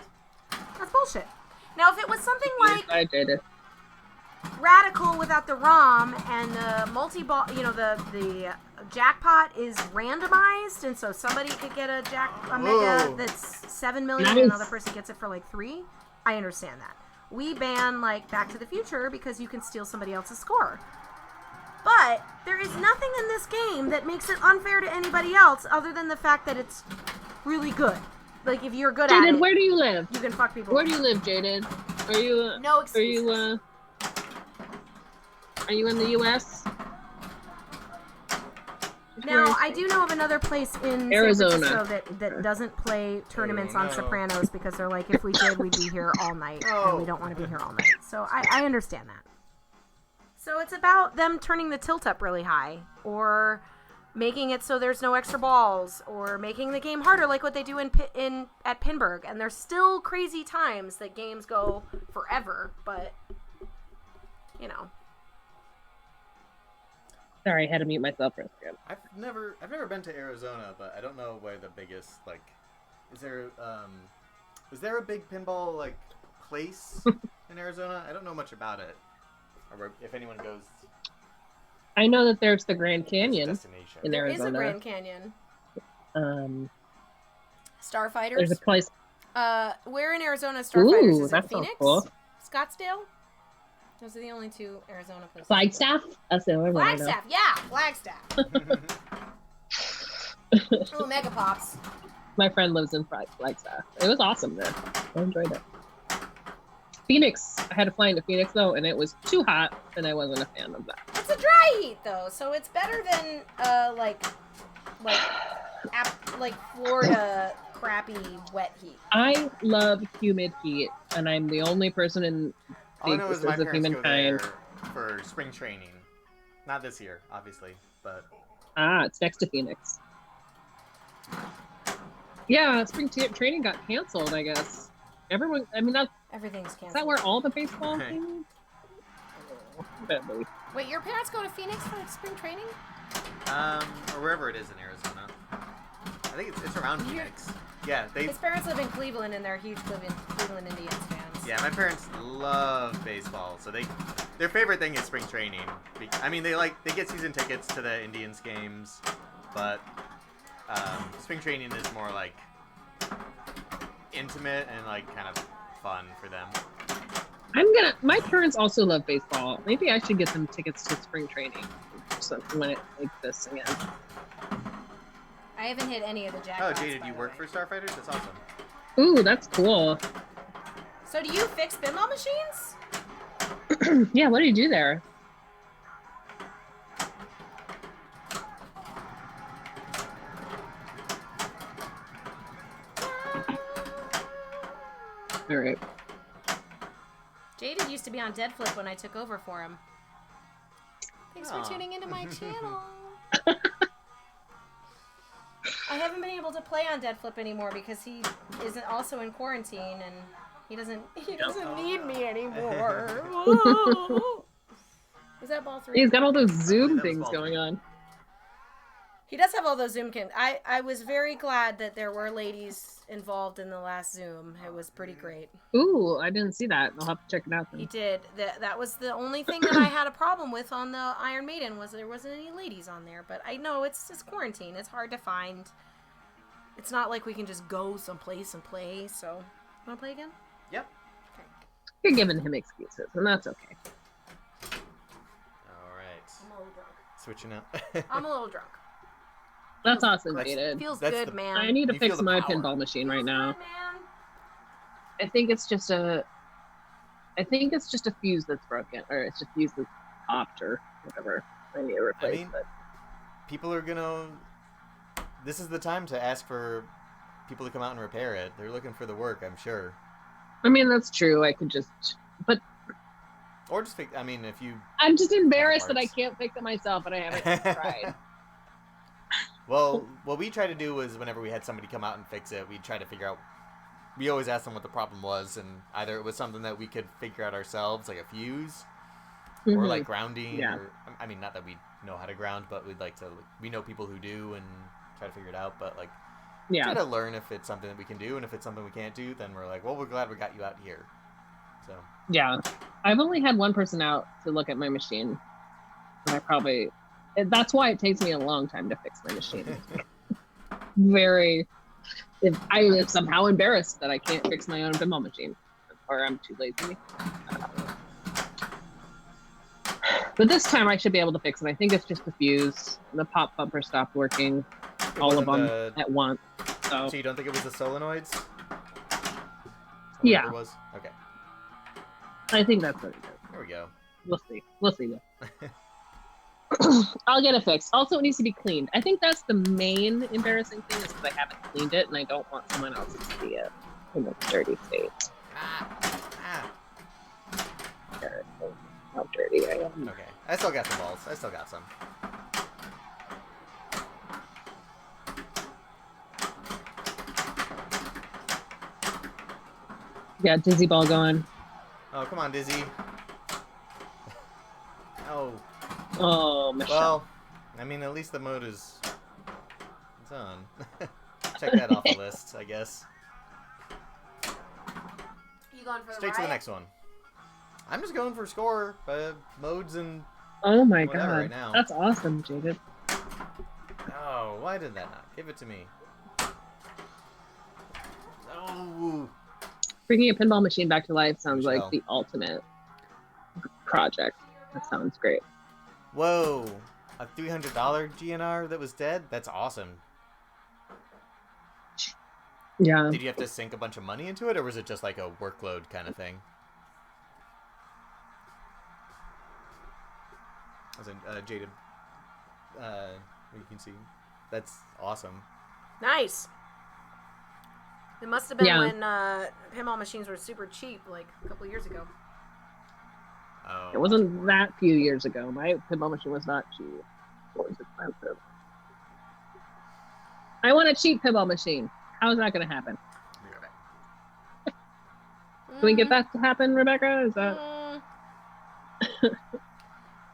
That's bullshit. Now, if it was something like I did it. Radical without the ROM and the multi-ball, you know, the jackpot is randomized, and so somebody could get a mega Whoa. that's 7 million Nice. and another person gets it for like 3. I understand that. We ban like Back to the Future because you can steal somebody else's score. But there is nothing in this game that makes it unfair to anybody else other than the fact that it's really good. Like, if you're good at Jaden, it, where do you live? you can fuck people. Where do you live, Jaden? Are you? No Are you? excuses. Are you in the U.S.? Now, I do know of another place in Arizona. San Francisco that doesn't play tournaments on no. Sopranos because they're like, if we did, we'd be here all night, and we don't want to be here all night. So I understand that. So it's about them turning the tilt up really high, or making it so there's no extra balls, or making the game harder, like what they do at Pinburg. And there's still crazy times that games go forever, but you know. Sorry, I had to mute myself for a second. I've never been to Arizona, but I don't know where the biggest like. Is there a big pinball like place in Arizona? I don't know much about it, or if anyone goes. I know that there's the Grand as a Canyon destination. in There is Arizona. a Grand Canyon. Starfighters. There's a place. Where in Arizona is Starfighters? Ooh, Is that it sounds Phoenix? cool. Scottsdale? Those are the only two Arizona places. Flagstaff? That's the only one I know. Flagstaff, yeah, Flagstaff. Oh, Mega Pops. My friend lives in Flagstaff. It was awesome there. I enjoyed it. Phoenix. I had to fly into Phoenix though, and it was too hot, and I wasn't a fan of that. It's a dry heat though, so it's better than like Florida crappy wet heat. I love humid heat, and I'm the only person in All I the know is my existence of parents go there humankind. for spring training. Not this year, obviously, but It's next to Phoenix. Yeah, spring training got canceled, I guess. Everyone, I mean, Everything's is canceled. that where all the baseball Right. things? Badly. Wait, your parents go to Phoenix for spring training? or wherever it is in Arizona. I think it's around Phoenix. Yeah, His parents live in Cleveland, and they're huge Cleveland Indians fans. Yeah, my parents love baseball, so their favorite thing is spring training. I mean, they get season tickets to the Indians games, but spring training is more like intimate and like kind of fun for them. My parents also love baseball. Maybe I should get them tickets to spring training when it like this again. I haven't hit any of the Oh, jackpots. Jay, did by you the work way. for Starfighters? That's awesome. Ooh, that's cool. So do you fix pinball machines? Yeah, what do you do there? All right. Jaded used to be on Dead Flip when I took over for him. Thanks Aw. for tuning into my channel. I haven't been able to play on Dead Flip anymore because he isn't also in quarantine and he doesn't need me anymore. Was that ball 3? He's got all those Zoom that was things ball going three. on. He does have all those Zoom cams. I was very glad that there were ladies involved in the last Zoom. It was pretty great. Ooh, I didn't see that. I'll have to check it out He then. did. That was the only thing that I had a problem with on the Iron Maiden was there wasn't any ladies on there. But I know it's quarantine. It's hard to find. It's not like we can just go someplace and play. So, wanna play again? Yep. You're giving him excuses, and that's okay. All right. I'm a little drunk. Switching up. I'm a little drunk. That's awesome, That's- Jaden. Feels That's good, the- man. I need to You feel fix the my power. pinball machine right Feels now. good, man. I think it's just a fuse that's broken, or it's a fuse that's popped, or whatever. I need to replace mean- it. People are gonna. This is the time to ask for people to come out and repair it. They're looking for the work, I'm sure. I mean, that's true. I could just, but Or just fix. I mean, if you. I'm just embarrassed that I parts. can't fix it myself, and I haven't tried. Well, what we tried to do was whenever we had somebody come out and fix it, we'd try to figure out. We always asked them what the problem was, and either it was something that we could figure out ourselves, like a fuse, or Mhm. like grounding. Yeah. Or, I mean, not that we know how to ground, but we'd like to. We know people who do, and try to figure it out. But like, try Yeah, to learn if it's something that we can do, and if it's something we can't do, then we're like, well, we're glad we got you out here. So. yeah. I've only had one person out to look at my machine. And that's why it takes me a long time to fix my machine. If I am somehow embarrassed that I can't fix my own pinball machine, or I'm too lazy. But this time I should be able to fix it. I think it's just the fuse. The pop bumper stopped working, It all of wasn't them the- at once. So So you don't think it was the solenoids? Is that what Yeah. it was? Okay. I think that's what it is. There we go. We'll see. We'll see. I'll get it fixed. Also, it needs to be cleaned. I think that's the main embarrassing thing is because I haven't cleaned it and I don't want someone else to see it in a dirty state. Ah. How dirty I am. Okay. I still got some balls. I still got some. Yeah, dizzy ball going. Oh, come on, Dizzy. Oh. Oh, Michelle. Well, I mean, at least the mode is... It's on. Check that off the list, I guess. You going for Straight to the next one. I'm just going for score, modes, and Oh my whatever god. right now. That's awesome, Jaded. Oh, why did that not? Give it to me. Oh. Bringing a pinball machine back to life sounds Michelle. like the ultimate project. That sounds great. Whoa. A $300 GNR that was dead? That's awesome. Yeah. Did you have to sink a bunch of money into it, or was it just like a workload kind of thing? As in, Jaded, you can see. That's awesome. Nice. It must have been Yeah. when pinball machines were super cheap, like a couple years ago. Oh. It wasn't that few years ago. My pinball machine was not cheap. It was expensive. I want a cheap pinball machine. How is that going to happen? Can we get that to happen, Rebecca? Is that...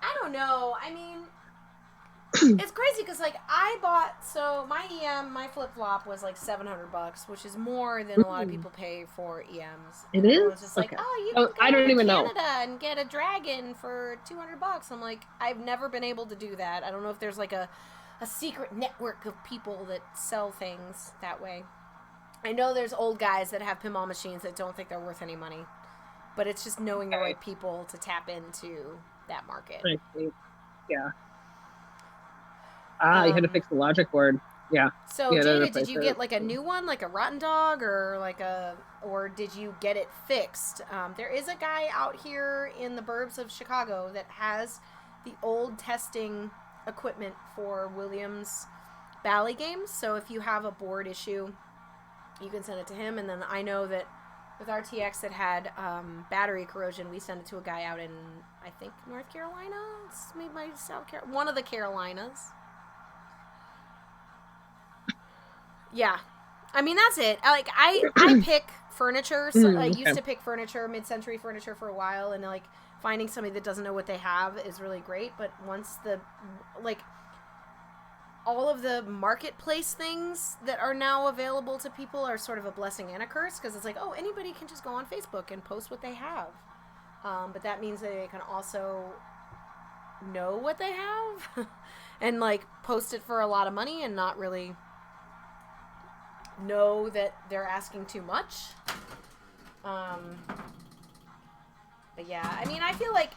I don't know. I mean, it's crazy because like my flip flop was like $700, which is more than a lot of people pay for EMs. It And is? everyone's just like, Okay. oh, you Oh, can go I don't to even know. Canada and get a dragon for $200. I'm like, I've never been able to do that. I don't know if there's like a secret network of people that sell things that way. I know there's old guys that have pinball machines that don't think they're worth any money, but it's just knowing the right people to tap into that market. I see. Yeah. You had to fix the logic board. Yeah. So, Yeah, Jada, that's did you right. get like a new one, like a Rotten Dog, or did you get it fixed? There is a guy out here in the burbs of Chicago that has the old testing equipment for Williams Bally games. So if you have a board issue, you can send it to him. And then I know that with RTX that had battery corrosion, we sent it to a guy out in, I think, North Carolina. It's maybe by South Carolina, one of the Carolinas. Yeah, I mean that's it. I pick furniture. So I used to pick furniture, mid-century furniture for a while, and like finding somebody that doesn't know what they have is really great. But once all of the marketplace things that are now available to people are sort of a blessing and a curse, because it's like, oh, anybody can just go on Facebook and post what they have, but that means that they can also know what they have and like post it for a lot of money and not really know that they're asking too much. But yeah, I mean, I feel like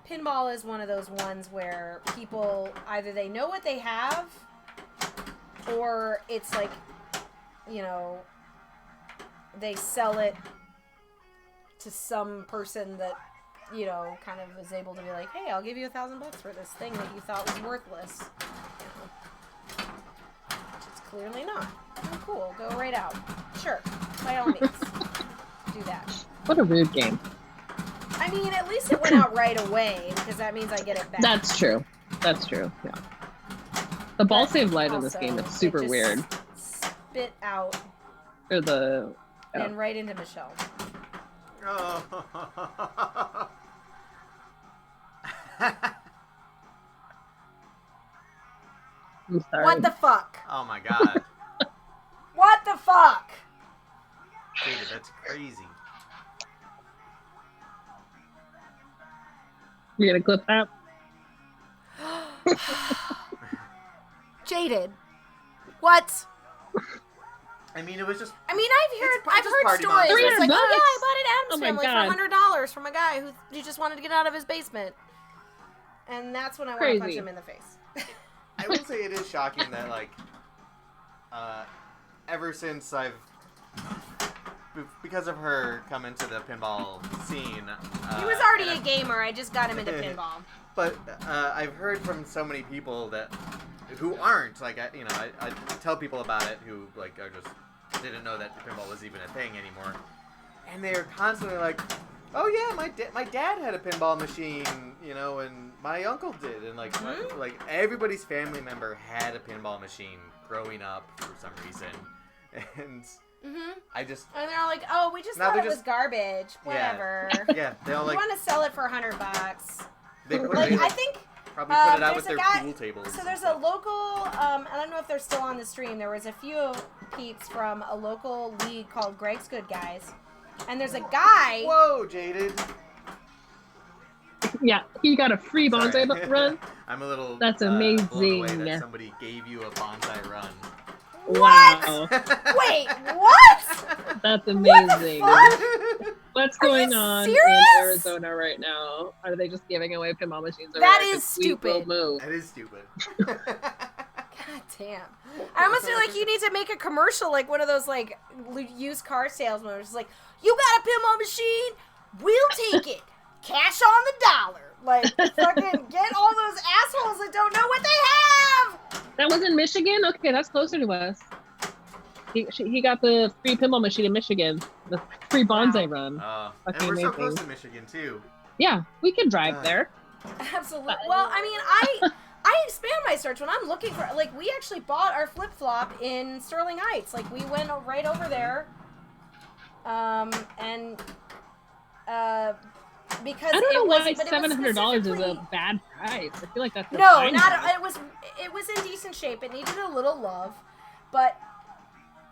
pinball is one of those ones where people either they know what they have, or it's like, you know, they sell it to some person that, you know, kind of is able to be like, hey, I'll give you $1,000 for this thing that you thought was worthless. You know, which it's clearly not. Oh, cool. Go right out. Sure. By all means. Do that. What a rude game. I mean, at least it went out right away, because that means I get it back. That's true. That's true. Yeah. The ball But save light in this also, game is it super just weird. Spit out Or the and right into Michelle. Oh. I'm sorry. What the fuck? Oh my god. What the fuck? David, that's crazy. You gonna clip that? Jaded. What? I mean, it was just. I mean, It's I've just heard party stories monster. where it's like, $300 oh yeah, I bought it at Oh Adam's my Family God. for $100 from a guy who just wanted to get out of his basement. And that's when I want to punch Crazy. him in the face. I will say it is shocking that, like, ever since I've, because of her, come into the pinball scene. He was already and a gamer. I just got him into pinball. But I've heard from so many people that who aren't like I tell people about it who like are just didn't know that pinball was even a thing anymore, and they're constantly like, oh yeah, my dad had a pinball machine, you know, and my uncle did, and like like everybody's family member had a pinball machine growing up for some reason, and I just And they're all like, oh, we just Now thought they're it was just- garbage. Whatever. yeah they all We like want to sell it for $100. they Like, they, I think Probably put it out There's with a their guy- pool tables. So there's a local, I don't know if they're still on the stream. There was a few peeps from a local league called Greg's Good Guys. And there's a guy. Whoa, Jaded. Yeah, he got a free Sorry. bonsai run. I'm a little. That's blown away amazing. that somebody gave you a bonsai run. Wow, Wait, what? that's amazing. Fuck? What's Are you going on serious? in Arizona right now? Are they just giving away pinball machines? over That there? is 'Cause we will stupid. move. That is stupid. God damn. I almost feel like you need to make a commercial like one of those like used car salesmen. It's like, you got a pinball machine? We'll take it. Cash on the dollar. Like, fucking get all those assholes that don't know what they have. That was in Michigan? Okay, that's closer to us. He got the free pinball machine in Michigan. The free bonsai run. And Okay, we're so amazing. close to Michigan too. Yeah, we can drive there. Absolutely. Well, I mean, I expand my search when I'm looking for, like, we actually bought our flip-flop in Sterling Heights. Like, we went right over there. Because I don't know why but it was $700 is specifically- a bad price. I feel like that's a No, fine not price. it was in decent shape. It needed a little love, but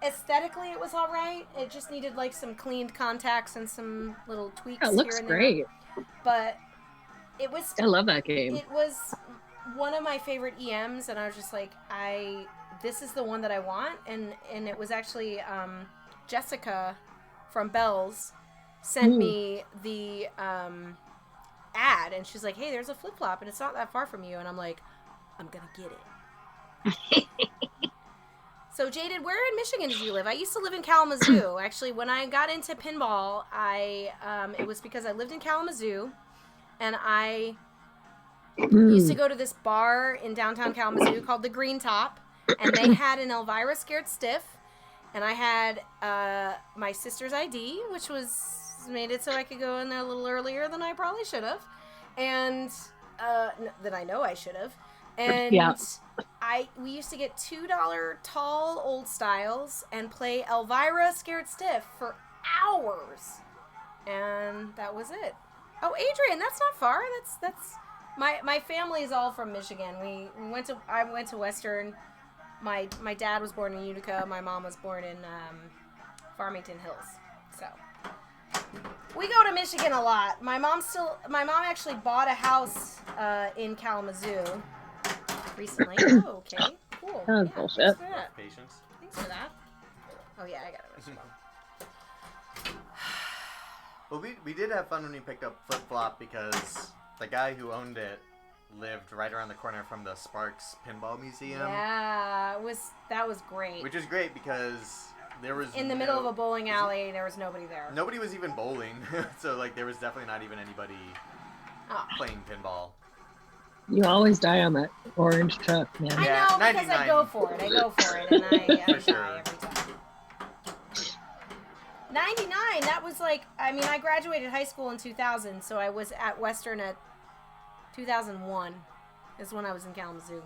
aesthetically it was all right. It just needed like some cleaned contacts and some little tweaks It here looks and great. there. But it was I love that game. it was one of my favorite EMs, and I was just like, this is the one that I want, and it was actually Jessica from Bells sent me the ad, and she's like, hey, there's a flip-flop and it's not that far from you, and I'm like, I'm gonna get it. So Jaded, where in Michigan did you live? I used to live in Kalamazoo. Actually, when I got into pinball, it was because I lived in Kalamazoo, and I used to go to this bar in downtown Kalamazoo called the Green Top, and they had an Elvira Scared Stiff, and I had my sister's ID, which made it so I could go in there a little earlier than I probably should have, and that I know I should have. And Yeah. we used to get $2 tall old styles and play Elvira Scared Stiff for hours, and that was it. Oh, Adrian, that's not far. That's my family is all from Michigan. I went to Western. My dad was born in Utica. My mom was born in Farmington Hills. So we go to Michigan a lot. My mom actually bought a house in Kalamazoo recently. Oh, okay, cool. That was Yeah, bullshit. Thanks for that. Patience. Thanks for that. Oh yeah, I got it. Well, we did have fun when we picked up Flip Flop because the guy who owned it lived right around the corner from the Sparks Pinball Museum. Yeah, that was great. Which is great because there was in the middle of a bowling alley, there was nobody there. Nobody was even bowling, so like there was definitely not even anybody playing pinball. You always die on that orange truck, man. Yeah, I know, because I go for it. And I For sure. die every time. 99, that was like, I mean, I graduated high school in 2000, so I was at Western at 2001 is when I was in Kalamazoo.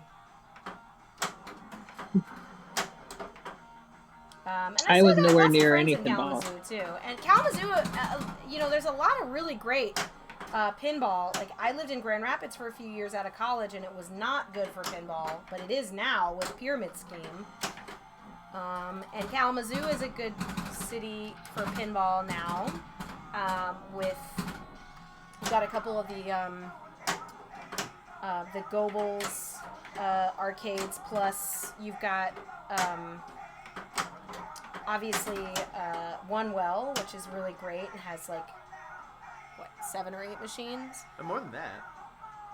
And I was still got nowhere lots of near friends any in pinball. Kalamazoo too. And Kalamazoo, there's a lot of really great pinball. Like, I lived in Grand Rapids for a few years out of college, and it was not good for pinball, but it is now with Pyramid Scheme. And Kalamazoo is a good city for pinball now. We've got a couple of the Goebbels arcades, plus you've got obviously Onewell, which is really great and has like 7 or 8 machines. And more than that.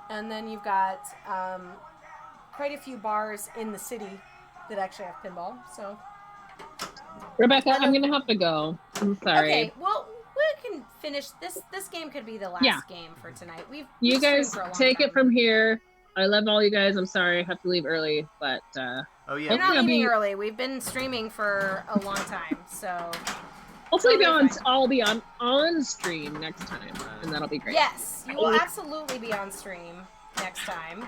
And then you've got quite a few bars in the city that actually have pinball. So Rebecca, I'm gonna have to go. I'm sorry. okay, well, we can finish this. This game could be the last game for tonight. You we've guys streamed for a long take time. it from here. I love all you guys. I'm sorry I have to leave early, but Oh yeah. We're not I'll leaving be- early. We've been streaming for a long time, so hopefully Totally fine. I'll be on stream next time, and that'll be great. yes, you will absolutely be on stream next time,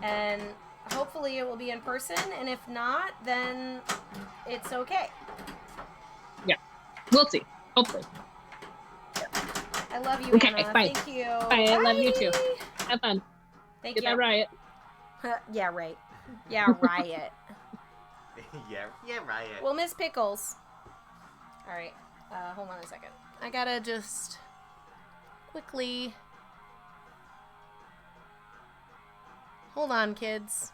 and hopefully it will be in person. And if not, then it's okay. We'll see. Hopefully. I love you, Okay, Anna. bye. Thank you. Bye, I love you too. Bye. Have fun. Thank Get you. that riot. Yeah, right. Yeah, riot. yeah, riot. Well, Miss Pickles. All right. Hold on a second. I gotta just quickly. Hold on, kids.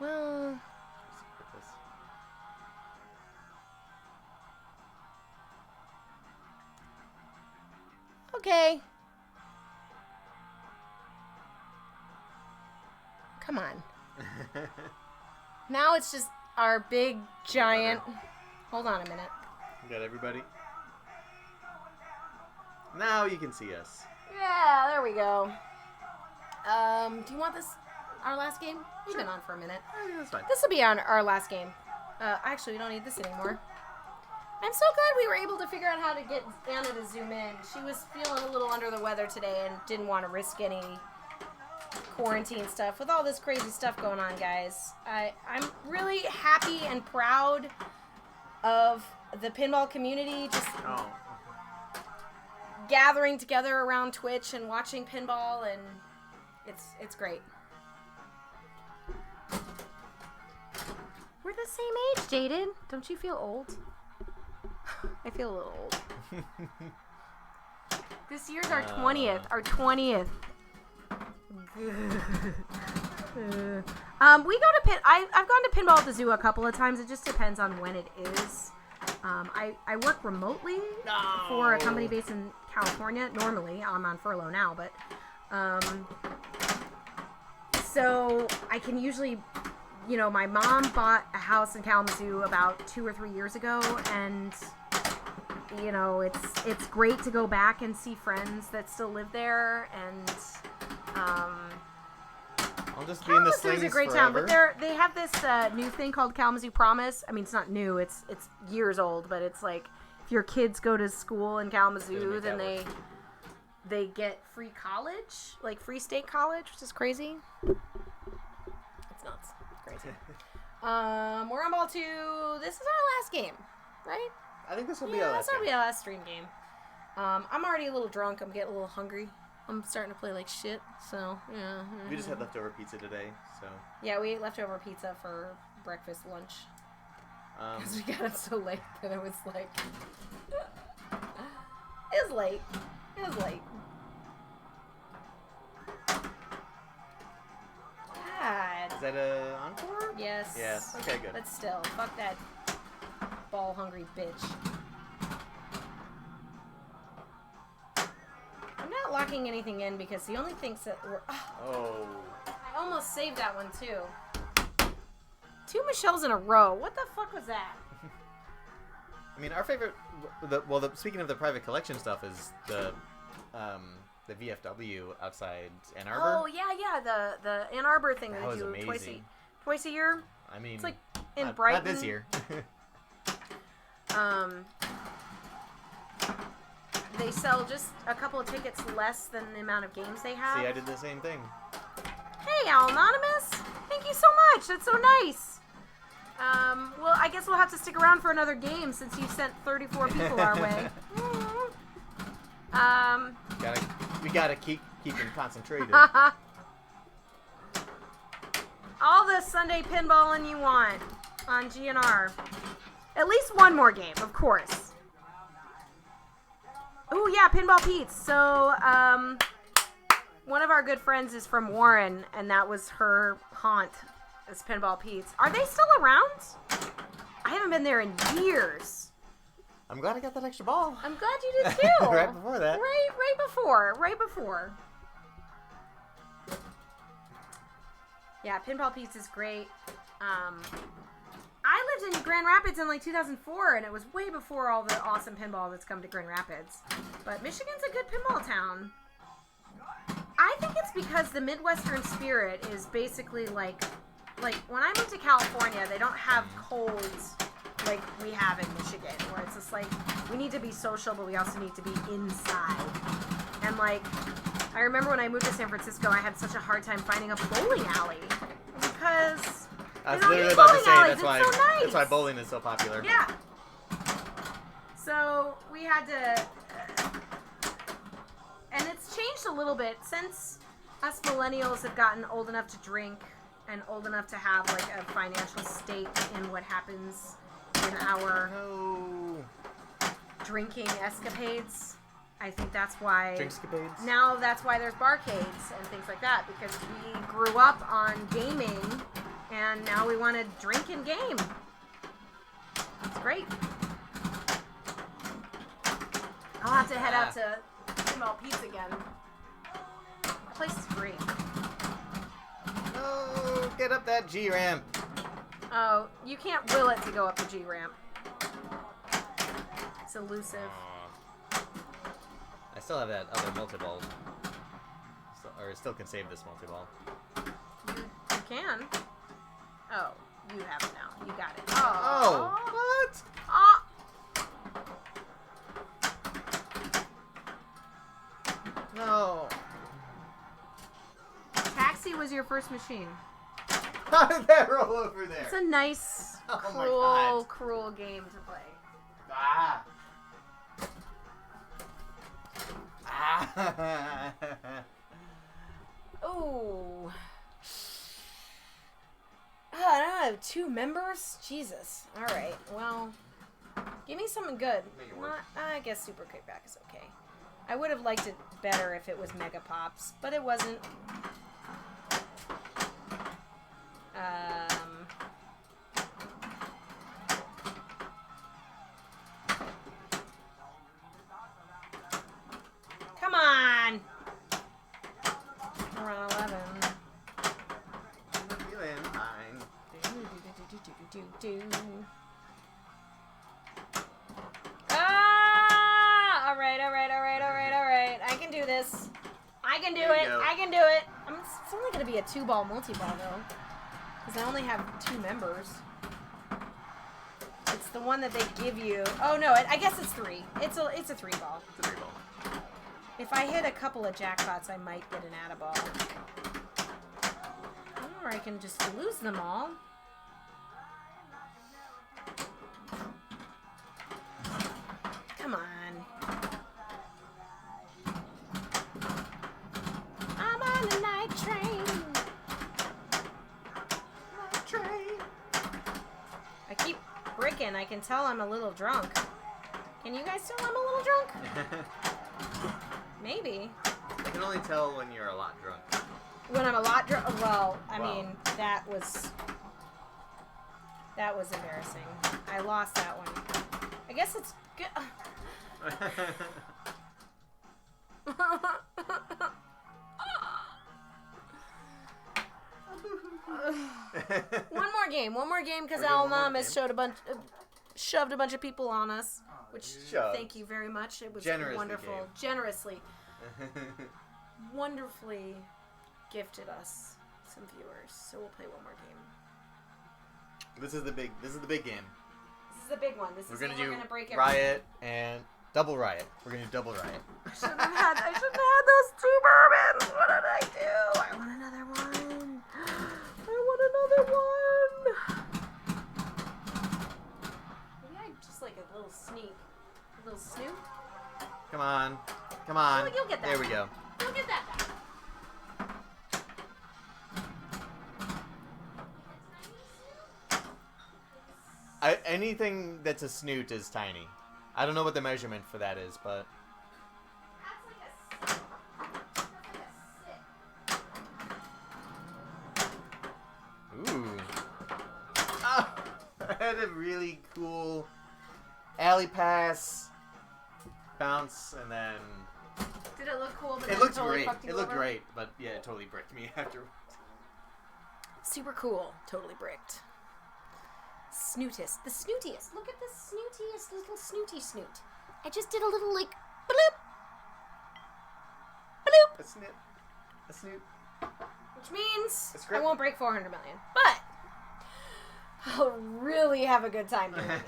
Well. Okay. Come on. Now it's just our big giant. Hold on a minute. You got everybody? Now you can see us. Yeah, there we go. Do you want this? Our last game? We've been on for a minute. That's fine. This will be our last game. Actually, we don't need this anymore. I'm so glad we were able to figure out how to get Anna to zoom in. She was feeling a little under the weather today and didn't want to risk any quarantine stuff. With all this crazy stuff going on, guys, I'm really happy and proud of the pinball community just gathering together around Twitch and watching pinball, and it's great. We're the same age, Jaden. Don't you feel old? I feel a little old. This year's our 20th. Our 20th. We go to I've gone to Pinball at the Zoo a couple of times. It just depends on when it is. I work remotely for a company based in California. Normally, I'm on furlough now, but so I can usually, my mom bought a house in Kalamazoo about 2 or 3 years ago, and it's great to go back and see friends that still live there, and I'll just be in the slings Kalamazoo's a great forever. town, but they have this new thing called Kalamazoo Promise. I mean, it's not new; it's years old, but it's like if your kids go to school in Kalamazoo, then they get free college, like free state college, which is crazy. It's nuts, it's crazy. We're on ball 2. This is our last game, right? I think this will be our last this will game. be our last stream game. I'm already a little drunk. I'm getting a little hungry. I'm starting to play like shit, so yeah. We just had leftover pizza today, so. Yeah, we ate leftover pizza for breakfast, lunch. Because we got up so late that it was like... It was late. God. Is that a encore? Yes. Yes. Okay, good. But still, fuck that ball-hungry bitch. I'm not locking anything in because the only things that were... Oh. I almost saved that one, too. 2 Michelles in a row. What the fuck was that? I mean, our favorite... speaking of the private collection stuff is the VFW outside Ann Arbor. Oh, yeah, the Ann Arbor thing That they was do amazing. twice a year. I mean... It's like in not Brighton. this year. They sell just a couple of tickets less than the amount of games they have. See, I did the same thing. Hey, Al Anonymous! Thank you so much. That's so nice. Well, I guess we'll have to stick around for another game since you sent 34 people our way. We gotta keep them concentrated. All the Sunday pinballing you want on GNR. At least one more game, of course. Oh yeah, Pinball Pete's. So, one of our good friends is from Warren, and that was her haunt, is Pinball Pete's. Are they still around? I haven't been there in years. I'm glad I got that extra ball. I'm glad you did too. Right before that. Right before. Yeah, Pinball Pete's is great. I lived in Grand Rapids in like 2004, and it was way before all the awesome pinball that's come to Grand Rapids. But Michigan's a good pinball town. I think it's because the Midwestern spirit is basically like when I moved to California, they don't have colds like we have in Michigan, where it's just like we need to be social, but we also need to be inside. And like, I remember when I moved to San Francisco, I had such a hard time finding a bowling alley because I was they don't literally use about to bowling say alleys. that's It's so nice. why bowling is so popular. Yeah. So we had to, and it's changed a little bit since us millennials have gotten old enough to drink and old enough to have like a financial stake in what happens in our drinking escapades. I think that's why Drinkscapades? now that's why there's barcades and things like that, because we grew up on gaming and now we want to drink and game. It's great. I'll have to head out to Small Pete's again. The place is great. Oh, get up that G ramp. Oh, you can't will it to go up the G ramp. It's elusive. I still have that other multi-ball. Or still can save this multi-ball. You can. Oh, you have it now. You got it. Oh, what? Oh. No. Taxi was your first machine. How did that roll over there? It's a nice, Oh my cruel, God. cruel game to play. Ah. Ah. Oh. I don't have 2 members? Jesus. Alright, well, give me something good. Make it work. I guess Super Kickback is okay. I would have liked it better if it was Mega Pops, but it wasn't. Come on! We're on 11. I'm feeling fine. Ah! Alright. I can do this. I can do There you it. go. I can do it. It's only going to be a 2-ball multi-ball, though. Because I only have 2 members. It's the one that they give you. Oh, no. I guess it's 3. It's a 3-ball. It's a 3-ball. If I hit a couple of jackpots, I might get an add-a-ball. Or I can just lose them all. Come on. I'm on a night train. Night train. I keep bricking. I can tell I'm a little drunk. Can you guys tell I'm a little drunk? Maybe. I can only tell when you're a lot drunk. When I'm a lot drunk. Well, I Wow. mean, that was embarrassing. I lost that one. I guess it's good. One more game, because We're doing one more Almamas game? shoved a bunch of people on us, which Shoved. thank you very much. It was Generously wonderful, gave. generously, wonderfully gifted us some viewers. So we'll play one more game. This is the big game. This is the big one. This We're is gonna when do we're gonna break everything. Riot and Double Riot. We're gonna do Double Riot. I shouldn't have had those 2 bourbons. What did I do? I want another one. Maybe I just like a little sneak. A little snoop. Come on. Come on. Oh, you'll get that. There we go. Look at that back. Anything that's a snoot is tiny. I don't know what the measurement for that is, but That's like a ooh. Ah, I had a really cool alley pass bounce, and then Did it look cool? But it then looked totally great. fucked you It looked over? great, but yeah, it totally bricked me after. Super cool. Totally bricked. Snootist. The snootiest. Look at the snootiest little snooty snoot. I just did a little like bloop. Bloop. A snip. A snoot. Which means A I script. won't break 400 million. But I'll really have a good time doing it.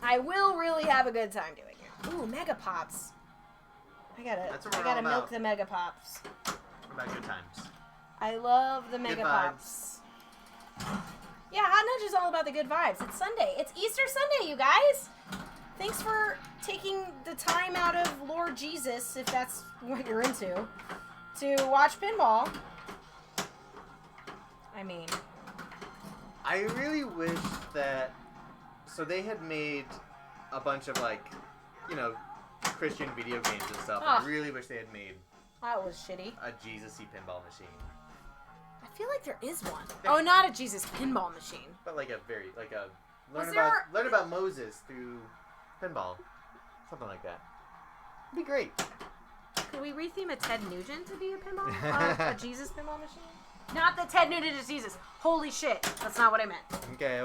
I will really have a good time doing it. Ooh, Mega Pops. That's what I we're gotta all milk about. the Mega Pops. What about good times? I love the Mega vibes. Pops. Yeah, Hot Nudge is all about the good vibes. It's Sunday. It's Easter Sunday, you guys. thanks for taking the time out of Lord Jesus, if that's what you're into, to watch pinball. I mean, I really wish that. So they had made a bunch of like, you know, Christian video games and stuff. I really wish they had made that was shitty. a Jesus-y pinball machine. I feel like there is one. Oh, not a Jesus pinball machine. But like a Was learn about Moses through pinball, something like that. It'd be great. Could we retheme a Ted Nugent to be a pinball, a Jesus pinball machine? Not that Ted Nugent is Jesus. Holy shit, that's not what I meant. Okay.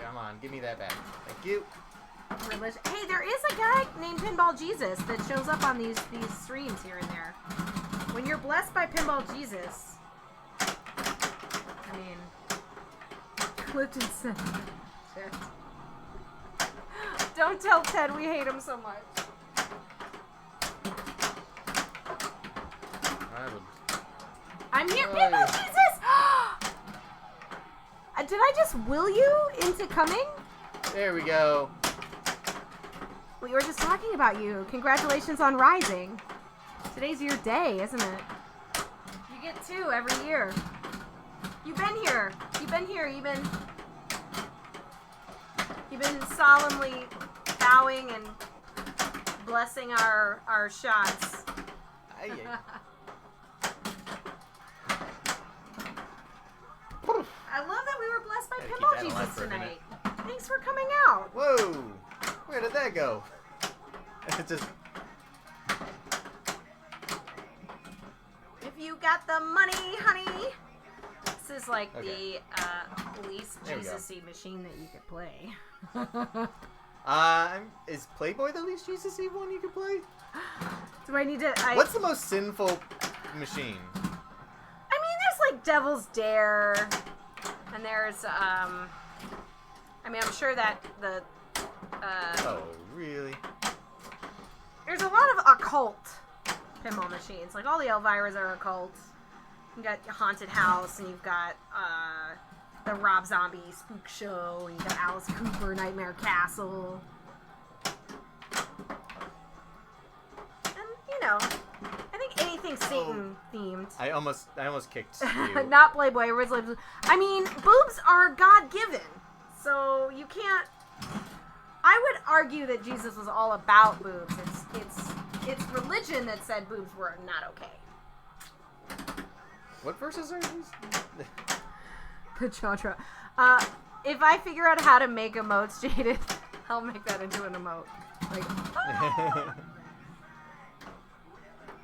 Come on, give me that back. Thank you. Religion. Hey, there is a guy named Pinball Jesus that shows up on these streams here and there. When you're blessed by Pinball Jesus, I mean, Clifton said shit. Don't tell Ted we hate him so much. I'm here, Pinball Jesus! Did I just will you into coming? There we go. We were just talking about you. Congratulations on rising. Today's your day, isn't it? You get 2 every year. You've been here. You've been solemnly bowing and blessing our shots. I love that we were blessed by Pinball Jesus tonight. Thanks for coming out. Whoa! Where did that go? It just. If you got the money, honey. This is like the least Jesus-y machine that you could play. Is Playboy the least Jesus-y one you could play? Do I need to? What's the most sinful machine? I mean, there's like Devil's Dare, and there's I mean, I'm sure that the oh, really? there's a lot of occult pinball machines. Like all the Elviras are occult. You got Haunted House, and you've got the Rob Zombie Spook Show, and you got Alice Cooper Nightmare Castle. And you know, I think anything Satan themed. I almost kicked you. Not Playboy, originally. I mean, boobs are God given, so you can't. I would argue that Jesus was all about boobs. It's religion that said boobs were not okay. What verses are these? The Chatra. If I figure out how to make emotes, Jaded, I'll make that into an emote. Like,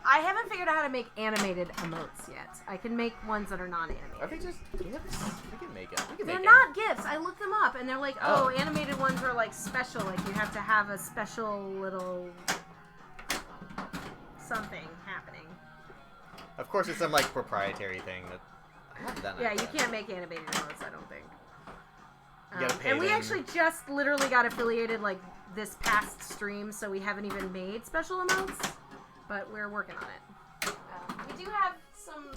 I haven't figured out how to make animated emotes yet. I can make ones that are not animated. Are they just gifs? We can make them. They're not gifs. I looked them up, and they're like, oh, animated ones are like special. Like you have to have a special little something happening. Of course, it's some like proprietary thing that I haven't done. Yeah, you can't make animated emotes. I don't think. You gotta pay and we them. actually just literally got affiliated like this past stream, so we haven't even made special emotes, but we're working on it. We do have some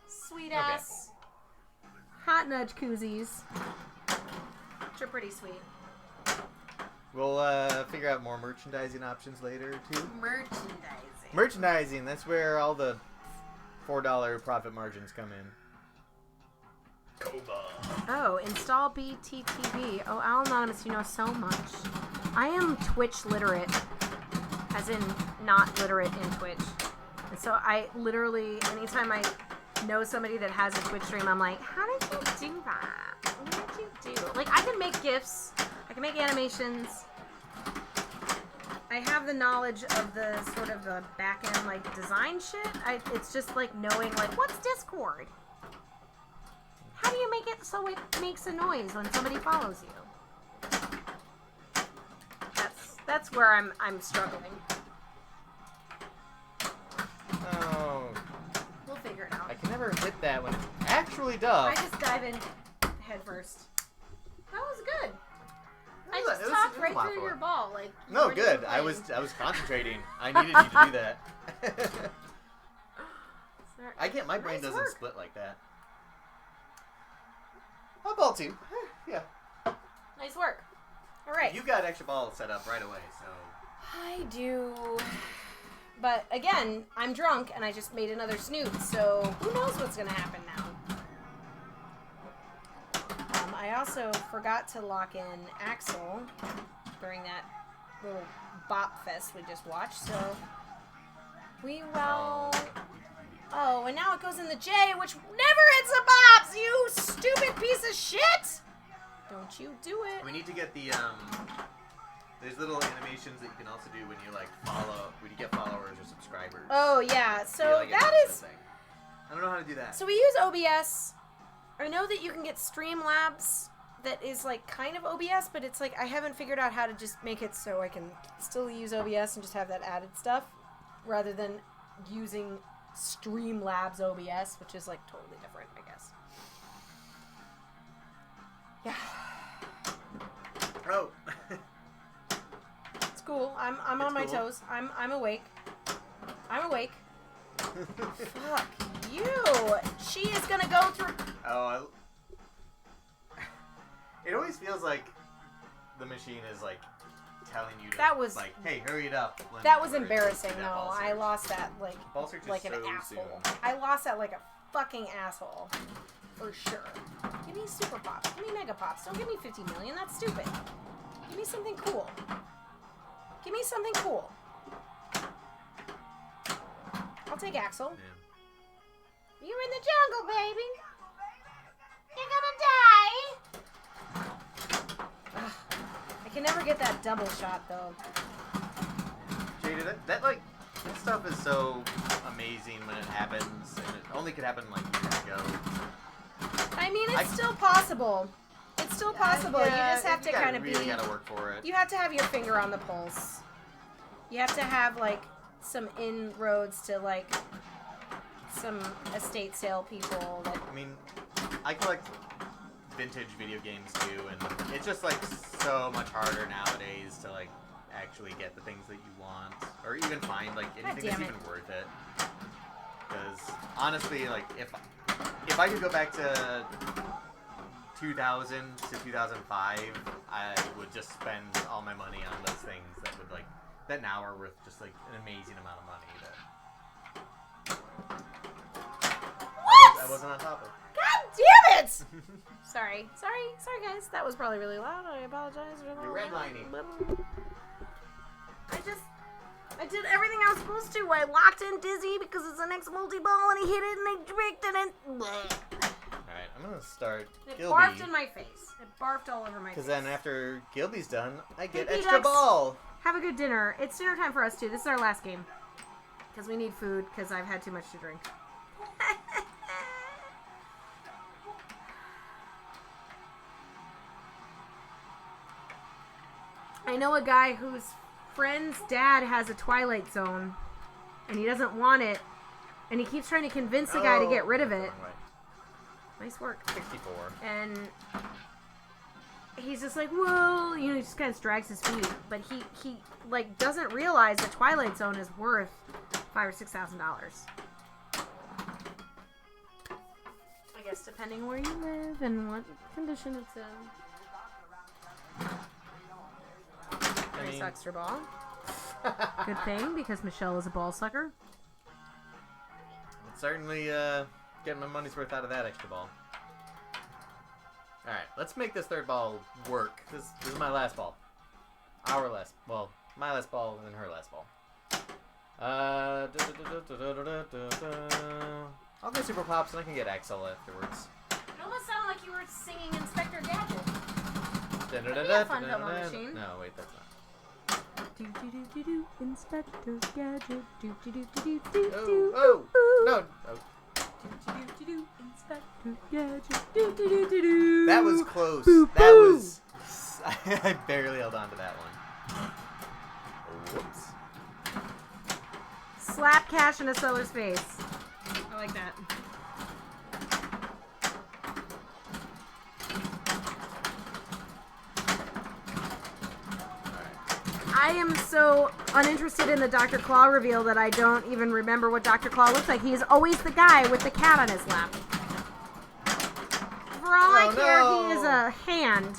sweet ass hot nudge koozies, which are pretty sweet. We'll figure out more merchandising options later too. Merchandising. That's where all the $4 profit margins come in. Koba. Oh, install BTTV. Oh, Al Anonymous, you know so much. I am Twitch literate, as in not literate in Twitch. And so I literally, anytime I know somebody that has a Twitch stream, I'm like, how did you do that? What did you do? Like, I can make GIFs. I can make animations. I have the knowledge of the sort of the back-end, like, design shit. It's just, like, knowing, like, what's Discord? How do you make it so it makes a noise when somebody follows you? That's where I'm struggling. Oh. We'll figure it out. I can never hit that when it's actually tough. I just dive in head first. That was good. I It just was talked a right lot through for your it. ball, like. No, when you good. were I playing. was concentrating. I needed you to do that. I can't. My brain Nice doesn't work. split like that. A ball too. Yeah. Nice work. All right. You got extra ball set up right away, so. I do. But again, I'm drunk and I just made another snoot, so who knows what's gonna happen now. I also forgot to lock in Axel during that little bop fest we just watched, so we will... Oh, and now it goes in the J, which never hits the bops, you stupid piece of shit! Don't you do it. We need to get the, there's little animations that you can also do when you, like, when you get followers or subscribers. Oh, yeah, so like, that is... thing. I don't know how to do that. So we use OBS. I know that you can get Streamlabs that is, like, kind of OBS, but it's, like, I haven't figured out how to just make it so I can still use OBS and just have that added stuff, rather than using Streamlabs OBS, which is, like, totally different, I guess. Yeah. Oh. It's cool. I'm on my toes. I'm awake. I'm awake. Fuck you. She is gonna go through. Oh, it always feels like the machine is like telling you to, That was like, hey, hurry it up. That was embarrassing. No, I lost that like an so asshole. soon. I lost that like a fucking asshole. For sure. Give me Super Pops. Give me Mega Pops. Don't give me 50 million. That's stupid. Give me something cool. Give me something cool. I'll take Axel. Yeah. You're in the jungle, baby. You're gonna die. Ugh. I can never get that double shot, though. Jada, that stuff is so amazing when it happens, and it only could happen like years ago. I mean, it's still possible. It's still possible. You just have to kind of really gotta work for it. You have to have your finger on the pulse. You have to have, like, some inroads to, like, some estate sale people. That... I mean, I collect vintage video games too, and it's just, like, so much harder nowadays to, like, actually get the things that you want, or even find, like, anything that's even worth it. Because, honestly, like, if I could go back to 2000 to 2005, I would just spend all my money on those things that now are worth just, like, an amazing amount of money that I wasn't on top of. God damn it! Sorry, guys. That was probably really loud. I apologize. You're redlining. I did everything I was supposed to. I locked in Dizzy because it's the next multi-ball, and he hit it, and I tricked it, and... Alright, I'm gonna start It Gilby. barfed in my face. It barfed all over my face. Because then after Gilby's done, I get Hey, extra P-Ducks. ball. Have a good dinner. It's dinner time for us, too. This is our last game. Because we need food, because I've had too much to drink. I know a guy whose friend's dad has a Twilight Zone, and he doesn't want it, and he keeps trying to convince the guy to get rid of it. Nice work. 64. And he's just like, well, you know, he just kind of drags his feet, but he like doesn't realize the Twilight Zone is worth $5,000 or $6,000. I guess depending where you live and what condition it's in. Nice extra ball. Good thing, because Michelle is a ball sucker. Certainly getting my money's worth out of that extra ball. Alright, let's make this third ball work. This is my last ball. My last ball and then her last ball. I'll get Super Pops and I can get Axel afterwards. It almost sounded like you were singing Inspector Gadget. That'd be a fun demo machine. No, wait, that's not. Do do do do do, Inspector Gadget. Do do do do do do do. Oh, no. Oh. Do do do do, Inspector Gadget. Do do do do do. That was close. Boo, That boo. was. I barely held on to that one. Whoops. Slap cash in a seller's face. I like that. I am so uninterested in the Dr. Claw reveal that I don't even remember what Dr. Claw looks like. He is always the guy with the cat on his lap. For all I care, he is a hand.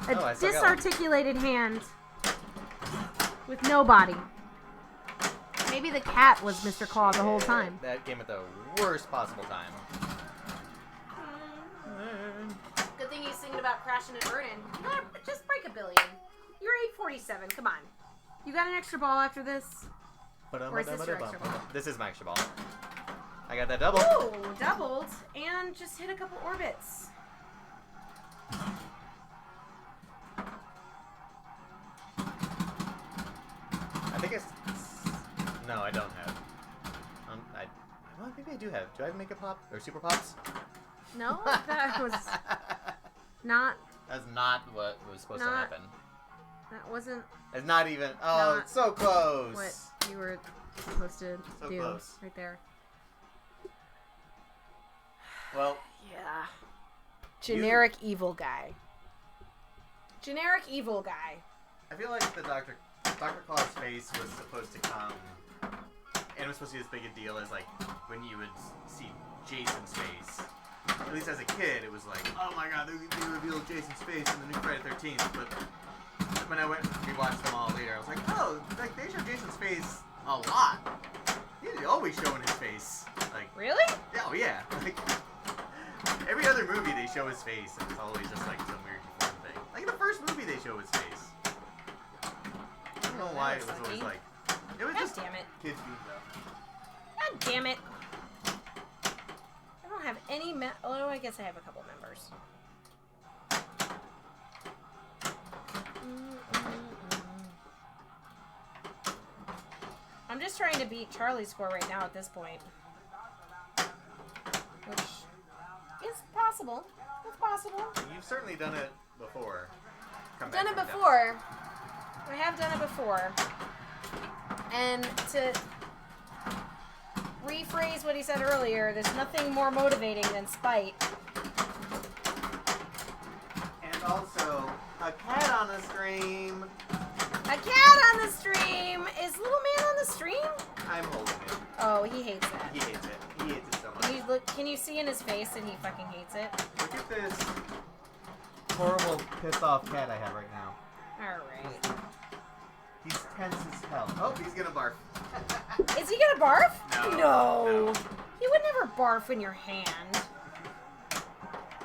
A Oh, I still got one. disarticulated hand with no body. Maybe the cat was Mr. Claw the whole time. That came at the worst possible time. Good thing he's singing about crashing and burning. You gotta just break a billion. You're 847. Come on. You got an extra ball after this? Or is this your extra ball? This is my extra ball. I got that double. Ooh, doubled. And just hit a couple orbits. I think it's... No, I don't have. Well, maybe I do have. Do I have Mega Pop? Or Super Pops? No, that was not... That's not what was supposed to happen. That wasn't It's not even... Oh, Not it's so close! what you were supposed to So do close. right there. Well, Yeah. Generic evil guy. Generic evil guy. I feel like the Dr. Claw's face was supposed to come... And it was supposed to be as big a deal as, like, when you would see Jason's face. At least as a kid, it was like, oh my god, they revealed Jason's face in the new Friday the 13th. But when I went and rewatched them all later, I was like, oh, like, they show Jason's face a lot. He's always showing his face. Like, Really? oh yeah. Like, every other movie they show his face, and it's always just, like, some weird deformed thing. Like, in the first movie they show his face. I don't know why it was always like... It was God just damn it. kids being dumb. God damn it. I don't have any oh, I guess I have a couple members. I'm just trying to beat Charlie's score right now at this point. Which is possible. It's possible. You've certainly done it before. Come Done back it from before. I have done it before. And to rephrase what he said earlier, there's nothing more motivating than spite. And also, a cat on the stream. A cat on the stream! Is Little Man on the stream? I'm holding it. Oh, he hates that. He hates it. He hates it so much. Can you see in his face that he fucking hates it? Look at this horrible, pissed off cat I have right now. Alright. He's tense as hell. Oh, he's gonna barf. Is he gonna barf? No. He would never barf in your hand.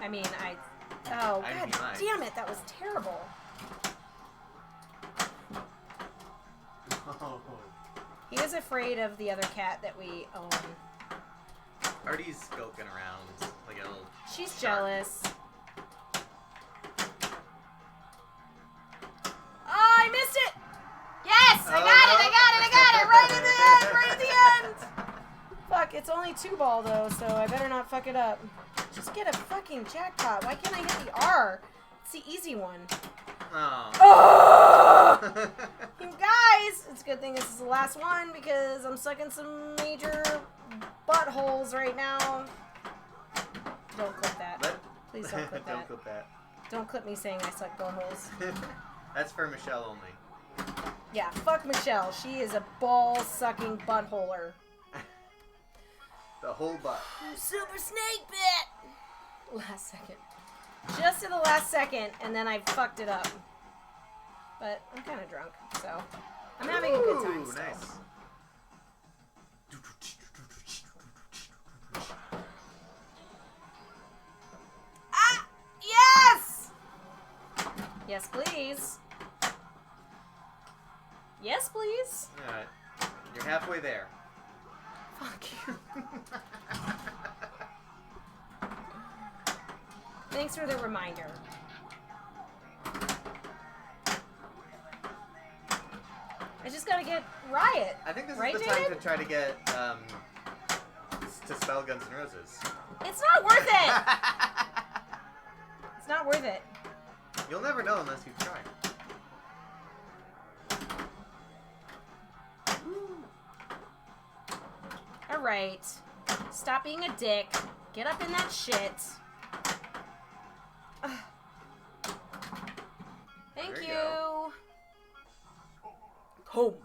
I mean, oh, I god mean, like- damn it, that was terrible. Oh. He is afraid of the other cat that we own. Artie's skulking around like a little... She's shark. jealous. Oh, I missed it! Yes! I got it! Right at the end! Fuck, it's only 2-ball though, so I better not fuck it up. Just get a fucking jackpot. Why can't I hit the R? It's the easy one. Oh. Oh! You guys, it's a good thing this is the last one because I'm sucking some major buttholes right now. Don't clip that. What? Please don't clip that. Don't clip that. Don't clip me saying I suck buttholes. That's for Michelle only. Yeah, fuck Michelle. She is a ball-sucking buttholer. The whole butt. Super snake bit! Last second. Just at the last second, and then I fucked it up. But I'm kind of drunk, so I'm having a good time still. Nice. Ah! Yes! Yes, please. Yes, please. Alright. You're halfway there. Fuck you. Thanks for the reminder. I just gotta get Riot. I think this Right, is the time David? to try to get, to spell Guns N' Roses. It's not worth it! It's not worth it. You'll never know unless you try. Alright. Stop being a dick. Get up in that shit. Ugh. Thank There you you. go. Coma.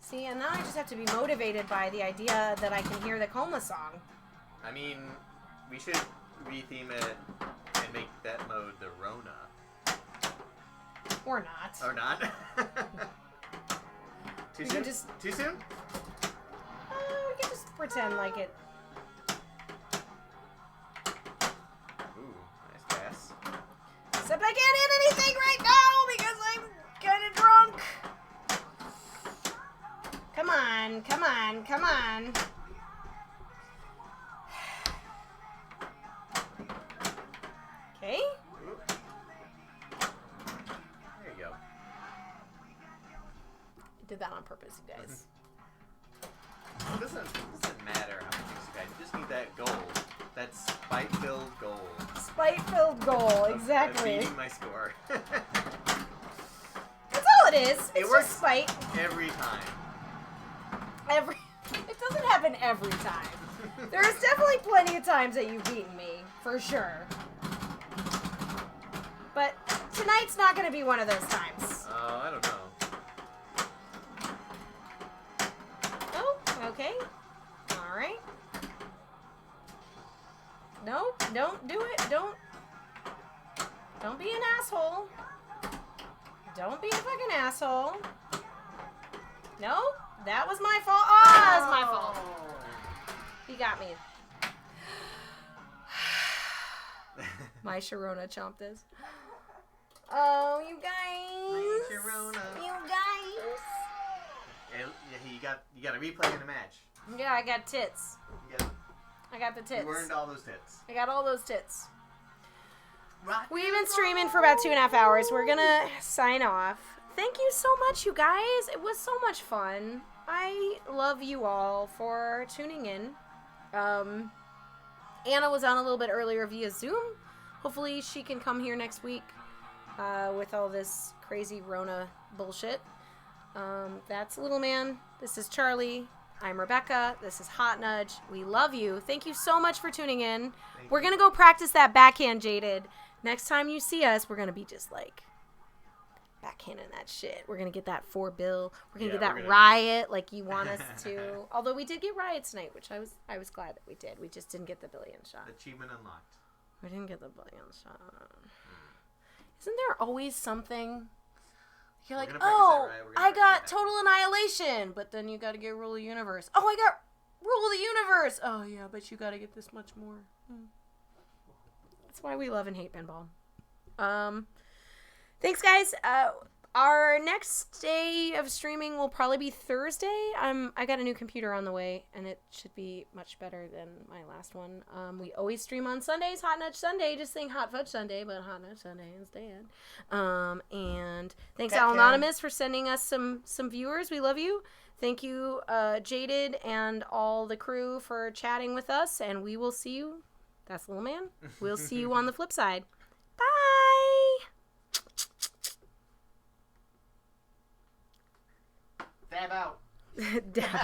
See, and now I just have to be motivated by the idea that I can hear the Coma song. I mean, we should retheme it and make that mode the Rona. Or not. Or not. Too We soon? can just... Too soon? we can just pretend like it. Ooh, nice pass. Except I can't hit anything right now because I'm kind of drunk. Come on, come on, come on. Okay. Ooh. There you go. I did that on purpose, you guys. It doesn't matter how many things you guys. You just need that goal. That spite-filled goal. Spite-filled goal, Of exactly. beating my score. That's all it is. It's works. just spite. Every time. It doesn't happen every time. There's definitely plenty of times that you've beaten me, for sure. But tonight's not going to be one of those times. Oh, I don't know. Oh, okay. All right. No, don't do it. Don't be an asshole. Don't be a fucking asshole. No, that was my fault. Oh, that was my fault. He got me. My Sharona chomped this. Oh, you guys. My Sharona. You guys. You got a replay in the match. Yeah, I got tits. You got I got the tits. You earned all those tits. I got all those tits. Rock We've and been streaming roll. for about 2.5 hours. We're gonna sign off. Thank you so much, you guys. It was so much fun. I love you all for tuning in. Anna was on a little bit earlier via Zoom. Hopefully she can come here next week with all this crazy Rona bullshit. That's Little Man. This is Charlie. I'm Rebecca. This is Hot Nudge. We love you. Thank you so much for tuning in. We're going to go practice that backhand, Jaded. Next time you see us, we're going to be just like backhanding that shit. We're going to get that 4-bill. We're going to get that riot like you want us to. Although we did get riot tonight, which I was glad that we did. We just didn't get the billion shot. Achievement unlocked. We didn't get the billion shot. Isn't there always something? You're like, oh, I got total annihilation, but then you got to get rule of the universe. Oh, I got rule of the universe. Oh, yeah, but you got to get this much more. That's why we love and hate pinball. Thanks, guys. Our next day of streaming will probably be Thursday. I got a new computer on the way, and it should be much better than my last one. We always stream on Sundays, Hot Nudge Sunday. Just saying Hot Fudge Sunday, but Hot Nudge Sunday instead. And thanks, Al Anonymous, for sending us some viewers. We love you. Thank you, Jaded, and all the crew for chatting with us, and we will see you. That's Little Man. We'll see you on the flip side. Bye! Dab out. Dab.